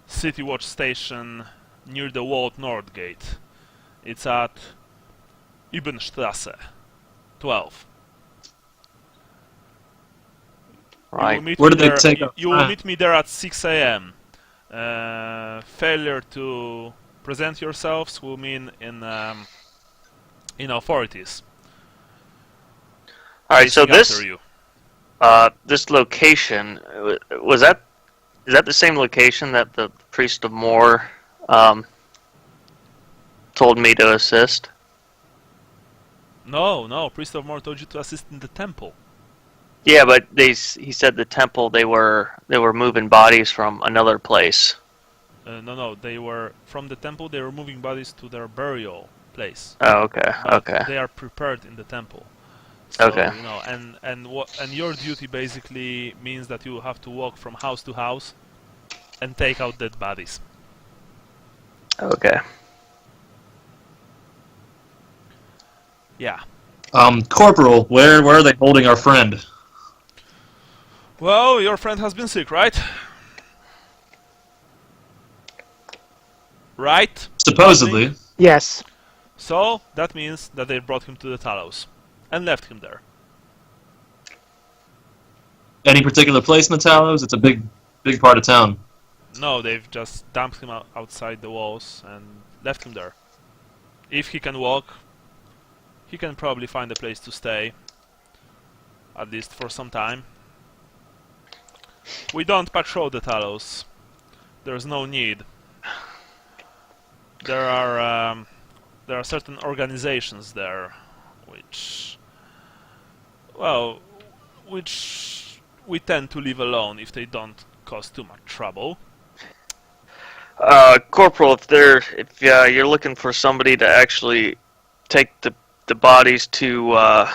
S1: City Watch station near the Walled North Gate. It's at Ibenstrasse 12.
S4: Right.
S6: Where did they take us?
S1: You will meet me there at 6 a.m. Failure to present yourselves will mean in authorities.
S4: All right. So
S1: chasing
S4: this,
S1: after you.
S4: this location is that the same location that the priest of Moor told me to assist?
S1: No, Priest of Moor told you to assist in the temple.
S4: Yeah, but he said the temple they were moving bodies from another place.
S1: No, they were from the temple. They were moving bodies to their burial place.
S4: Oh, okay,
S1: But
S4: okay,
S1: They are prepared in the temple. So,
S4: okay.
S1: You know, and your duty basically means that you have to walk from house to house and take out dead bodies.
S4: Okay.
S1: Yeah.
S6: Corporal, where are they holding our friend?
S1: Well, your friend has been sick, right? Right?
S6: Supposedly.
S2: Yes.
S1: So, that means that they brought him to the Talos and left him there.
S6: Any particular place in the Talos? It's a big part of town.
S1: No, they've just dumped him outside the walls and left him there. If he can walk, he can probably find a place to stay, at least for some time. We don't patrol the Talos. There's no need. There are certain organizations there, which we tend to leave alone if they don't cause too much trouble.
S4: Corporal, if you're looking for somebody to actually take the bodies to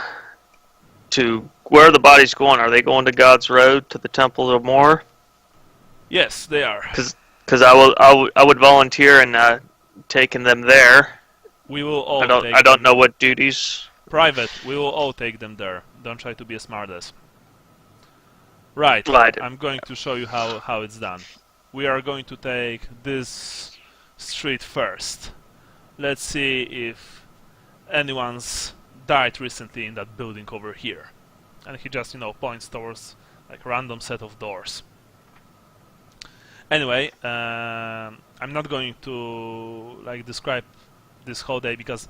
S4: where are the bodies going? Are they going to God's Road to the Temple of Moor?
S1: Yes, they are.
S4: Because I would volunteer in taking them there.
S1: We will all.
S4: I don't know what duties.
S1: Private. We will all take them there. Don't try to be a smartass. Right. I'm going to show you how it's done. We are going to take this street first. Let's see if anyone's died recently in that building over here. And he just, points towards like a random set of doors. Anyway, I'm not going to describe this whole day because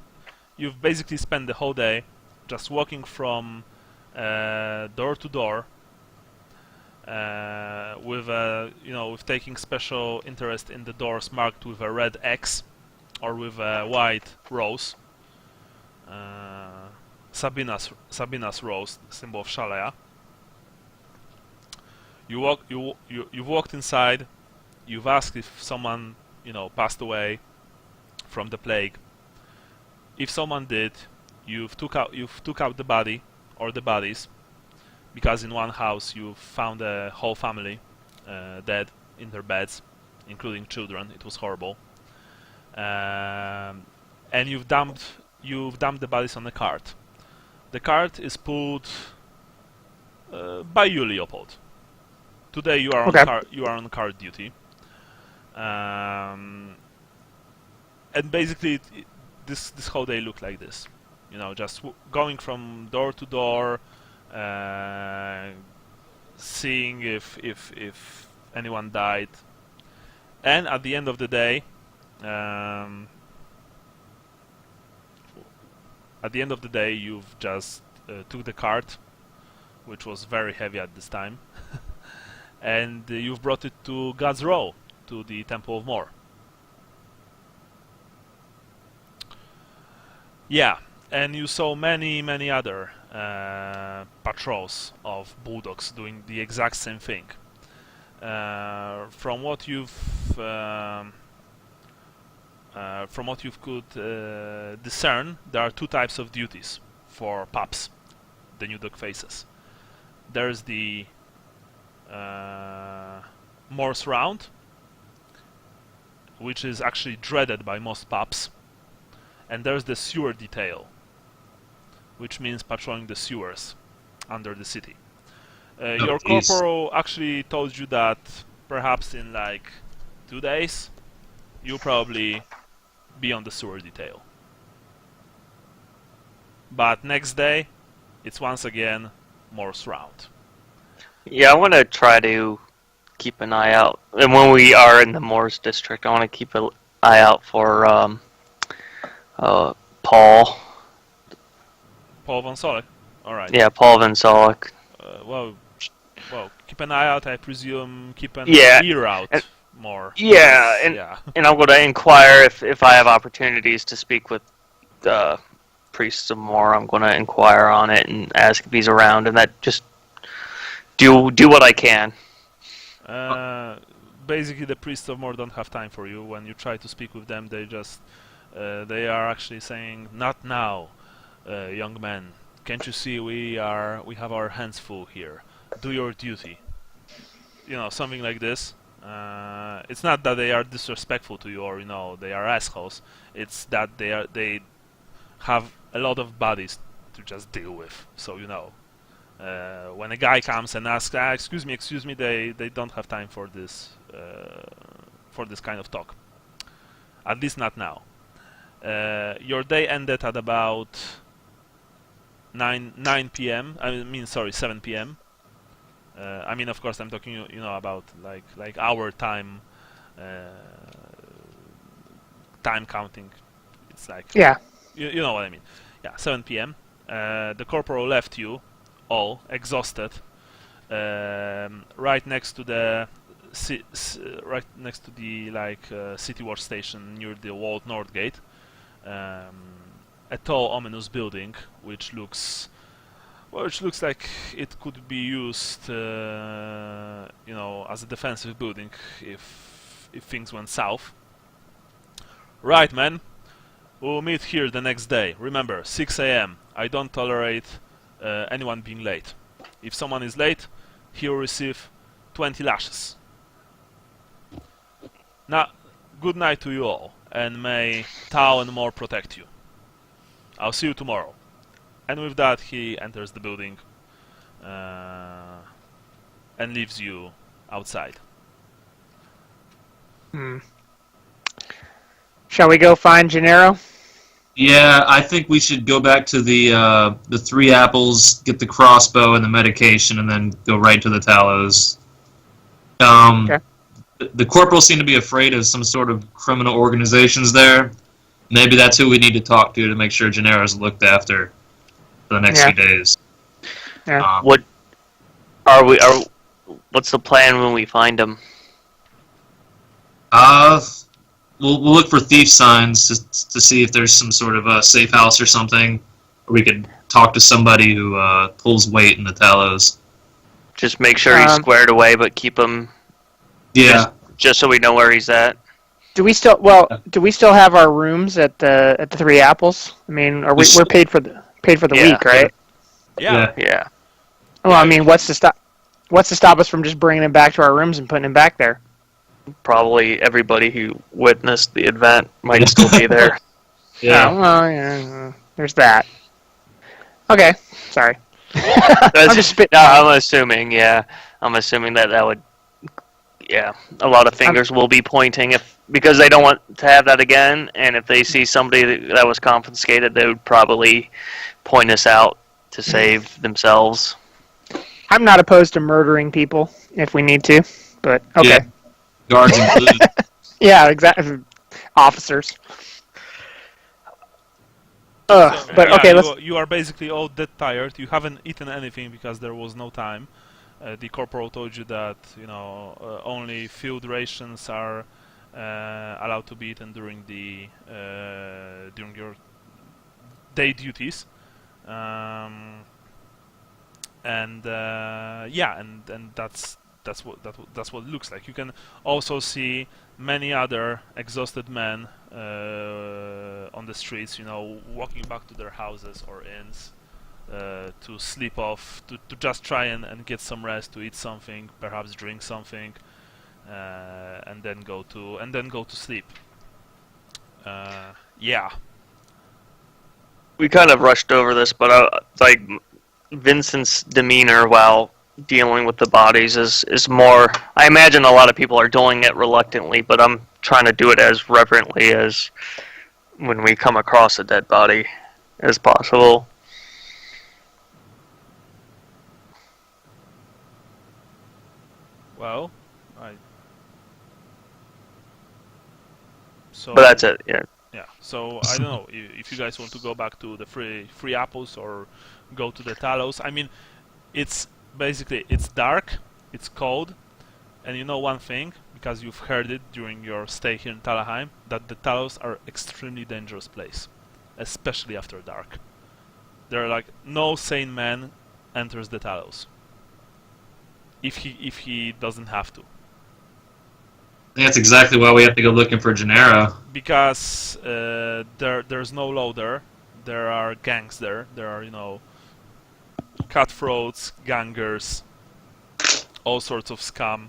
S1: you've basically spent the whole day just walking from door to door with taking special interest in the doors marked with a red X or with a white rose. Sabina's rose, symbol of Shalaya. You've walked inside. You've asked if someone passed away from the plague. If someone did, you've took out the body or the bodies, because in one house you found a whole family dead in their beds, including children. It was horrible. And you've dumped the bodies on a cart. The cart is pulled by you, Leopold. Today you are on cart duty. And basically this whole day looked like this. Just going from door to door, seeing if anyone died, and at the end of the day, you've just took the cart, which was very heavy at this time, and you've brought it to God's Row, to the Temple of Moor. Yeah, and you saw many other patrols of bulldogs doing the exact same thing. From what you could discern, there are two types of duties for pups, the new dog faces. There's the Morse round, which is actually dreaded by most pups, and there's the sewer detail, which means patrolling the sewers under the city. Your corporal actually told you that perhaps in like 2 days you'll probably be on the sewer detail. But next day, it's once again Morse round.
S4: Yeah, I want to try to keep an eye out. And when we are in the Morse district, I want to keep an eye out for Paul.
S1: Paul von Solek. All right.
S4: Yeah, Paul Van Solek.
S1: Well, keep an eye out. I presume keep an ear out more.
S4: Yeah, and I'm going to inquire if I have opportunities to speak with priests some more. I'm going to inquire on it and ask if he's around, and that just do what I can.
S1: Basically, the priests of More don't have time for you. When you try to speak with them, they just they are actually saying, "Not now, young man. Can't you see we have our hands full here? Do your duty." You know, something like this. It's not that they are disrespectful to you or they are assholes. It's that they have a lot of bodies to just deal with. So when a guy comes and asks, excuse me, they don't have time for this kind of talk. At least not now. Your day ended at about 9 p.m. 7 p.m. Of course, I'm talking, about like our time, time counting. It's like you know what I mean. Yeah, 7 p.m. The corporal left you all exhausted, right next to the city watch station near the walled north gate. A tall, ominous building, which looks like it could be used, as a defensive building if things went south. Right, man. We'll meet here the next day. Remember, 6 a.m. I don't tolerate anyone being late. If someone is late, he will receive 20 lashes. Now, good night to you all, and may Tao and More protect you. I'll see you tomorrow. And with that, he enters the building and leaves you outside.
S2: Shall we go find Gennaro?
S6: Yeah, I think we should go back to the 3 apples, get the crossbow and the medication, and then go right to the Talos.
S2: Okay.
S6: The corporals seem to be afraid of some sort of criminal organizations there. Maybe that's who we need to talk to make sure Gennaro's looked after for the next few days.
S2: Yeah.
S4: What's the plan when we find him?
S6: We'll look for thief signs to see if there's some sort of a safe house or something, or we could talk to somebody who pulls weight in the Talos.
S4: Just make sure he's squared away, but keep him.
S6: Yeah.
S4: Just so we know where he's at.
S2: Do we still have our rooms at the 3 apples? I mean, we're paid for the week, right?
S1: Yeah.
S2: Well, I mean, what's to stop us from just bringing him back to our rooms and putting him back there?
S4: Probably everybody who witnessed the event might still be there.
S6: Yeah.
S2: Oh, well, yeah. There's that. Okay. Sorry.
S4: I'm just spitting. No, I'm assuming. Yeah, I'm assuming that would. Yeah, a lot of fingers will be pointing because they don't want to have that again, and if they see somebody that was confiscated, they would probably point us out to save themselves.
S2: I'm not opposed to murdering people if we need to, but okay.
S6: Yeah. Guards included.
S2: Yeah, exactly. Officers.
S1: You are basically all dead tired. You haven't eaten anything because there was no time. The corporal told you that only field rations are allowed to be eaten during your day duties. and yeah, and that's what it looks like. You can also see many other exhausted men on the streets, walking back to their houses or inns to sleep off, to just try and get some rest, to eat something, perhaps drink something, and then go to sleep. Yeah.
S4: We kind of rushed over this, but like Vincent's demeanor while dealing with the bodies is more. I imagine a lot of people are doing it reluctantly, but I'm trying to do it as reverently as when we come across a dead body as possible.
S1: Well,
S4: but that's it. Yeah.
S1: Yeah. So I don't know if you guys want to go back to the free apples or go to the Talos. I mean, it's dark, it's cold, and you know one thing, because you've heard it during your stay here in Talabheim, that the Talos are extremely dangerous place, especially after dark. They're like, no sane man enters the Talos if he doesn't have to.
S6: I think that's exactly why we have to go looking for Gennaro.
S1: Because there's no loader, there are gangs there. There are cutthroats, gangers, all sorts of scum.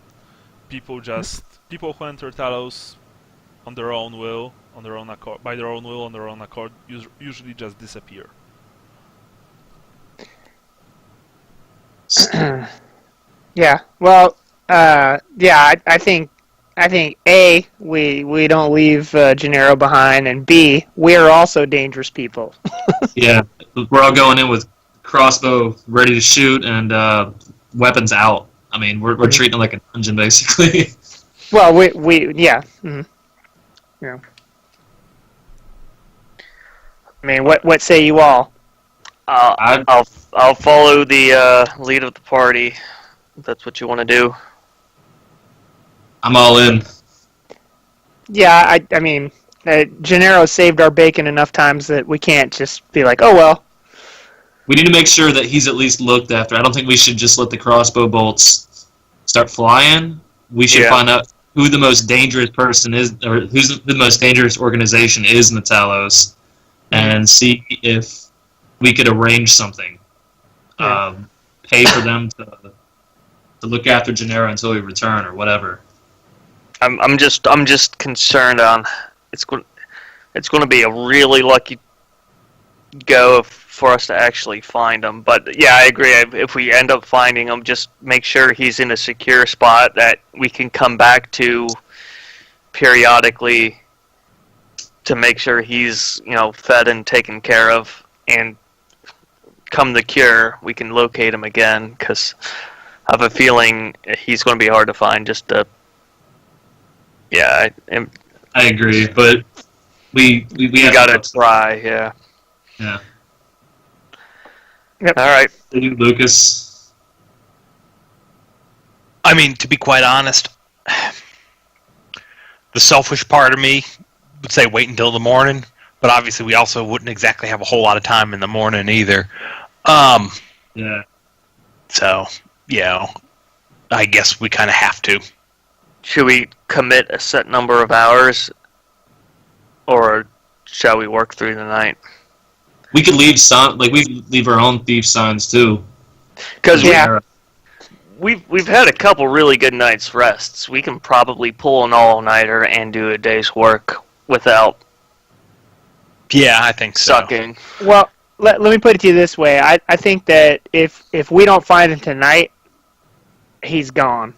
S1: People who enter Talos on their own will, on their own accord, usually just disappear.
S2: Yeah. Well. Yeah. I think A, we don't leave Gennaro behind, and B, we're also dangerous people.
S6: Yeah, we're all going in with crossbow ready to shoot and weapons out. I mean, we're treating it like a dungeon, basically.
S2: Well, yeah. Mm-hmm. Yeah. I mean, what say you all?
S4: I'll follow the lead of the party. If that's what you want to do.
S6: I'm all in.
S2: Yeah, I mean, Gennaro saved our bacon enough times that we can't just be like, oh well.
S6: We need to make sure that he's at least looked after. I don't think we should just let the crossbow bolts start flying. We should find out who the most dangerous person is, or who's the most dangerous organization is in the Talos, and see if we could arrange something. Pay for them to look after Gennaro until we return, or whatever.
S4: I'm just concerned on it's going to be a really lucky go for us to actually find him. But yeah, I agree. If we end up finding him, just make sure he's in a secure spot that we can come back to periodically to make sure he's fed and taken care of, and come the cure, we can locate him again. Because I have a feeling he's going to be hard to find. Yeah,
S6: I agree, but we
S4: gotta try. Yeah.
S6: Yeah.
S2: Yep.
S4: All right,
S6: Lucas.
S5: I mean, to be quite honest, the selfish part of me would say wait until the morning, but obviously we also wouldn't exactly have a whole lot of time in the morning either.
S6: Yeah.
S5: So, I guess we kind of have to.
S4: should we commit a set number of hours, or shall we work through the night?
S6: We could leave we leave our own thief signs too.
S4: Because we've had a couple really good nights' rests. We can probably pull an all-nighter and do a day's work without.
S5: Yeah, I think so.
S4: Sucking.
S2: Well, let me put it to you this way. I think that if we don't find him tonight, he's gone.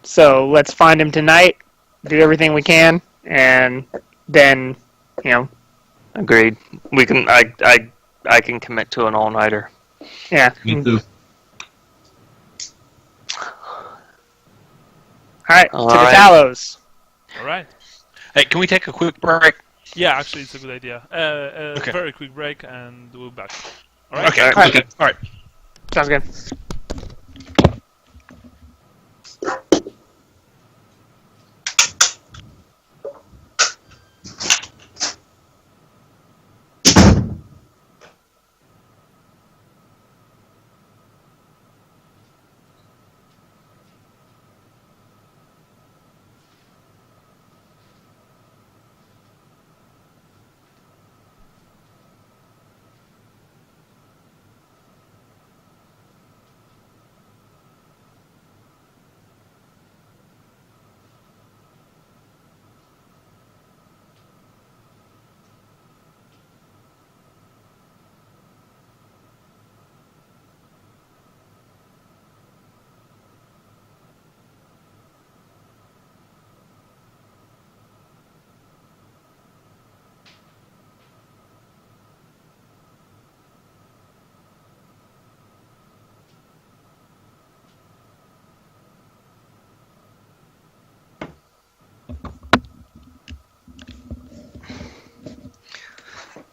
S2: So let's find him tonight, do everything we can, and then,
S4: Agreed. We can. I can commit to an all-nighter.
S2: Yeah.
S6: Me too.
S2: All right, to the
S4: right.
S2: Talos.
S1: All right.
S5: Hey, can we take a quick break?
S1: Yeah, actually, it's a good idea.
S5: Okay.
S1: Very quick break, and we'll be back. All right.
S5: Okay.
S6: Okay.
S5: All right.
S2: Sounds good.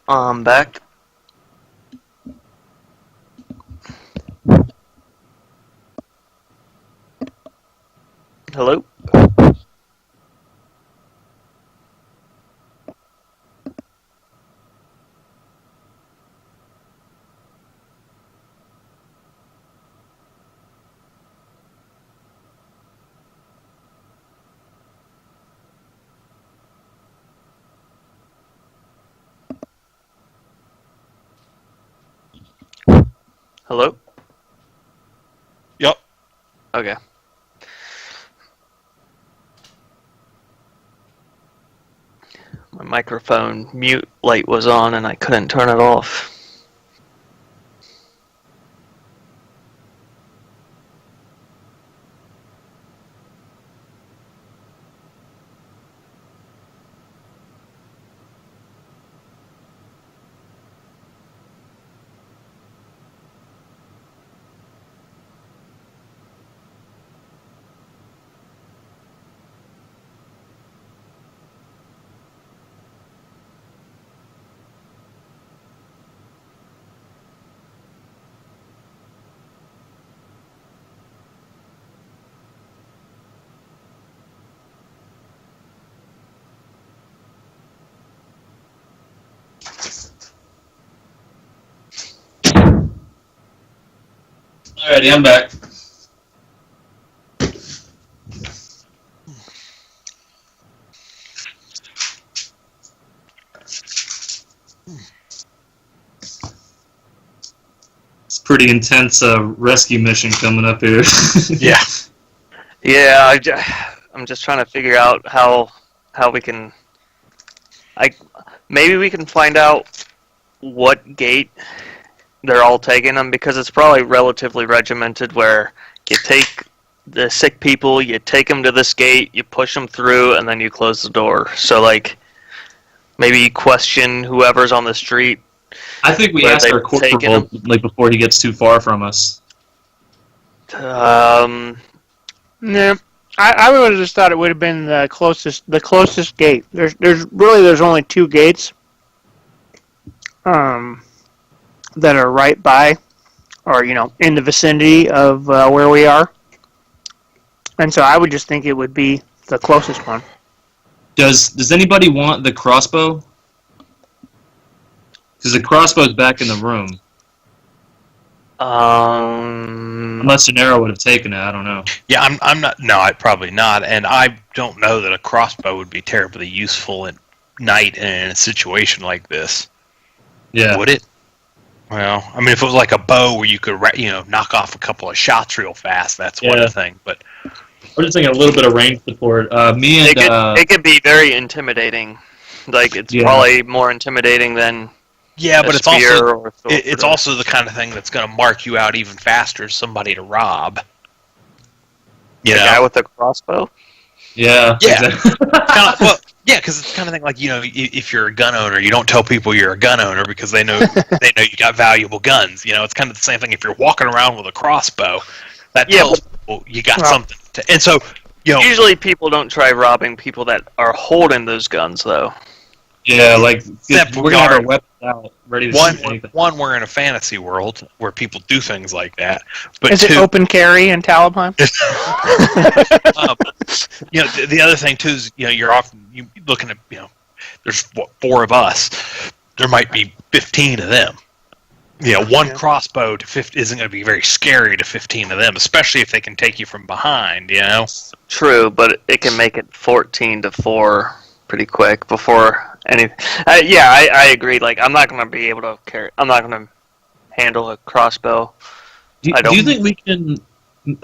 S4: I'm back. Hello? Hello?
S5: Yep.
S4: Okay. My microphone mute light was on and I couldn't turn it off.
S6: Alrighty, I'm back. It's a pretty intense rescue mission coming up here.
S5: Yeah.
S4: Yeah, I'm just trying to figure out how we can. Maybe we can find out what gate they're all taking them, because it's probably relatively regimented where you take the sick people, you take them to this gate, you push them through, and then you close the door. So, like, maybe question whoever's on the street.
S6: I think we
S4: Where
S6: asked
S4: they've
S6: our corporal
S4: taken
S6: like before he gets too far from us.
S2: No, I would have just thought it would have been the closest gate. There's only two gates, that are right by, or in the vicinity of where we are, and so I would just think it would be the closest one.
S6: Does anybody want the crossbow? Because the crossbow's back in the room. Unless Gennaro would have taken it, I don't know.
S5: Yeah, I'm not. No, probably not. And I don't know that a crossbow would be terribly useful at night in a situation like this.
S6: Yeah.
S5: Would it? Well, I mean, if it was like a bow where you could, knock off a couple of shots real fast, that's one thing. But
S6: we're just thinking a little bit of range support.
S4: It could be very intimidating. Like, it's probably more intimidating than.
S5: Yeah, but it's also the kind of thing that's going to mark you out even faster as somebody to rob.
S4: The guy with the crossbow?
S6: Yeah.
S5: Exactly. Because it's the kind of thing like, if you're a gun owner, you don't tell people you're a gun owner because they know you got valuable guns. It's kind of the same thing if you're walking around with a crossbow. That tells people you got something. And so,
S4: usually people don't try robbing people that are holding those guns, though.
S6: Yeah, like, we're going to have our weapons out, ready to shoot anything.
S5: One, we're in a fantasy world where people do things like that. But
S2: Is it open carry in Talabheim?
S5: The other thing, too, is, you're often looking at, there's, 4 of us. There might be 15 of them. One crossbow to 50 isn't going to be very scary to 15 of them, especially if they can take you from behind,
S4: True, but it can make it 14-4 pretty quick before anything. I agree. Like, I'm not going to be able to carry. I'm not going to handle a crossbow.
S6: Do you think we can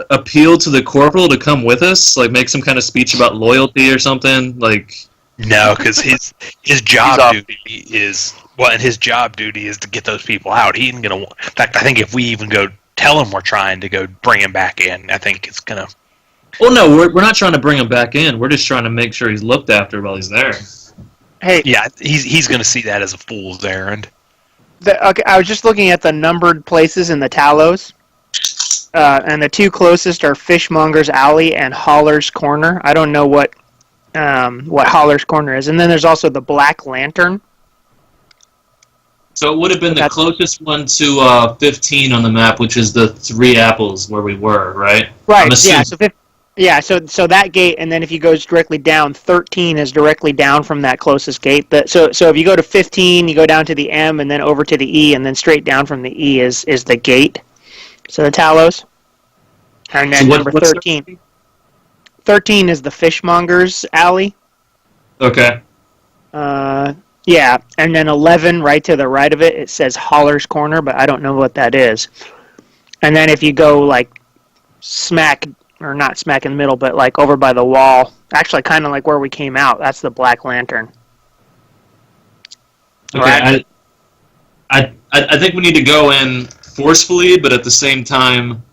S6: appeal to the corporal to come with us? Like, make some kind of speech about loyalty or something? Like,
S5: no, because his job duty is his job duty is to get those people out. He ain't gonna. In fact, I think if we even go tell him we're trying to go bring him back in, I think it's gonna.
S6: Well, no, we're not trying to bring him back in. We're just trying to make sure he's looked after while he's there.
S2: Hey,
S5: yeah, he's going to see that as a fool's errand.
S2: Okay, I was just looking at the numbered places in the Talos, and the 2 closest are Fishmonger's Alley and Holler's Corner. I don't know what Holler's Corner is, and then there's also the Black Lantern.
S6: So it would have been the closest one to 15 on the map, which is the 3 apples where we were, right?
S2: Right. Yeah. So that gate, and then if you go directly down, 13 is directly down from that closest gate. So if you go to 15, you go down to the M, and then over to the E, and then straight down from the E is the gate. So the Talos. And then number 13. 13 is the Fishmonger's Alley.
S6: Okay.
S2: Yeah, and then 11, right to the right of it, it says Holler's Corner, but I don't know what that is. And then if you go, like, or not smack in the middle, but, like, over by the wall, actually kind of like where we came out, that's the Black Lantern.
S6: Okay, right? I think we need to go in forcefully, but at the same time,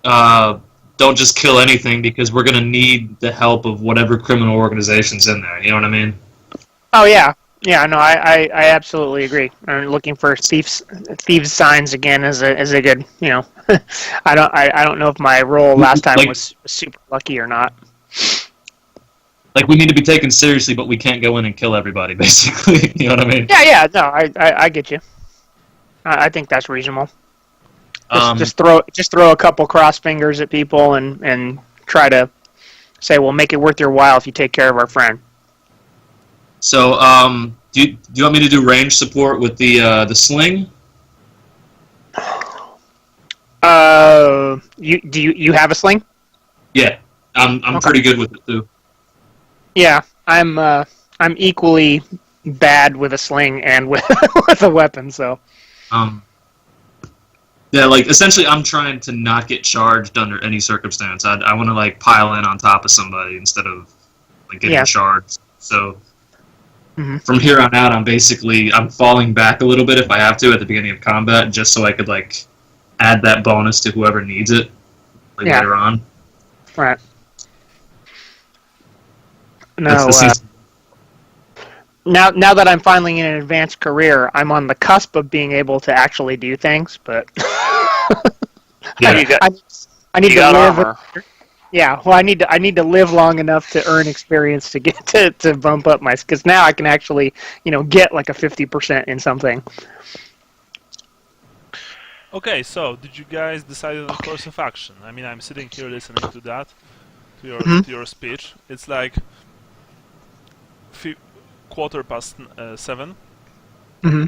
S6: don't just kill anything, because we're going to need the help of whatever criminal organization's in there, you know what I mean?
S2: Oh, yeah. Yeah, no, I absolutely agree. I'm looking for thieves signs again is a good, you know. I don't know if my roll last time was super lucky or not.
S6: Like, we need to be taken seriously, but we can't go in and kill everybody, basically. You know what I mean?
S2: Yeah, no, I get you. I think that's reasonable. Just throw a couple cross fingers at people and try to say, well, make it worth your while if you take care of our friend.
S6: So, do you want me to do range support with the sling?
S2: You have a sling?
S6: Yeah, I'm pretty good with it too.
S2: Yeah, I'm equally bad with a sling and with with a weapon. So.
S6: Yeah, like essentially, I'm trying to not get charged under any circumstance. I want to like pile in on top of somebody instead of like getting charged. So. Mm-hmm. From here on out, I'm falling back a little bit if I have to at the beginning of combat, just so I could like add that bonus to whoever needs it later on.
S2: Right. No. Now that I'm finally in an advanced career, I'm on the cusp of being able to actually do things, but I need to live. Armor. Yeah, well, I need to live long enough to earn experience to get to bump up my, because now I can actually, you know, get like a 50% in something.
S1: Okay, so did you guys decide on a course of action? I mean, I'm sitting here listening to that, to your speech. It's like 7:15.
S4: Mm-hmm.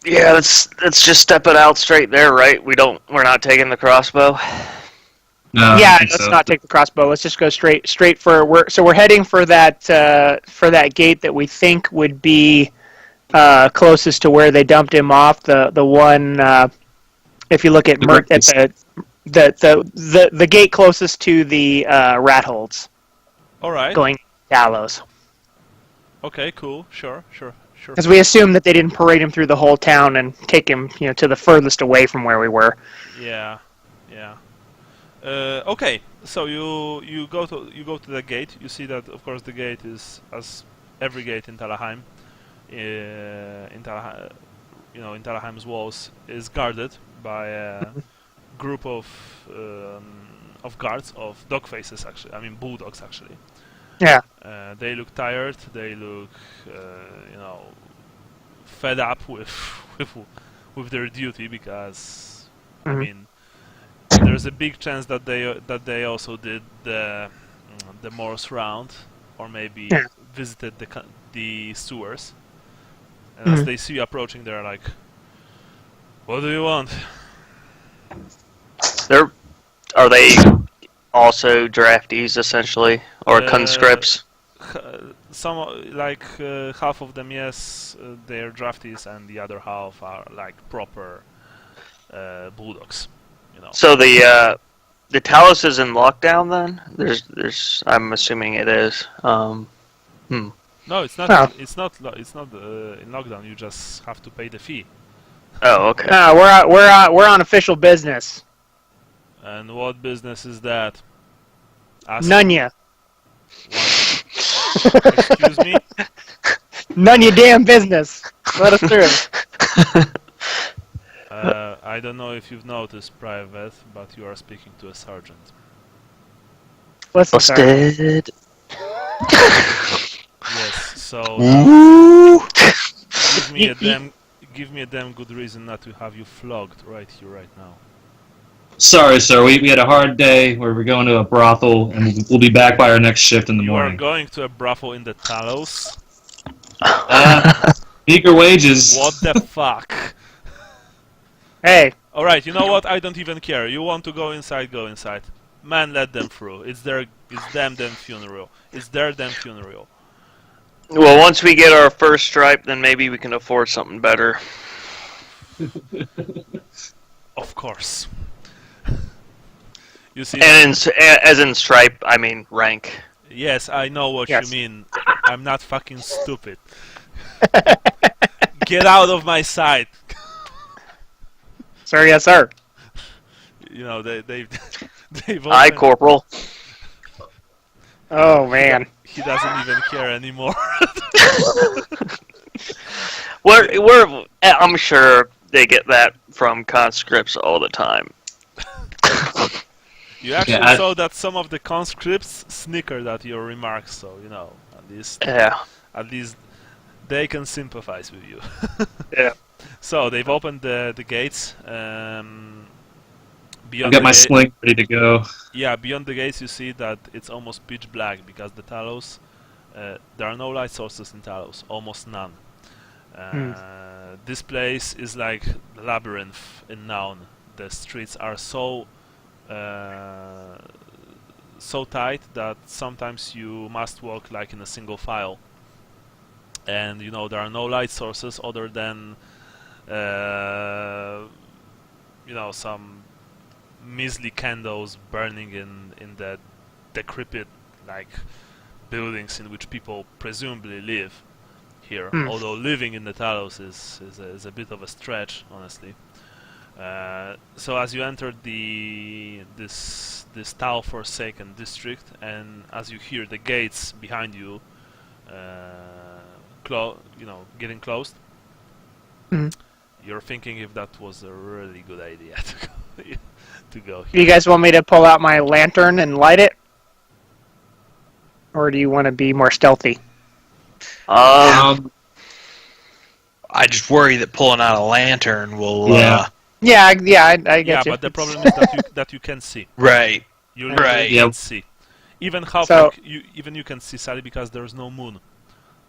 S4: Yeah, let's just step it out straight there, right? We're not taking the crossbow.
S6: No,
S2: yeah, let's not take the crossbow. Let's just go straight for we're heading for that gate that we think would be closest to where they dumped him off. The one if you look at the gate closest to the rat holds.
S1: All right.
S2: Going Gallows.
S1: Okay, cool. Sure.
S2: Because we assume that they didn't parade him through the whole town and take him, you know, to the furthest away from where we were.
S1: Yeah. Okay, so you go to the gate. You see that, of course, the gate is, as every gate in Talabheim, in Talabheim's walls, is guarded by a group of guards, of dog faces, actually. I mean, bulldogs, actually.
S2: Yeah.
S1: They look tired. They look, fed up with their duty, because I mean, there's a big chance that they also did the Morse round, or maybe visited the sewers. And as they see you approaching, they're like, "What do you want?"
S4: Are they also draftees essentially, or conscripts?
S1: Some half of them, yes, they're draftees, and the other half are like proper bulldogs. You know. So
S4: the Talos is in lockdown then? There's I'm assuming it is.
S1: No, it's not. Oh. It's not in lockdown. You just have to pay the fee.
S4: Oh, okay.
S2: We're on official business.
S1: And what business is that?
S2: None ya.
S1: Excuse me?
S2: None your damn business. Let us through.
S1: I don't know if you've noticed, Private, but you are speaking to a sergeant.
S4: Busted.
S1: Yes, so give me a damn good reason not to have you flogged right here, right now.
S6: Sorry, sir. We had a hard day where we're going to a brothel, and we'll be back by our next shift in the
S1: You
S6: morning.
S1: are going to a brothel in the Talos?
S6: Meager wages.
S1: What the fuck?
S2: Hey,
S1: Alright, you know what? I don't even care. You want to go inside, go inside. Man, let them through. It's them damn funeral. It's their damn funeral.
S4: Well, once we get our first stripe, then maybe we can afford something better.
S1: Of course. You see?
S4: And as in stripe, I mean rank.
S1: Yes, I know what
S2: Yes.
S1: you mean. I'm not fucking stupid. Get out of my sight.
S2: sir, yes, sir.
S1: You know, they've
S4: Aye,
S1: opened-
S4: Corporal.
S2: Oh man.
S1: He doesn't even care anymore.
S4: I'm sure they get that from conscripts all the time.
S1: You actually
S6: Yeah,
S1: saw that some of the conscripts snickered at your remarks, so you know,
S4: Yeah.
S1: at least they can sympathize with you.
S4: Yeah.
S1: So they've opened the gates.
S6: I've
S1: Beyond
S6: got
S1: the
S6: my
S1: gate-
S6: sling ready to go.
S1: Yeah, beyond the gates you see that it's almost pitch black because the Talos, there are no light sources in Talos, almost none. This place is like the labyrinth in Noun. The streets are so tight that sometimes you must walk like in a single file. And you know there are no light sources other than you know, some measly candles burning in the decrepit like buildings in which people presumably live here. Although living in the Talos is a bit of a stretch, honestly. So as you enter this Tal Forsaken district, and as you hear the gates behind you, getting closed, you're thinking if that was a really good idea to go here.
S2: You guys want me to pull out my lantern and light it? Or do you want to be more stealthy?
S5: I just worry that pulling out a lantern will.
S6: Yeah.
S2: I get
S1: Yeah,
S2: you.
S1: but the problem is that you can see.
S5: Right.
S1: You
S5: Right.
S1: literally
S6: Yeah.
S1: can see. Even
S2: So-
S1: you can see Sally because there's no moon.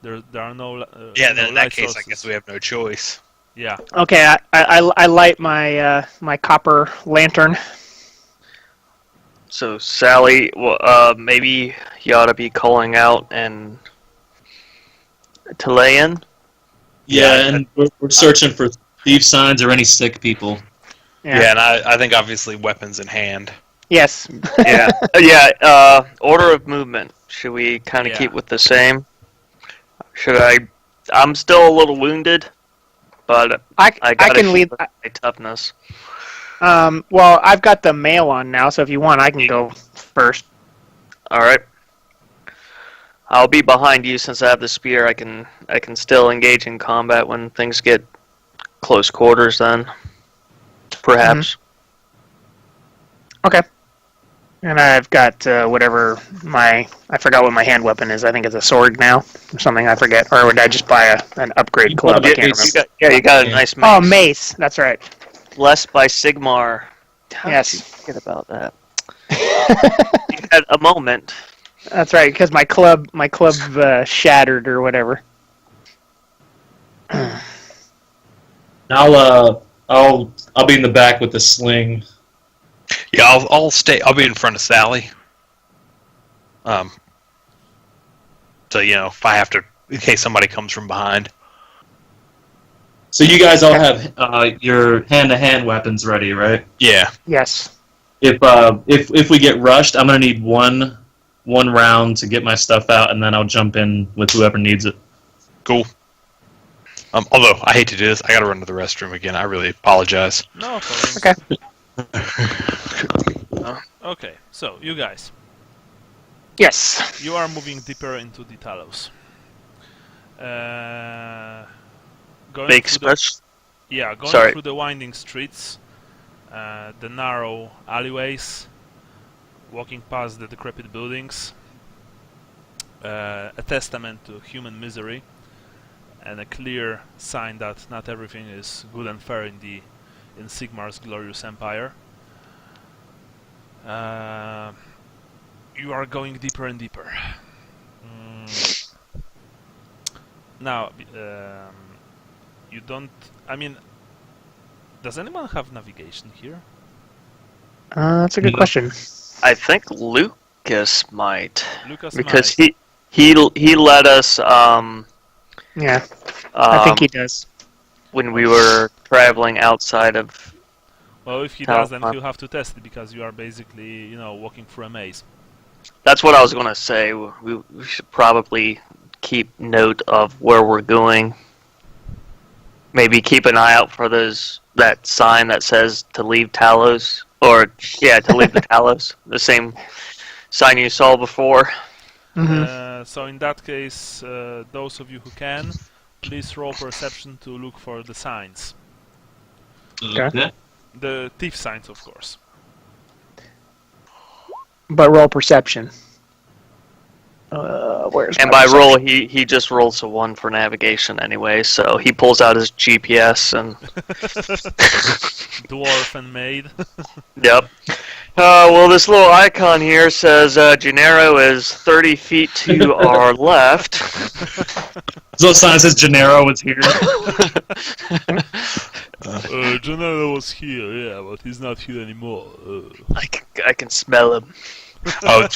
S1: There are no.
S5: Yeah.
S1: no
S5: Then in that
S1: light
S5: case,
S1: sources.
S5: I guess we have no choice.
S1: Yeah.
S2: Okay, I light my my copper lantern.
S4: So Sally, maybe you ought to be calling out and Talayan.
S6: Yeah, and we're searching for thief signs or any sick people.
S5: Yeah, and I think obviously weapons in hand.
S2: Yes.
S4: Yeah. Order of movement. Should we kind of
S1: Yeah.
S4: keep with the same? Should I? I'm still a little wounded, but
S2: I
S4: gotta
S2: can lead.
S4: show my toughness.
S2: Well, I've got the mail on now, so if you want, I can go first.
S4: All right. I'll be behind you since I have the spear. I can still engage in combat when things get close quarters. Then, perhaps.
S2: Okay. And I've got whatever I forgot what my hand weapon is. I think it's a sword now or something. I forget. Or would I just buy an upgrade club? I can't remember.
S4: You got a nice mace.
S2: Oh, mace. That's right.
S4: Blessed by Sigmar. How
S2: Yes.
S4: did you forget about that? You had a moment.
S2: That's right, because my club shattered or whatever.
S6: I'll be in the back with the sling.
S5: Yeah, I'll stay. I'll be in front of Sally. So you know, if I have to, in case somebody comes from behind.
S6: So you guys all have your hand-to-hand weapons ready, right?
S5: Yeah.
S2: Yes.
S6: If we get rushed, I'm gonna need one round to get my stuff out, and then I'll jump in with whoever needs it.
S5: Cool. Although I hate to do this, I gotta run to the restroom again. I really apologize.
S1: No problem.
S2: Okay.
S1: Okay. So you guys,
S2: Yes.
S1: you are moving deeper into the Talos. Going
S4: Big
S1: through the,
S4: splash.
S1: going
S4: Sorry.
S1: through the winding streets, the narrow alleyways, walking past the decrepit buildings, a testament to human misery, and a clear sign that not everything is good and fair in Sigmar's glorious empire. You are going deeper and deeper. Now, you don't. I mean, does anyone have navigation here?
S2: That's a good question.
S4: I think Lucas might.
S1: Lucas
S4: because
S1: might.
S4: he let us
S2: Yeah, I think he does.
S4: when we were traveling outside of.
S1: Well, if he does, then
S4: Talabheim.
S1: he'll have to test it because you are basically, walking through a maze.
S4: That's what I was going to say. We should probably keep note of where we're going. Maybe keep an eye out for that sign that says to leave Talos, to leave the Talos. The same sign you saw before.
S1: So in that case, those of you who can, please roll perception to look for the signs.
S2: Okay.
S1: The thief signs, of course.
S2: But roll perception. Where's
S4: And
S2: my
S4: by roll, he just rolls a 1 for navigation anyway, so he pulls out his GPS and...
S1: Dwarf and maid.
S4: Yep. Well, this little icon here says Gennaro is 30 feet to our left.
S6: So sign says Gennaro was here.
S1: Gennaro was here, yeah, but he's not here anymore.
S4: I can smell him.
S5: Oh,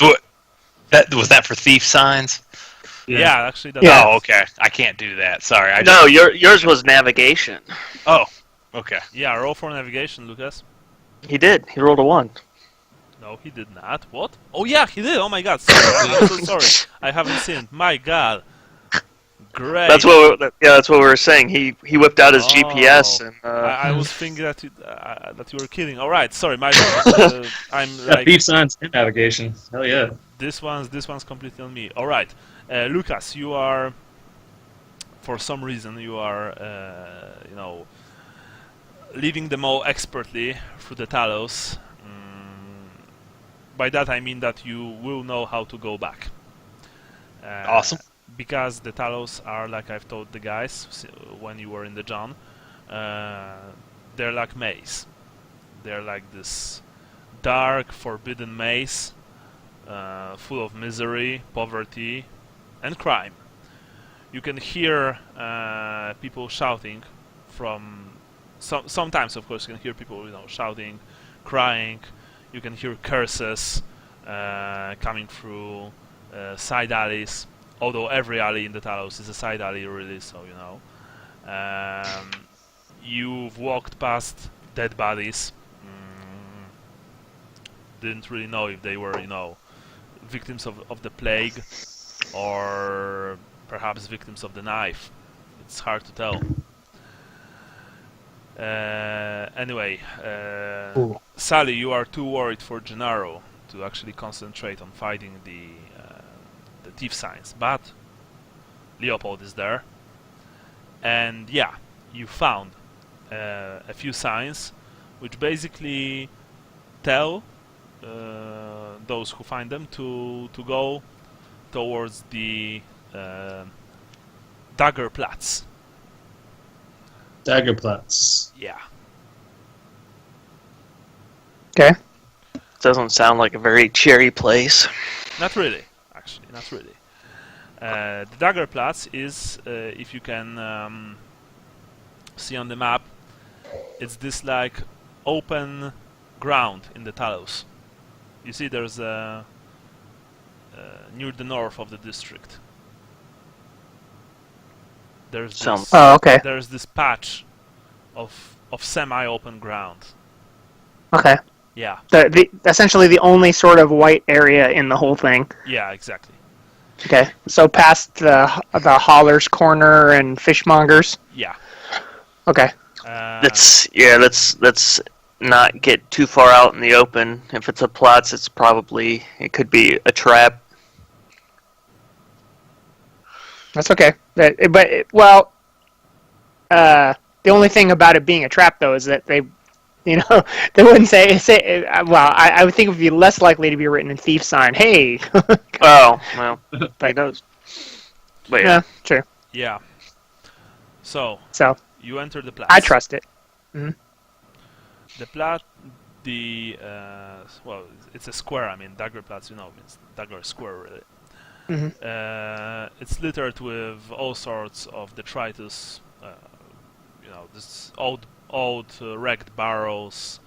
S5: was that for thief signs?
S1: Yeah, actually, that's
S2: Yeah.
S5: Oh, okay. I can't do that. Sorry.
S4: No, yours was navigation.
S5: Oh, okay.
S1: Yeah, roll for navigation, Lucas.
S4: He did. He rolled a 1.
S1: No, he did not. What? Oh yeah, he did. Oh my God, sorry. I'm so sorry. I haven't seen. My God. Great.
S4: That's what we were saying. He whipped out his GPS and.
S1: I was thinking that you were kidding. All right, sorry, my bad. I'm like
S6: Thief signs and navigation. Hell yeah.
S1: this one's completely on me. All right, Lucas, you are for some reason you are leading them all expertly through the Talos. By that I mean that you will know how to go back.
S5: Awesome.
S1: Because the Talos are, like I've told the guys when you were in the John, they're like maze. They're like this dark, forbidden maze, full of misery, poverty, and crime. You can hear people shouting from... sometimes, of course, you can hear people shouting, crying. You can hear curses coming through side alleys. Although every alley in the Talos is a side alley, really, so you've walked past dead bodies. Didn't really know if they were, victims of the plague or perhaps victims of the knife. It's hard to tell. Anyway, Sally, you are too worried for Gennaro to actually concentrate on fighting the thief signs, but Leopold is there, and yeah, you found a few signs which basically tell those who find them to go towards the Daggerplatz.
S6: Daggerplatz.
S1: Yeah.
S2: Okay.
S4: Doesn't sound like a very cheery place.
S1: Not really. Actually, not really. The Daggerplatz is, if you can see on the map, it's this like open ground in the Talos. You see, there's near the north of the district. There's this,
S2: Oh, okay.
S1: there's this patch of semi-open ground.
S2: Okay.
S1: Yeah.
S2: Essentially the only sort of white area in the whole thing.
S1: Yeah, exactly.
S2: Okay. So past the Haulers Corner and Fishmongers.
S1: Yeah.
S2: Okay.
S4: Let's not get too far out in the open. If it's a Platz, it could be a trap.
S2: That's okay. The only thing about it being a trap, though, is that they wouldn't say. Well, I would think it would be less likely to be written in thief sign. Hey.
S4: Oh, well, who knows? But
S2: Yeah, sure.
S1: Yeah. So,
S2: So
S1: you enter the Platz.
S2: I trust it.
S1: The Platz, well, it's a square. I mean, Daggerplatz, means Dagger Square, really. It's littered with all sorts of detritus. This old wrecked barrels,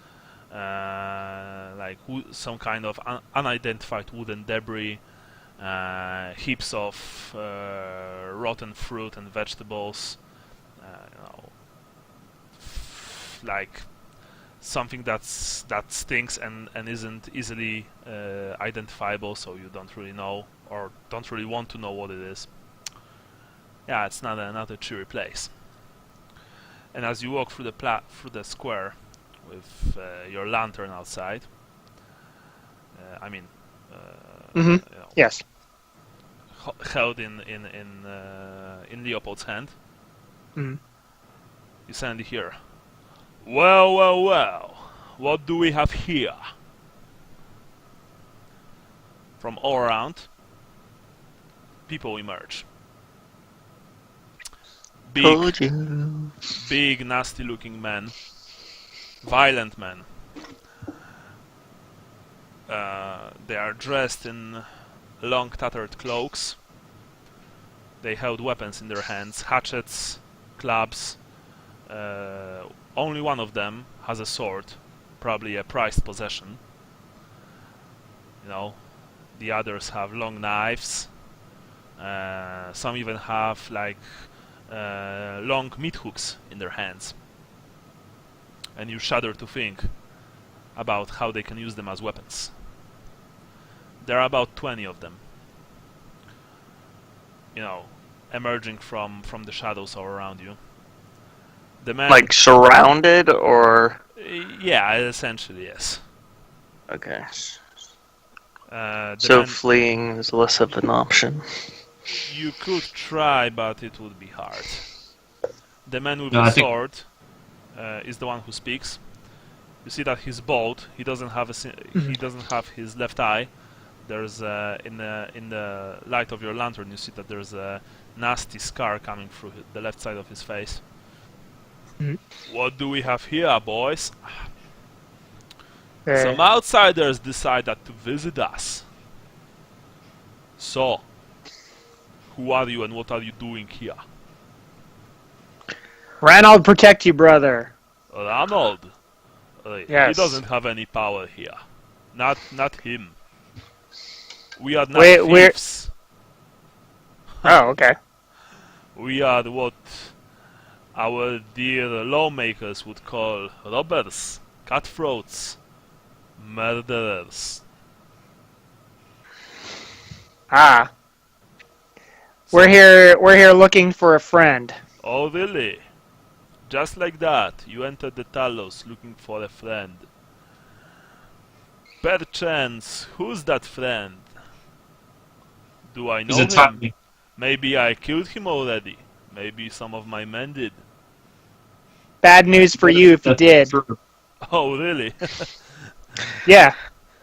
S1: like some kind of unidentified wooden debris, heaps of rotten fruit and vegetables, like something that stinks and isn't easily identifiable, so you don't really know or don't really want to know what it is. Yeah, it's not a cheery place. And as you walk through the square with your lantern outside,
S2: Yes.
S1: held in Leopold's hand, you suddenly hear, well, what do we have here? From all around, people emerge. Big, nasty-looking men, violent men. They are dressed in long, tattered cloaks. They held weapons in their hands, hatchets, clubs. Only one of them has a sword, probably a prized possession. The others have long knives. Some even have long meat hooks in their hands. And you shudder to think about how they can use them as weapons. There are about 20 of them, emerging from the shadows all around you. The man,
S4: Like surrounded, or?
S1: Yeah, essentially, yes.
S4: Okay.
S1: So
S4: fleeing is less of an option.
S1: You could try, but it would be hard. The man with the sword is the one who speaks. You see that he's bald. He doesn't have he doesn't have his left eye. There's in the light of your lantern, you see that there's a nasty scar coming through the left side of his face. What do we have here, boys? Some outsiders decided to visit us. So, who are you and what are you doing here?
S2: Ranald, protect you, brother.
S1: Ranald?
S2: Yes.
S1: He doesn't have any power here. Not him. We are not thieves.
S2: Oh, okay.
S1: We are what our dear lawmakers would call robbers, cutthroats, murderers.
S2: Ah. We're here looking for a friend.
S1: Oh, really? Just like that, you entered the Talos looking for a friend. Perchance, who's that friend? Do I know him? Maybe I killed him already. Maybe some of my men did.
S2: Bad news for you if you did.
S1: Oh, really?
S2: Yeah.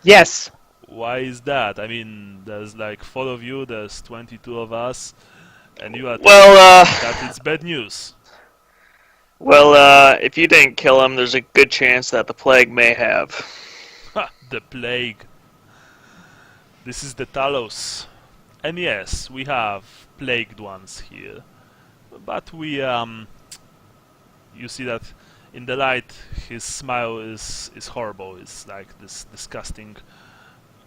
S2: Yes.
S1: Why is that? I mean, there's like 4 of you, there's 22 of us, and you are that it's bad news.
S4: Well, if you didn't kill him, there's a good chance that the plague may have.
S1: Ha! The plague. This is the Talos. And yes, we have plagued ones here. But we, you see that in the light, his smile is horrible. It's like this disgusting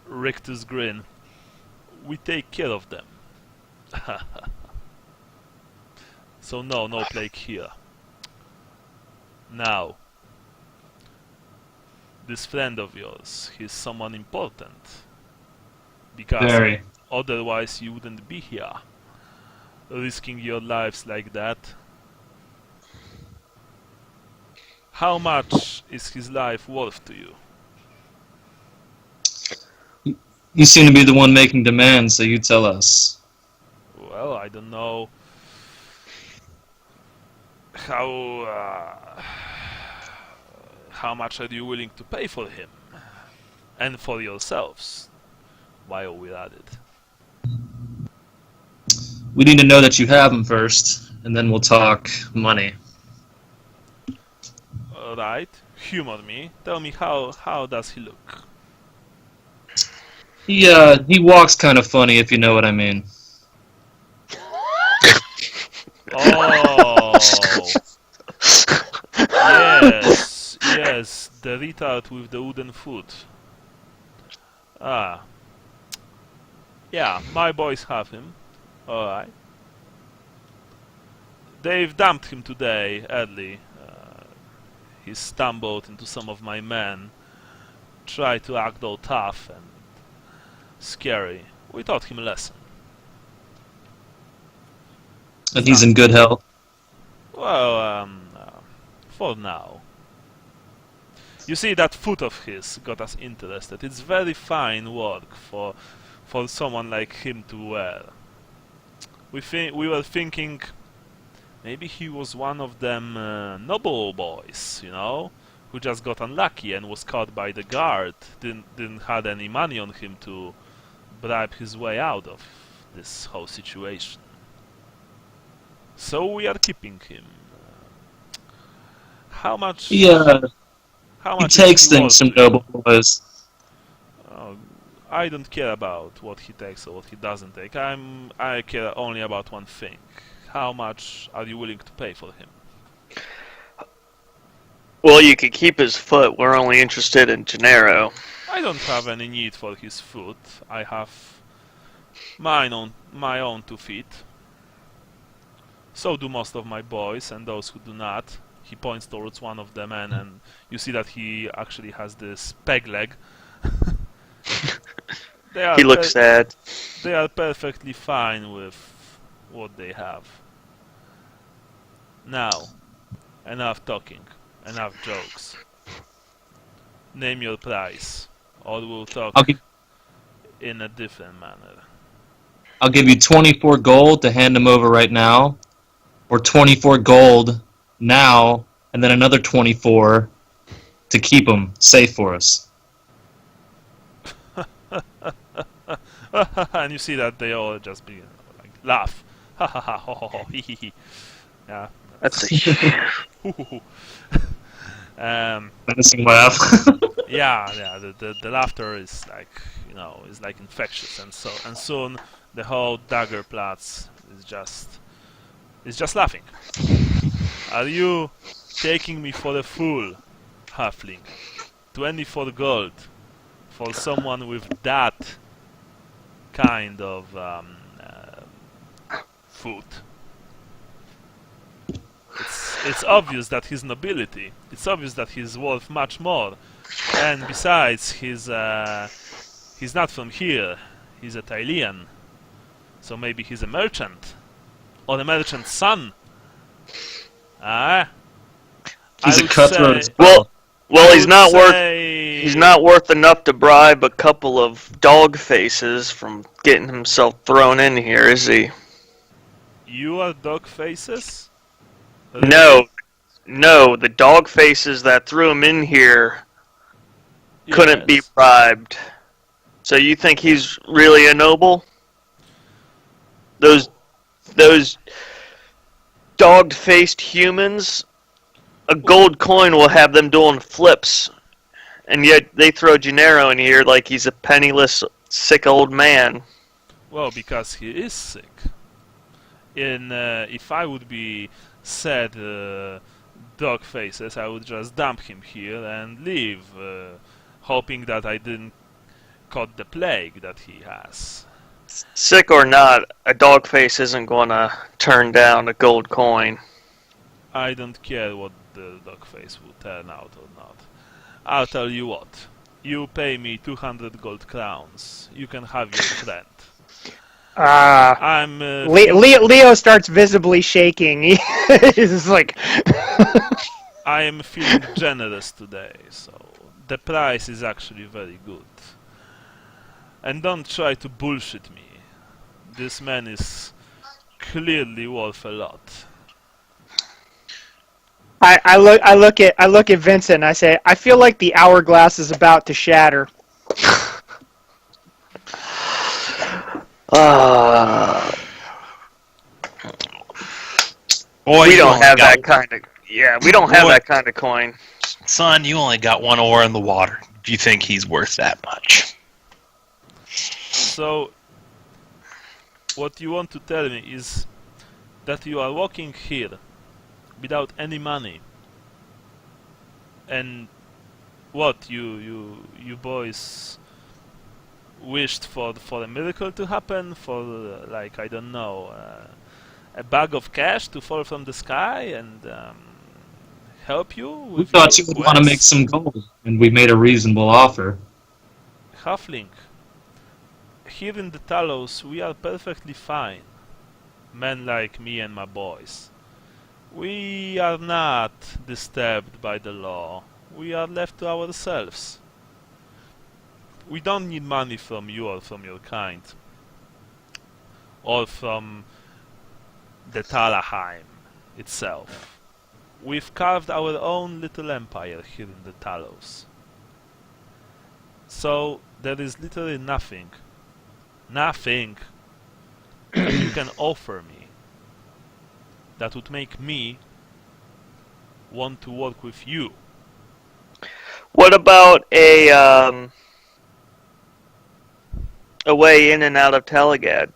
S1: rictus grin. We take care of them. So no plague here. Now, this friend of yours, he's someone important. Because otherwise you wouldn't be here, risking your lives like that. How much is his life worth to you?
S6: You seem to be the one making demands, so you tell us.
S1: Well, I don't know how much are you willing to pay for him and for yourselves while we're at it.
S6: We need to know that you have him first. and then we'll talk money.
S1: Alright, humor me. Tell me how does he look?
S6: He walks kind of funny, if you know what I mean.
S1: Oh, yes, the retard with the wooden foot. Ah, yeah, my boys have him. Alright. They've dumped him today, early. He stumbled into some of my men, tried to act all tough and scary. We taught him a lesson.
S6: And he's in good health.
S1: Well, for now. You see, that foot of his got us interested. It's very fine work for someone like him to wear. We were thinking maybe he was one of them noble boys, you know, who just got unlucky and was caught by the guard. Didn't had any money on him to bribe his way out of this whole situation. So we are keeping him. How much?
S6: Yeah,
S1: How
S6: he
S1: much
S6: takes
S1: is he
S6: things
S1: worth
S6: from
S1: to you?
S6: noble boys.
S1: I don't care about what he takes or what he doesn't take. I care only about one thing. How much are you willing to pay for him?
S4: Well, you could keep his foot. We're only interested in Gennaro.
S1: I don't have any need for his foot. I have my own 2 feet. So do most of my boys, and those who do not. He points towards one of the men, and you see that he actually has this peg leg.
S4: He looks sad.
S1: They are perfectly fine with what they have. Now, enough talking, enough jokes. Name your price, or we'll talk in a different manner.
S6: I'll give you 24 gold to hand him over right now, or 24 gold now, and then another 24 to keep him safe for us.
S1: And you see that they all just begin like laugh. Ha ha ha ho ho ho hee hee hee. Yeah.
S4: That's a
S6: Menacing laugh.
S1: yeah. The laughter is like, you know, is like infectious, and soon the whole Daggerplatz is just laughing. Are you taking me for a fool, halfling? 24 gold for someone with that kind of foot. It's obvious that he's nobility. It's obvious that he's worth much more. And besides, he's not from here. He's a Tylian. So maybe he's a merchant. Or a merchant's son.
S6: He's a cutthroat as
S4: well. Well, he's not worth.
S1: Say...
S4: He's not worth enough to bribe a couple of dog faces from getting himself thrown in here, is he?
S1: You are dog faces?
S4: No, the dog faces that threw him in here couldn't be
S1: Yes.
S4: bribed. So you think he's really a noble? Those dog-faced humans, a gold coin will have them doing flips, and yet they throw Gennaro in here like he's a penniless, sick old man.
S1: Well, because he is sick. If I would be said dog faces, I would just dump him here and leave, hoping that I didn't caught the plague that he has.
S4: Sick or not, a dog face isn't gonna turn down a gold coin.
S1: I don't care what the dog face will turn out or not. I'll tell you what. You pay me 200 gold crowns. You can have your friend. I'm
S2: Leo starts visibly shaking. He's like,
S1: I am feeling generous today, so the price is actually very good. And don't try to bullshit me. This man is clearly worth a lot.
S2: I look at Vincent and I say, I feel like the hourglass is about to shatter.
S5: Boy,
S4: We
S5: you
S4: don't
S5: only
S4: have
S5: got-
S4: that kind of. Yeah, we don't have
S5: Boy.
S4: that kind of coin.
S5: Son, you only got one oar in the water. Do you think he's worth that much?
S1: So, what you want to tell me is that you are walking here without any money, and what you boys wished for a miracle to happen, for like I don't know, a bag of cash to fall from the sky and help you
S6: We
S1: with
S6: thought you
S1: your
S6: would want to make
S1: quest?
S6: some gold, and we made a reasonable offer.
S1: Halfling, here in the Talos we are perfectly fine. Men like me and my boys. We are not disturbed by the law. We are left to ourselves. We don't need money from you or from your kind. Or from the Talabheim itself. We've carved our own little empire here in the Talos. So there is literally nothing that you can offer me that would make me want to work with you.
S4: What about a way in and out of Talagad?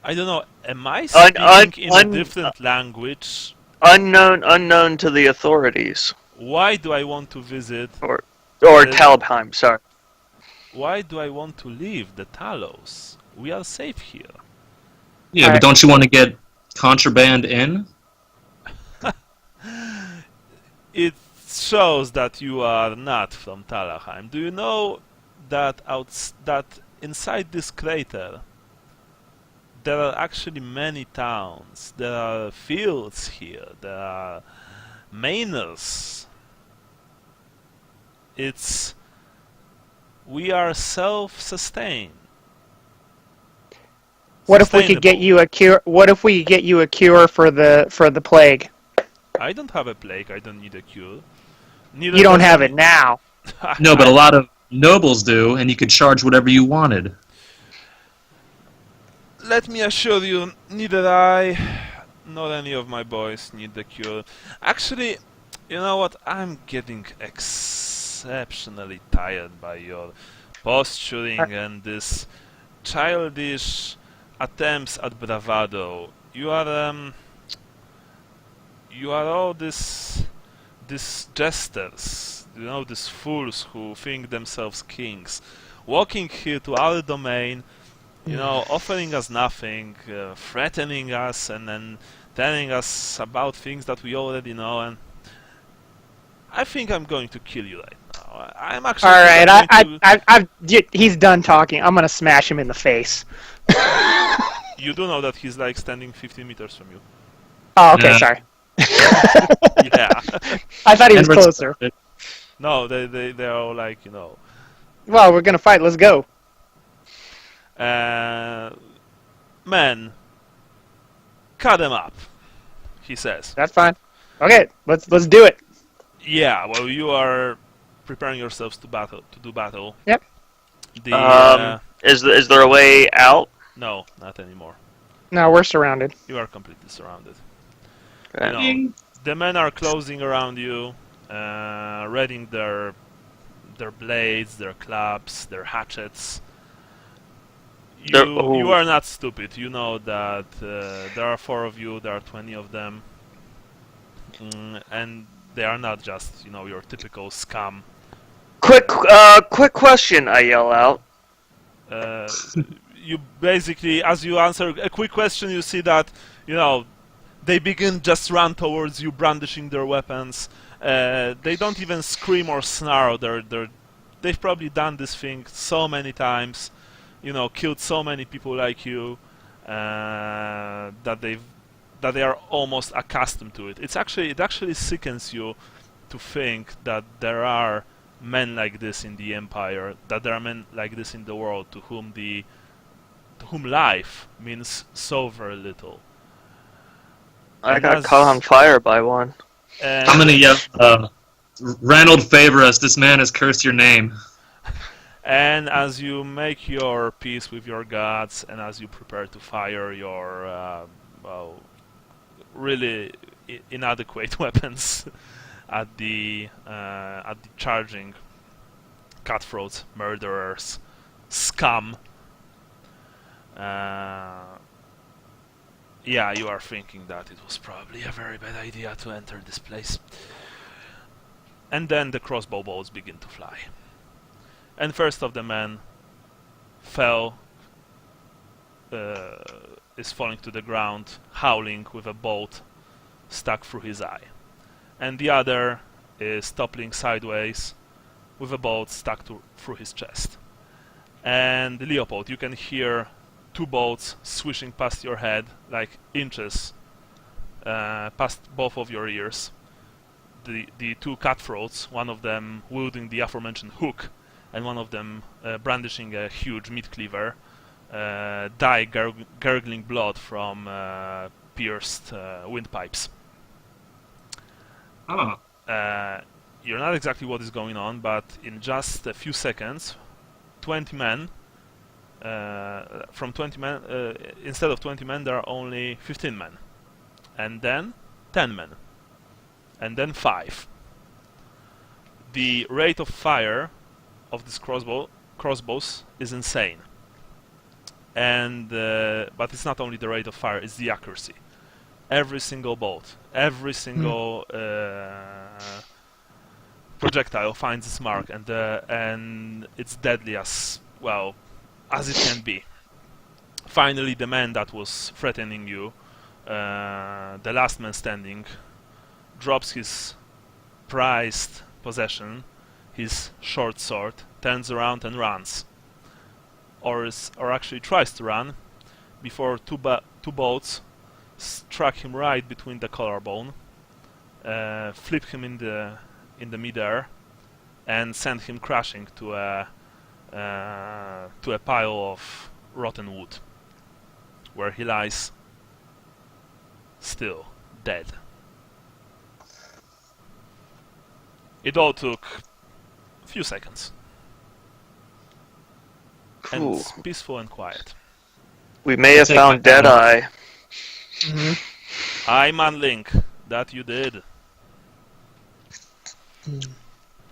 S1: I don't know, am I speaking in a different language?
S4: Unknown to the authorities.
S1: Why do I want to visit?
S4: Or Talabheim, sorry.
S1: Why do I want to leave the Talos? We are safe here.
S6: Yeah, but don't you want to get contraband in?
S1: It shows that you are not from Talabheim. Do you know that that inside this crater there are actually many towns. There are fields here. There are manors. We are self-sustained.
S2: What if we could get you a cure? What if we get you a cure for the plague?
S1: I don't have a plague. I don't need a cure. Neither
S2: You don't
S1: does
S2: have
S1: any-
S2: it now.
S6: No, but a lot of nobles do, and you could charge whatever you wanted.
S1: Let me assure you, neither I nor any of my boys need the cure. Actually, you know what? I'm getting exceptionally tired by your posturing and this childish attempts at bravado. You are all these jesters, you know, these fools who think themselves kings, walking here to our domain, you know, offering us nothing, threatening us, and then telling us about things that we already know. And I think I'm going to kill you right now. I'm actually.
S2: All right,
S1: going
S2: he's done talking. I'm gonna smash him in the face.
S1: You do know that he's like standing 15 meters from you.
S2: Oh, okay,
S6: Yeah.
S2: sorry.
S1: Yeah.
S2: I thought he was
S6: Edward's-
S2: closer.
S1: No, they're all like, you know.
S2: Well, we're gonna fight. Let's go.
S1: Men, cut them up, he says.
S2: That's fine. Okay, let's do it.
S1: Yeah, well, you are preparing yourselves to do battle.
S2: Yep.
S4: Is there a way out?
S1: No, not anymore.
S2: No, we're surrounded.
S1: You are completely surrounded.
S4: Okay.
S1: You know, the men are closing around you, readying their blades, their clubs, their hatchets. You are not stupid. You know that there are 4 of you, there are 20 of them, and they are not just, you know, your typical scum.
S4: Quick question, I yell out.
S1: You basically, as you answer a quick question, you see that, you know, they begin just run towards you, brandishing their weapons. They don't even scream or snarl. They've probably done this thing so many times, you know, killed so many people like you, that they are almost accustomed to it. It actually sickens you to think that there are men like this in the Empire, that there are men like this in the world to whom life means so very little.
S4: I
S1: And
S4: got
S1: as-
S4: caught on fire by one.
S6: I'm gonna yell, Ranald, favor us. This man has cursed your name.
S1: And as you make your peace with your gods, and as you prepare to fire your well, really inadequate weapons at the charging cutthroats, murderers, scum, yeah, you are thinking that it was probably a very bad idea to enter this place. And then the crossbow bolts begin to fly. And first of the men is falling to the ground, howling with a bolt stuck through his eye. And the other is toppling sideways with a bolt stuck through his chest. And Leopold, you can hear 2 bolts swishing past your head, like inches past both of your ears. The 2 cutthroats, one of them wielding the aforementioned hook, and one of them brandishing a huge meat cleaver, die gurgling blood from pierced windpipes.
S6: Oh.
S1: You're not exactly what is going on, but in just a few seconds, 20 men. From 20 men, instead of 20 men, there are only 15 men, and then 10 men, and then 5. The rate of fire of this crossbows is insane, and but it's not only the rate of fire; it's the accuracy. Every single bolt, every single projectile finds its mark, and it's deadly as well as it can be. Finally, the man that was threatening you, the last man standing, drops his prized possession, his short sword, turns around and runs, or actually tries to run, before two bolts struck him right between the collarbone, flipped him in the midair, and sent him crashing to a pile of rotten wood, where he lies still dead. It all took a few seconds. And
S4: Cool.
S1: it's peaceful and quiet.
S4: We may have
S6: Take
S4: found
S6: my time.
S4: Deadeye.
S1: Aye, Manlink, that you did.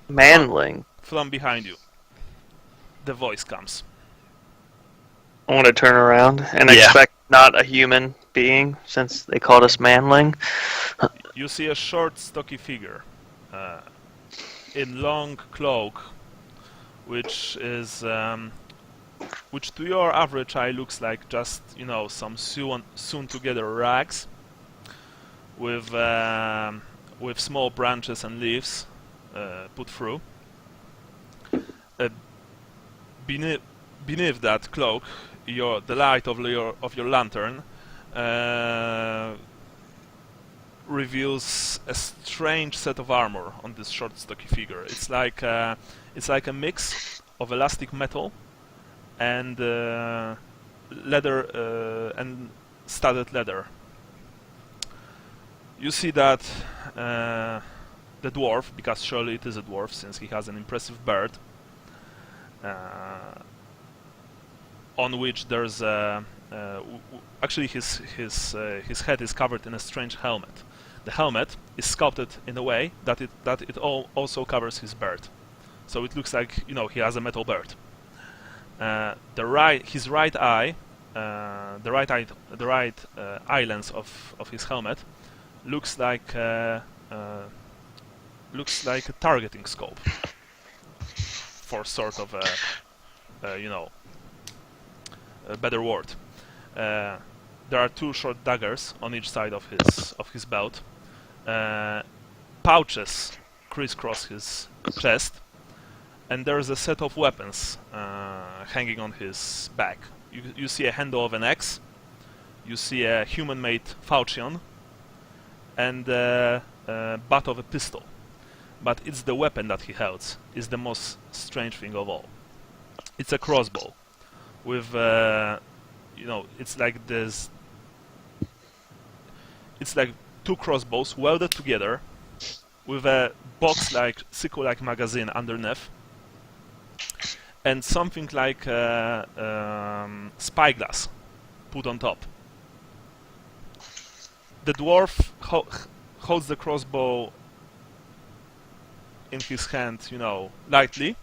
S4: Manling.
S1: From behind you, the voice comes.
S4: I want to turn around and
S5: Yeah.
S4: expect not a human being, since they called us Manling.
S1: You see a short, stocky figure in long cloak, which is which to your average eye looks like just, you know, some sewn together rags with small branches and leaves put through. Beneath that cloak, the light of your lantern reveals a strange set of armor on this short, stocky figure. It's like a mix of elastic metal and leather and studded leather. You see that the dwarf, because surely it is a dwarf since he has an impressive beard, on which there's actually his head is covered in a strange helmet. The helmet is sculpted in a way that it also covers his beard, so it looks like, you know, he has a metal beard. His right eye, the right eye lens of his helmet looks like a targeting scope, for sort of a you know, a better word. There are 2 short daggers on each side of his belt. Pouches crisscross his chest, and there is a set of weapons hanging on his back. You see a handle of an axe, you see a human-made falchion, and the butt of a pistol. But it's the weapon that he holds is the most strange thing of all. It's a crossbow with you know, it's like this. It's like 2 crossbows welded together with a box-like, sickle-like magazine underneath, and something like spyglass put on top. The dwarf holds the crossbow in his hand, you know, lightly,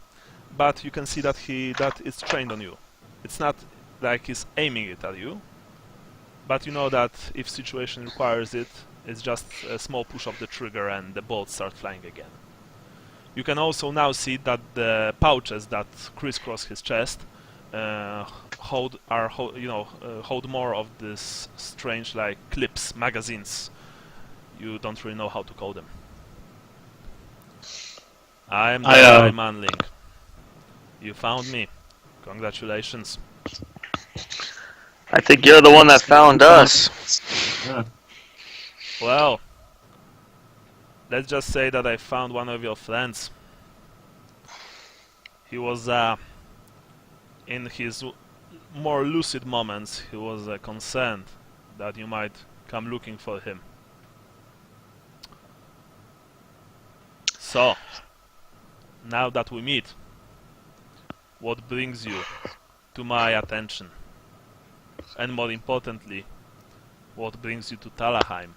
S1: but you can see that it's trained on you. It's not like he's aiming it at you, but you know that if situation requires it, it's just a small push of the trigger and the bolts start flying again. You can also now see that the pouches that crisscross his chest hold more of this strange, like, clips, magazines. You don't really know how to call them. I am the guy, Manling. You found me. Congratulations.
S4: I think you're the one that found us.
S6: Yeah.
S1: Well, let's just say that I found one of your friends. He was, in his more lucid moments, he was concerned that you might come looking for him. So, now that we meet, what brings you to my attention? And more importantly, what brings you to Talabheim?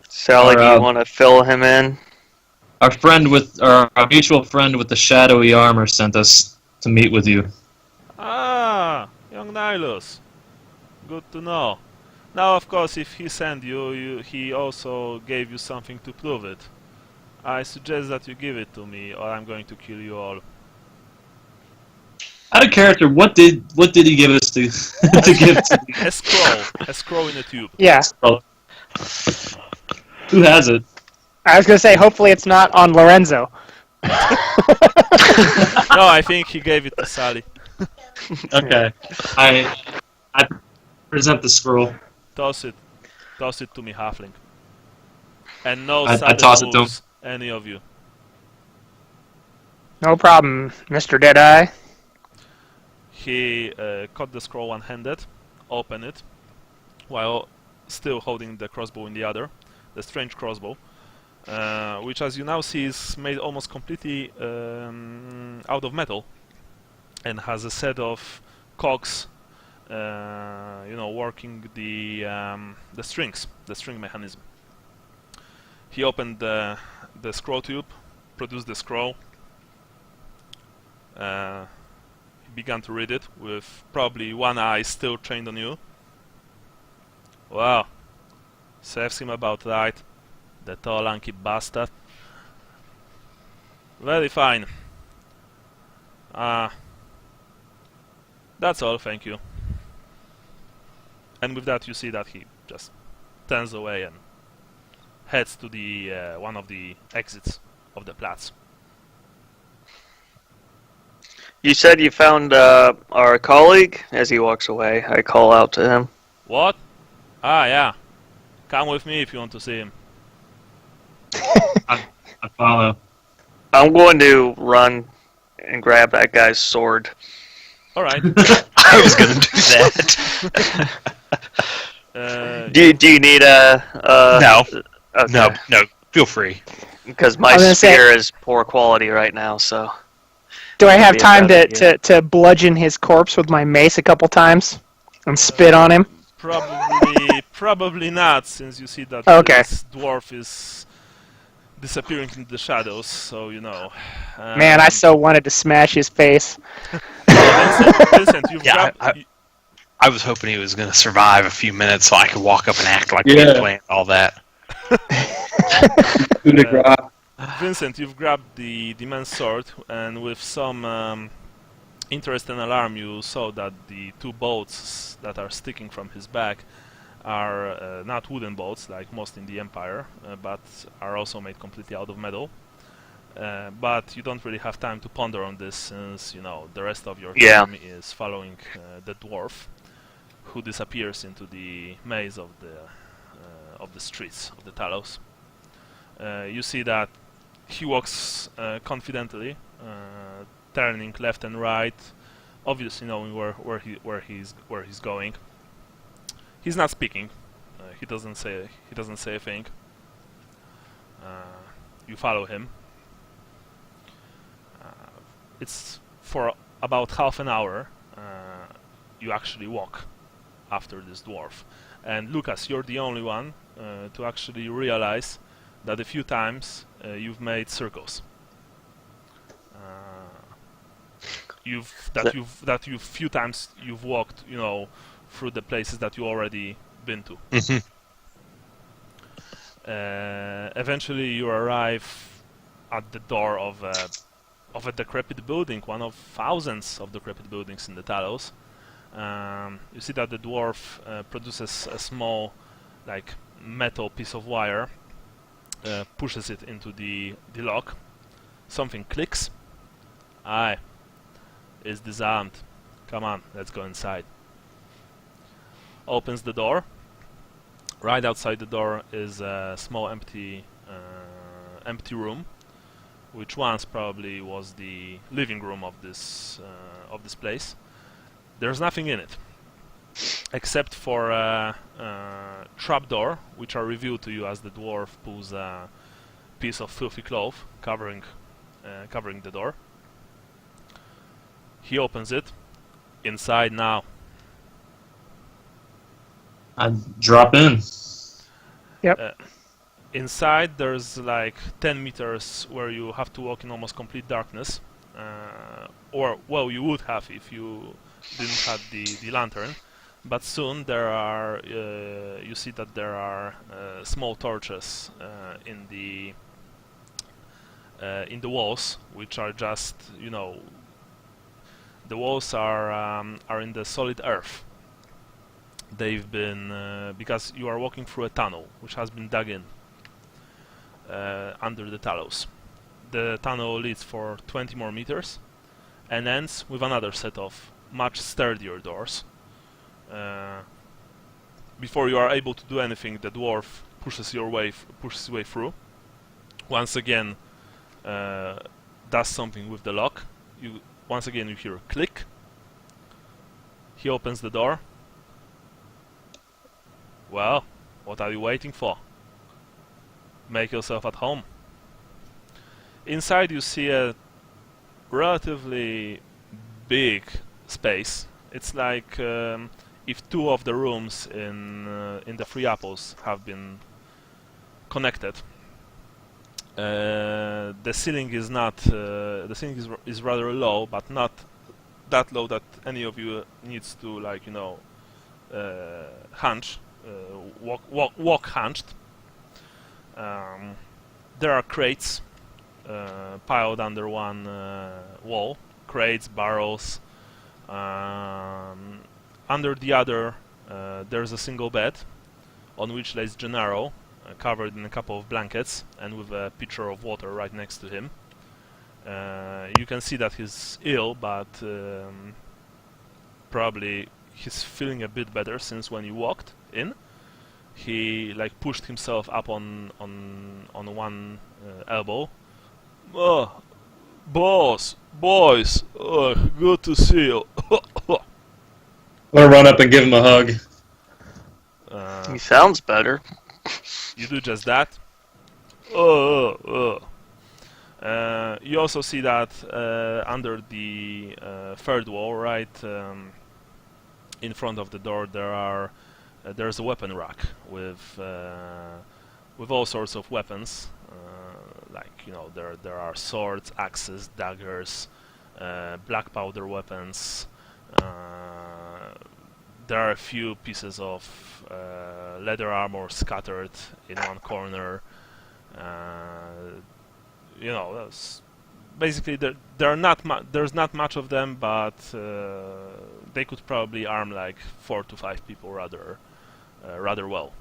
S4: Sally, do you want to fill him in?
S6: Our mutual friend with the shadowy armor sent us to meet with you.
S1: Ah, young Nihilus. Good to know. Now, of course, if he sent you, he also gave you something to prove it. I suggest that you give it to me, or I'm going to kill you all.
S6: Out of character, what did he give us to to give to you?
S1: A scroll in a tube.
S2: Yeah.
S6: Who has it?
S2: I was gonna say, hopefully it's not on Lorenzo.
S1: No, I think he gave it to Sally.
S6: Okay. I present the scroll.
S1: Toss it to me, halfling. And no
S6: I
S1: sudden
S6: toss it to him.
S1: moves, any of you.
S2: No problem, Mr. Deadeye.
S1: He caught the scroll one-handed, opened it, while still holding the crossbow in the other, the strange crossbow, which, as you now see, is made almost completely out of metal, and has a set of cogs, working the strings, the string mechanism. He opened the scroll tube, produced the scroll. He began to read it with probably one eye still trained on you. Wow, serves him about right, the tall lanky bastard. Very fine. That's all, thank you. And with that you see that he just turns away and heads to the one of the exits of the Platz.
S4: You said you found our colleague. As he walks away, I call out to him.
S1: What? Ah, yeah. Come with me if you want to see him.
S6: I follow.
S4: I'm going to run and grab that guy's sword.
S1: Alright.
S5: I was going to do that.
S4: Do you need a...
S5: No.
S4: Okay.
S5: No. Feel free.
S4: Because my spear is poor quality right now, so...
S2: Do I have time to bludgeon his corpse with my mace a couple times and spit on him?
S1: Probably not, since you see that this dwarf is disappearing into the shadows, so you know.
S2: Man, I so wanted to smash his face.
S1: Vincent, you've grabbed...
S5: I was hoping he was going to survive a few minutes so I could walk up and act like we had planned all that.
S1: Vincent, you've grabbed the man's sword, and with some interest and alarm you saw that the two bolts that are sticking from his back are not wooden bolts like most in the Empire, but are also made completely out of metal. But you don't really have time to ponder on this, since you know the rest of your team is following the dwarf, who disappears into the maze of the streets of the Talos. You see that he walks confidently, turning left and right, obviously knowing where he's going. He's not speaking. He doesn't say a thing. You follow him. it's for about half an hour you actually walk after this dwarf. And Lucas, you're the only one to actually realize that a few times you've made circles. Few times you've walked, through the places that you already been to. Eventually, you arrive at the door of a decrepit building, one of thousands of decrepit buildings in the Talos. You see that the dwarf produces a small, metal piece of wire, pushes it into the lock. Something clicks. Aye, it's disarmed. Come on, let's go inside. Opens the door. Right outside the door is a small empty room, which once probably was the living room of this place. There's nothing in it, except for a trapdoor, which are revealed to you as the dwarf pulls a piece of filthy cloth covering the door. He opens it. Inside now.
S6: I drop in.
S2: Yep.
S1: Inside there's 10 meters where you have to walk in almost complete darkness, or well, you would have if you didn't have the lantern. But soon there are you see that there are small torches in the walls, which are just the walls are in the solid earth. They've been because you are walking through a tunnel which has been dug in under the Talos. The tunnel leads for 20 more meters and ends with another set of much sturdier doors. Before you are able to do anything, the dwarf pushes his way through. Once again, does something with the lock. Once again you hear a click. He opens the door. Well, what are you waiting for? Make yourself at home. Inside you see a relatively big space. It's like if two of the rooms in the Three Apples have been connected. The ceiling is not. The ceiling is rather low, but not that low that any of you needs to hunch, walk hunched. There are crates piled under one wall. Crates, barrels. Under the other, there's a single bed, on which lays Gennaro, covered in a couple of blankets and with a pitcher of water right next to him. You can see that he's ill, but probably he's feeling a bit better since when you walked in, he pushed himself up on one elbow. Oh, boys, good to see you.
S6: I'm gonna run up and give him a hug.
S4: He sounds better.
S1: You do just that. You also see that under the third wall, right in front of the door, there's a weapon rack with all sorts of weapons. There are swords, axes, daggers, black powder weapons. There are a few pieces of leather armor scattered in one corner. Basically there's not much of them, but they could probably arm 4 to 5 people rather well.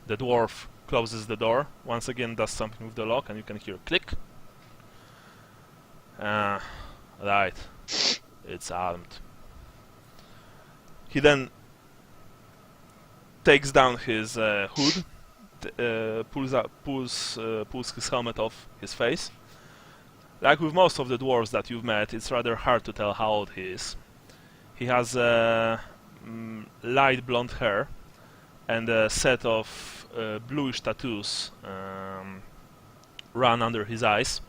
S1: The dwarf closes the door, once again does something with the lock, and you can hear a click. Right, it's armed. He then takes down his hood, pulls his helmet off his face. Like with most of the dwarves that you've met, it's rather hard to tell how old he is. He has light blonde hair and a set of bluish tattoos run under his eyes,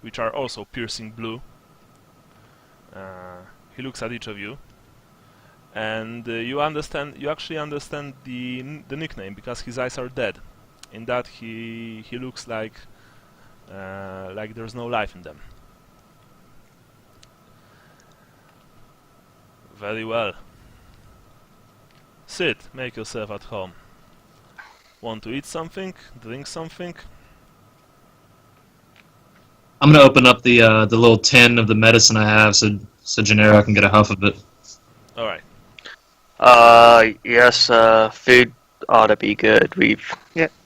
S1: which are also piercing blue. He looks at each of you, and you actually understand the nickname because his eyes are dead. In that he looks like there's no life in them. Very well. Sit, make yourself at home. Want to eat something? Drink something?
S6: I'm gonna open up the little tin of the medicine I have, so Gennaro can get a huff of it.
S1: All right.
S4: Yes. Food ought to be good.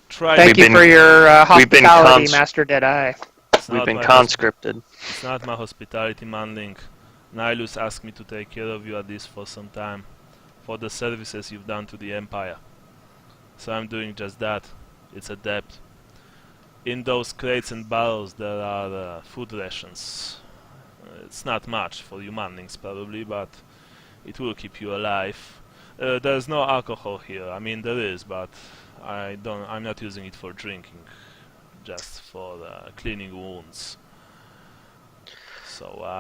S1: Try.
S2: Thank you
S4: been-
S2: for your
S4: we've been
S2: hospitality, Master Deadeye.
S4: We've been conscripted.
S1: It's not my hospitality, manling. Nihilus asked me to take care of you at least for some time, for the services you've done to the Empire. So I'm doing just that. It's a debt. In those crates and barrels there are food rations. It's not much for you manlings probably, but it will keep you alive. There's no alcohol here. I mean there is, but I'm not using it for drinking, just for cleaning wounds. So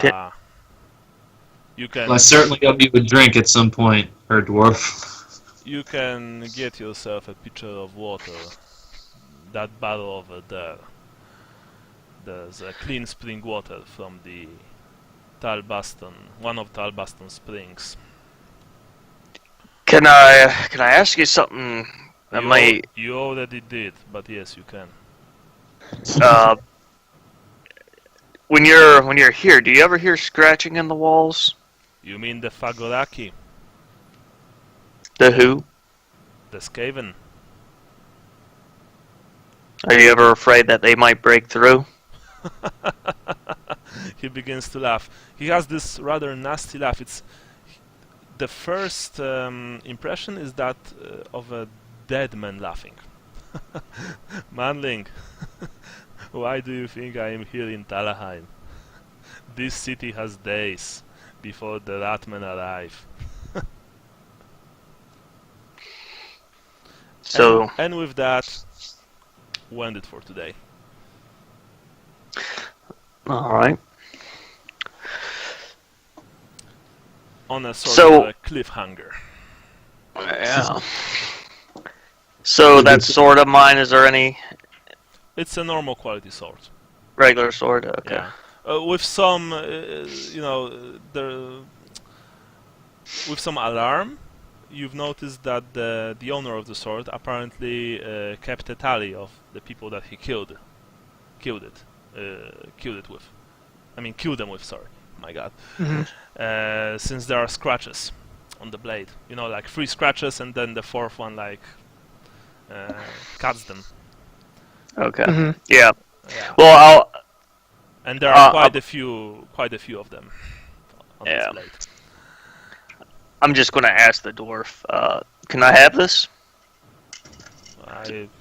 S1: you can.
S6: Well, I certainly owe you a drink at some point, her dwarf.
S1: You can get yourself a pitcher of water. That barrel over there. There's a clean spring water from the one of Talbaston springs.
S4: Can I ask you something?
S1: You already did, but yes, you can.
S4: When you're here, do you ever hear scratching in the walls?
S1: You mean the Fagoraki,
S4: The who?
S1: the Skaven?
S4: Are you ever afraid that they might break through?
S1: He begins to laugh. He has this rather nasty laugh. It's the first impression is that of a dead man laughing. Manling, why do you think I am here in Talabheim? This city has days before the Ratmen arrive.
S4: So,
S1: and with that, we'll end it for today.
S4: all right.
S1: On a sort of a cliffhanger.
S4: Yeah. So that sword of mine, is there any
S1: It's a normal quality sword.
S4: regular sword? Okay.
S1: Yeah. With some, with some alarm, you've noticed that the owner of the sword apparently kept a tally of the people that he killed them with. Sorry, my God. Since there are scratches on the blade, like 3 scratches, and then the 4th one cuts them.
S4: Okay.
S2: Mhm.
S4: Yeah.
S1: Yeah.
S4: Well,
S1: And there are quite a few of them on this
S4: Yeah.
S1: blade.
S4: I'm just going to ask the dwarf. Can I have this?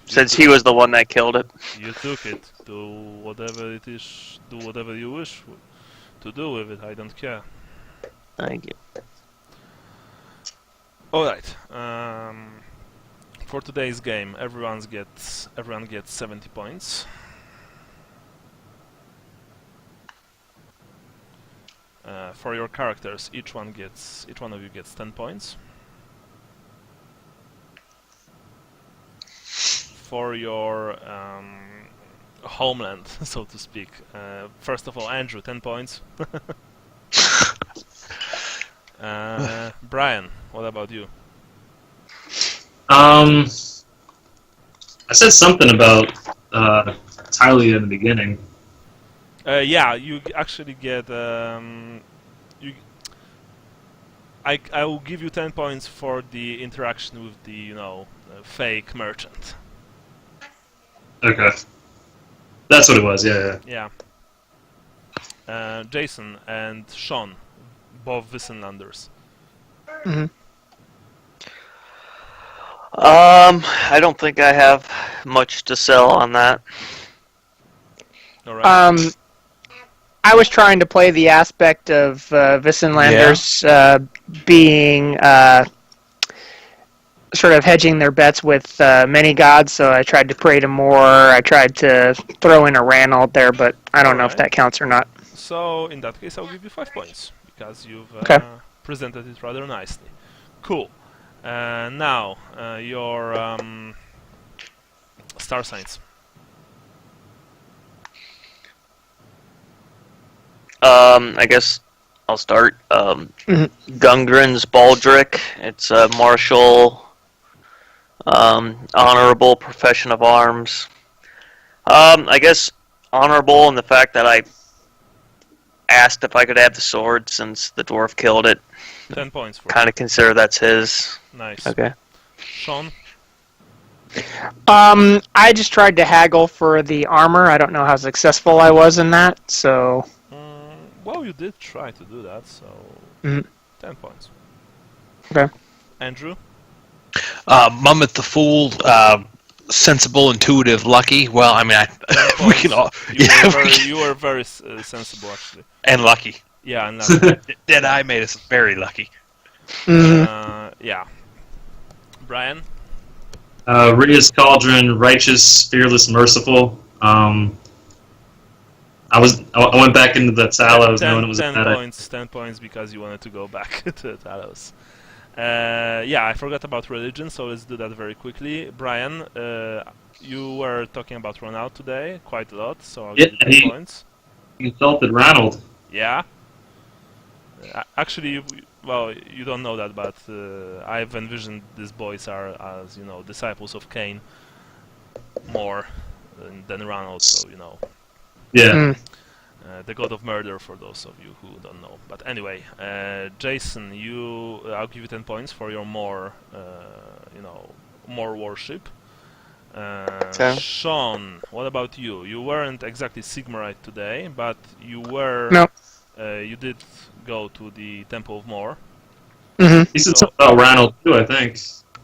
S4: Since he was the one that killed it.
S1: You took it. Do whatever it is. Do whatever you wish to do with it. I don't care.
S4: Thank you.
S1: All right. For today's game, everyone gets 70 points. For your characters, each one of you gets 10 points. For your homeland, so to speak. First of all, Andrew, 10 points. Brian, what about you?
S6: I said something about Tylia in the beginning.
S1: Yeah, you actually get. I will give you 10 points for the interaction with the fake merchant.
S6: Okay. That's what it was, yeah.
S1: Yeah. Jason and Sean, both Wissenlanders.
S2: Mhm.
S4: I don't think I have much to sell on that.
S1: All right.
S2: I was trying to play the aspect of Wissenlanders being sort of hedging their bets with many gods, so I tried to pray to more. I tried to throw in a Ranald there, but I don't know if that counts or not.
S1: So in that case, I'll give you 5 points because you've
S2: Okay.
S1: presented it rather nicely. Cool. Now, your star signs.
S4: I guess I'll start. Gungren's Baldric. It's a martial, honorable profession of arms. I guess honorable in the fact that I asked if I could have the sword since the dwarf killed it.
S1: 10 points for
S4: Kind of consider that's his.
S1: Nice.
S4: Okay.
S1: Sean?
S2: I just tried to haggle for the armor. I don't know how successful I was in that, so...
S1: Well, you did try to do that, so...
S2: Mhm.
S1: 10 points.
S2: Okay.
S1: Andrew?
S5: Mummet the Fool, sensible, intuitive, lucky. Well, I mean, we can all...
S1: You were very sensible, actually.
S5: And lucky.
S1: Yeah, and lucky.
S5: Deadeye made us very lucky.
S1: Yeah. Brian?
S6: Rhea's Cauldron, righteous, fearless, merciful. I went back into the Talos knowing it was
S1: 10
S6: bad.
S1: points, 10 points because you wanted to go back to Talos. Yeah, I forgot about religion, so let's do that very quickly. Brian, you were talking about Ronald today quite a lot, so I'll give you 10 points.
S6: He insulted Ronald.
S1: Yeah. Actually, you don't know that, but I've envisioned these boys are as, disciples of Cain more than Ronald, so,
S6: Yeah.
S1: the god of murder for those of you who don't know. But anyway, Jason, I'll give you 10 points for your more worship.
S4: Okay.
S1: Sean, what about you? You weren't exactly Sigmarite today, but you were.
S2: No.
S1: You did go to the Temple of Mor.
S2: Mm-hmm.
S6: He said something about Ronald too, I think.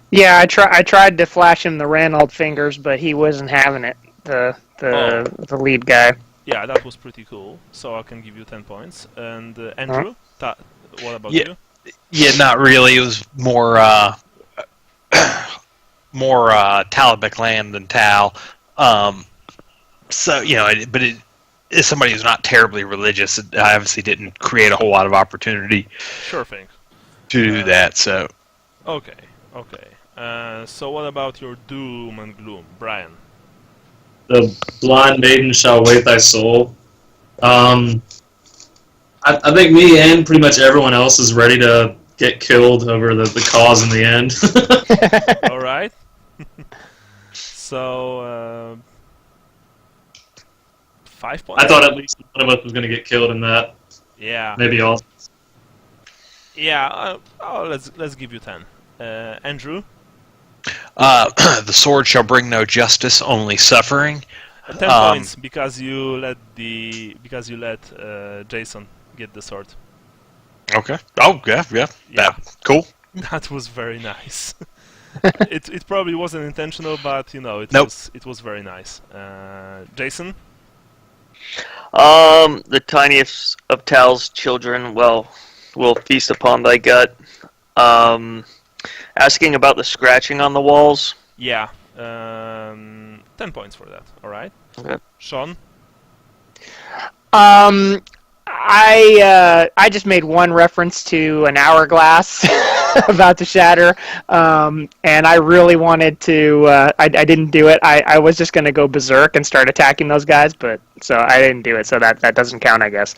S2: Yeah, I tried to flash him the Ranald fingers, but he wasn't having it. The lead guy.
S1: Yeah, that was pretty cool. So I can give you 10 points. And Andrew, what about you?
S5: Yeah, not really. It was more Talabheim land than Tal. So but it is somebody who's not terribly religious. It obviously didn't create a whole lot of opportunity.
S1: Sure thing.
S5: To do that. So.
S1: Okay. So what about your doom and gloom, Brian?
S6: The blind maiden shall wait thy soul. I think me and pretty much everyone else is ready to get killed over the cause in the end.
S1: All right. So 5 points.
S6: I thought at least one of us was going to get killed in that.
S1: Yeah.
S6: Maybe all.
S1: Yeah. Let's give you 10. Andrew.
S5: The sword shall bring no justice, only suffering.
S1: 10 points because you let Jason get the sword.
S5: Okay. Oh yeah. Cool.
S1: That was very nice. It probably wasn't intentional, but it was very nice. Jason.
S4: The tiniest of Tal's children, will feast upon thy gut. Asking about the scratching on the walls.
S1: Yeah. 10 points for that. All right.
S4: Okay.
S1: Sean.
S2: I just made one reference to an hourglass about to shatter, and I really wanted to. I didn't do it. I was just going to go berserk and start attacking those guys, but so I didn't do it. So that doesn't count, I guess.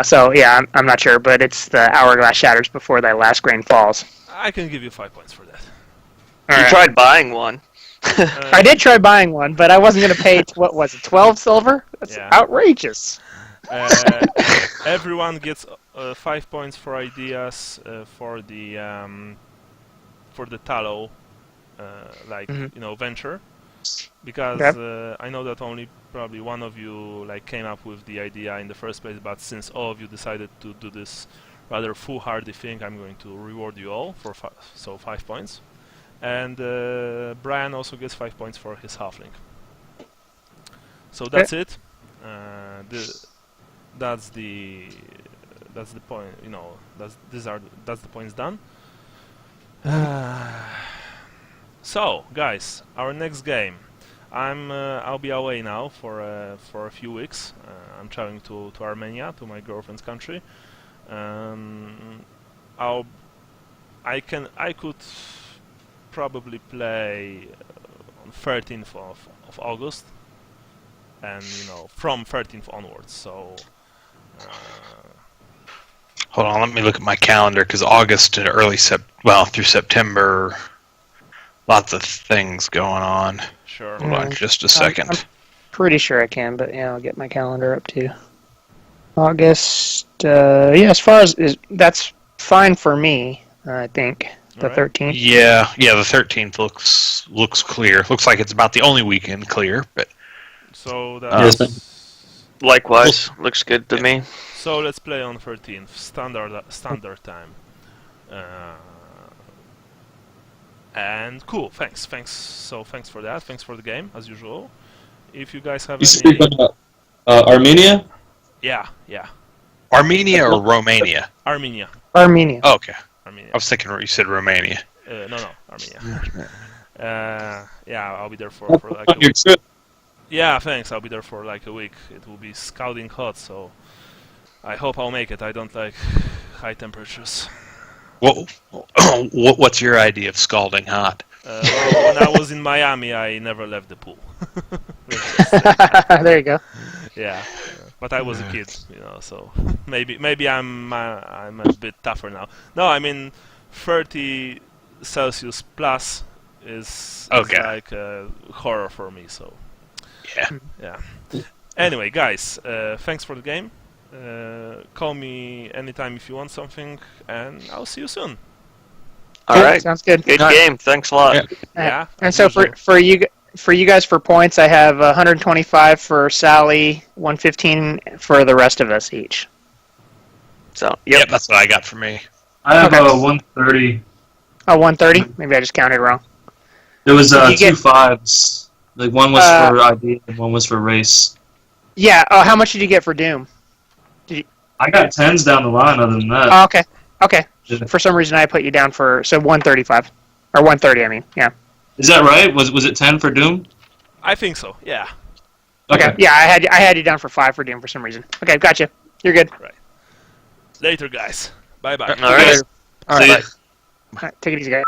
S2: So yeah, I'm not sure, but it's the hourglass shatters before that last grain falls.
S1: I can give you 5 points for that.
S4: You tried buying one.
S2: I did try buying one, but I wasn't going to pay. What was it? 12 silver? That's outrageous.
S1: Everyone gets 5 points for ideas for the tallow, venture, because I know that only probably one of you came up with the idea in the first place. But since all of you decided to do this rather foolhardy thing, I'm going to reward you all for 5 points, and Brian also gets 5 points for his halfling. So that's it. That's the point. That's the points done. So, guys, our next game. I'll be away now for a few weeks. I'm traveling to Armenia, to my girlfriend's country. I could probably play on 13th of August, and from 13th onwards. So.
S5: Hold on, let me look at my calendar because August to through September, lots of things going on.
S1: Sure.
S5: Hold on, just a second.
S2: I'm pretty sure I can, but I'll get my calendar up too. August, as far as that's fine for me. I think the 13th.
S5: Yeah, the 13th looks clear. Looks like it's about the only weekend clear, but.
S1: So that's
S4: likewise, looks good to me.
S1: So let's play on 13th standard time. And cool, thanks. So thanks for that. Thanks for the game as usual. If you guys have
S6: You speak about Armenia?
S1: Yeah.
S5: Armenia or Romania?
S1: Armenia.
S5: Oh, okay.
S1: Armenia.
S5: I was thinking you said Romania.
S1: No, Armenia. I'll be there for like a week.
S6: Trip.
S1: Yeah, thanks. I'll be there for like a week. It will be scalding hot, so I hope I'll make it. I don't like high temperatures.
S5: What's your idea of scalding hot?
S1: When I was in Miami, I never left the pool.
S2: There you go.
S1: Yeah, but I was a kid, so maybe I'm a bit tougher now. No, I mean 30 Celsius plus is like a horror for me. So yeah. Anyway, guys, thanks for the game. Call me anytime if you want something, and I'll see you soon.
S4: All right,
S2: sounds good.
S4: Good game. Thanks a lot.
S1: Yeah.
S2: And so for you guys for points, I have 125 for Sally, 115 for the rest of us each.
S4: So
S5: yep, that's what I got for me.
S6: I have 130.
S2: Oh, 130? Maybe I just counted wrong.
S6: There was
S2: Did you
S6: two fives. Like one was for ID and one was for race.
S2: Yeah. Oh, how much did you get for Doom?
S6: I got 10s down the line. Other than that.
S2: Oh, okay. For some reason, I put you down for 135 or 130. I mean, yeah.
S6: Is that right? Was it 10 for Doom?
S1: I think so. Yeah.
S2: Okay. Yeah, I had you down for 5 for Doom for some reason. Okay, gotcha. You're good.
S1: Right. Later, guys. Bye bye.
S4: All right.
S2: All
S4: See ya.
S2: right. Take it easy, guys.